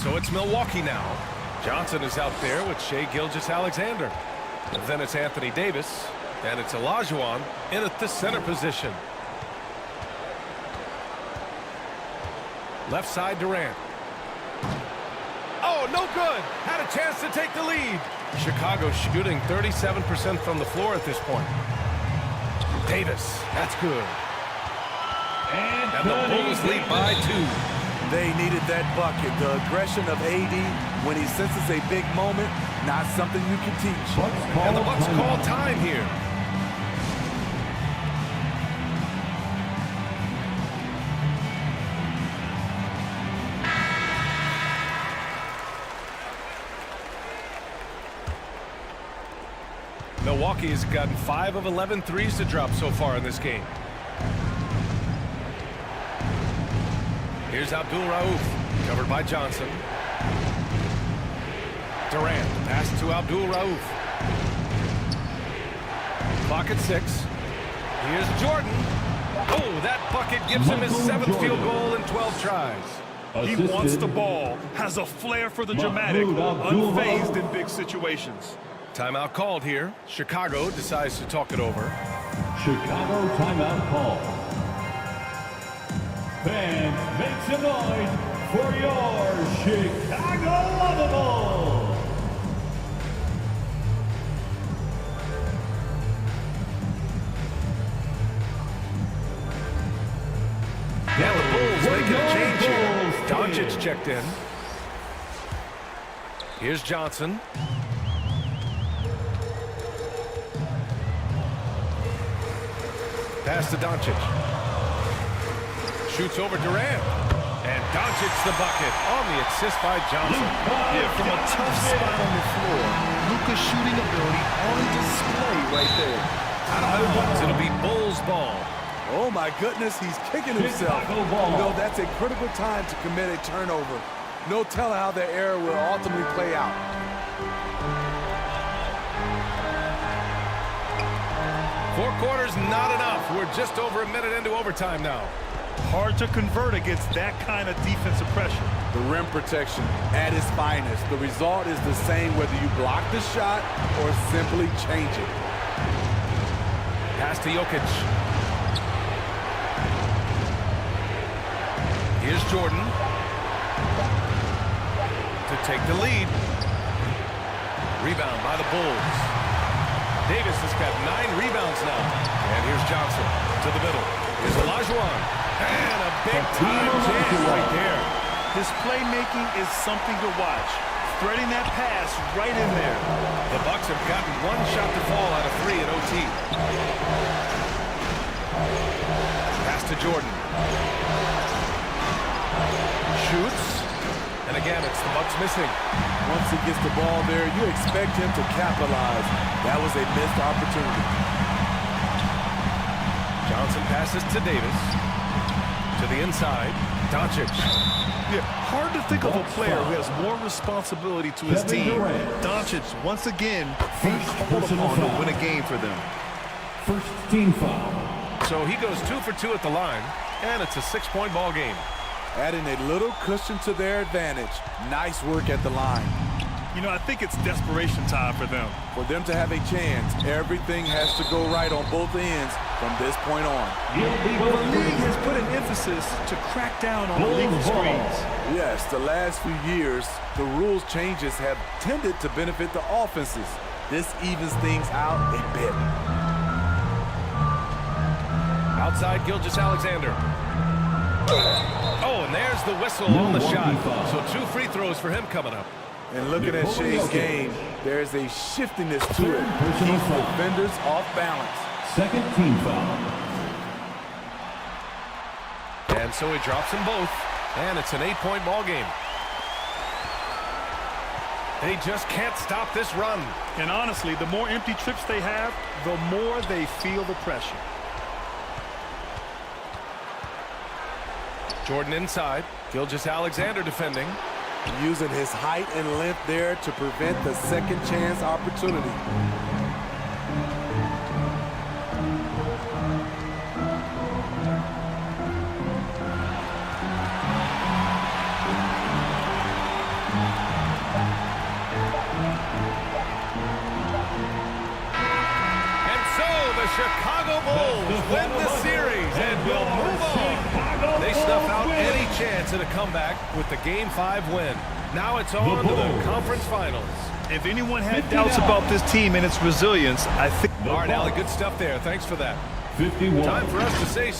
So it's Milwaukee now. Johnson is out there with Shai Gilgeous-Alexander. And then it's Anthony Davis. And it's Olajuwon in at the center position. Left side Durant. Oh, no good. Had a chance to take the lead. Chicago shooting 37% from the floor at this point. Davis, that's good. And the Bulls lead by 2. They needed that bucket. The aggression of AD when he senses a big moment, not something you can teach. And the Bucks call time here. Milwaukee has gotten 5 of 11 threes to drop so far in this game. Here's Abdul-Rauf, covered by Johnson. Durant, pass to Abdul-Rauf. Clock at 6. Here's Jordan. Oh, that bucket gives him his 7th field goal in 12 tries. He wants the ball, has a flair for the dramatic, unfazed in big situations. Timeout called here. Chicago decides to talk it over. Chicago timeout call. Fans, make some noise for your Chicago Lovables. Now the Bulls making a change here. Doncic checked in. Here's Johnson. Pass to Doncic. Shoots over Durant. And Doncic the bucket on the assist by Johnson. Yeah, from a tough spot on the floor, Luka's shooting ability on display right there. Out of bounds, it'll be Bulls ball. Oh my goodness, he's kicking himself. You know, that's a critical time to commit a turnover. No telling how the error will ultimately play out. Four quarters, not enough. We're just over a minute into overtime now. Hard to convert against that kind of defensive pressure. The rim protection at its finest. The result is the same whether you block the shot or simply change it. Pass to Jokic. Here's Jordan to take the lead. Rebound by the Bulls. Davis has got 9 rebounds now. And here's Johnson to the middle. Here's Olajuwon. And a big-time jam right there. His playmaking is something to watch. Threading that pass right in there. The Bucks have gotten 1 shot to fall out of 3 at OT. Pass to Jordan. Shoots. And again, it's the Bucks missing. Once he gets the ball there, you expect him to capitalize. That was a missed opportunity. Johnson passes to Davis. To the inside, Doncic. Yeah, hard to think of a player who has more responsibility to his team. Doncic, once again, being called upon to win a game for them. First team foul. So he goes 2 for 2 at the line, and it's a 6-point ball game. Adding a little cushion to their advantage. Nice work at the line. You know, I think it's desperation time for them. For them to have a chance, everything has to go right on both ends from this point on. Well, the league has put an emphasis to crack down on illegal screens. Yes, the last few years, the rules changes have tended to benefit the offenses. This evens things out a bit. Outside, Gilgeous-Alexander. Oh, and there's the whistle on the shot. So 2 free throws for him coming up. And looking at Shea's game, there's a shiftiness to it. Keeps defenders off balance. Second team foul. And so he drops them both, and it's an 8-point ball game. They just can't stop this run. And honestly, the more empty trips they have, the more they feel the pressure. Jordan inside. Gilgeous-Alexander defending. Using his height and length there to prevent the second chance opportunity. And so the Chicago Bulls win the series and will move on. They snuff out any chance at a comeback with the Game 5 win. Now it's on to the conference finals. If anyone had doubts about this team and its resilience, I think... All right, Allie, good stuff there. Thanks for that. 51. Time for us to say...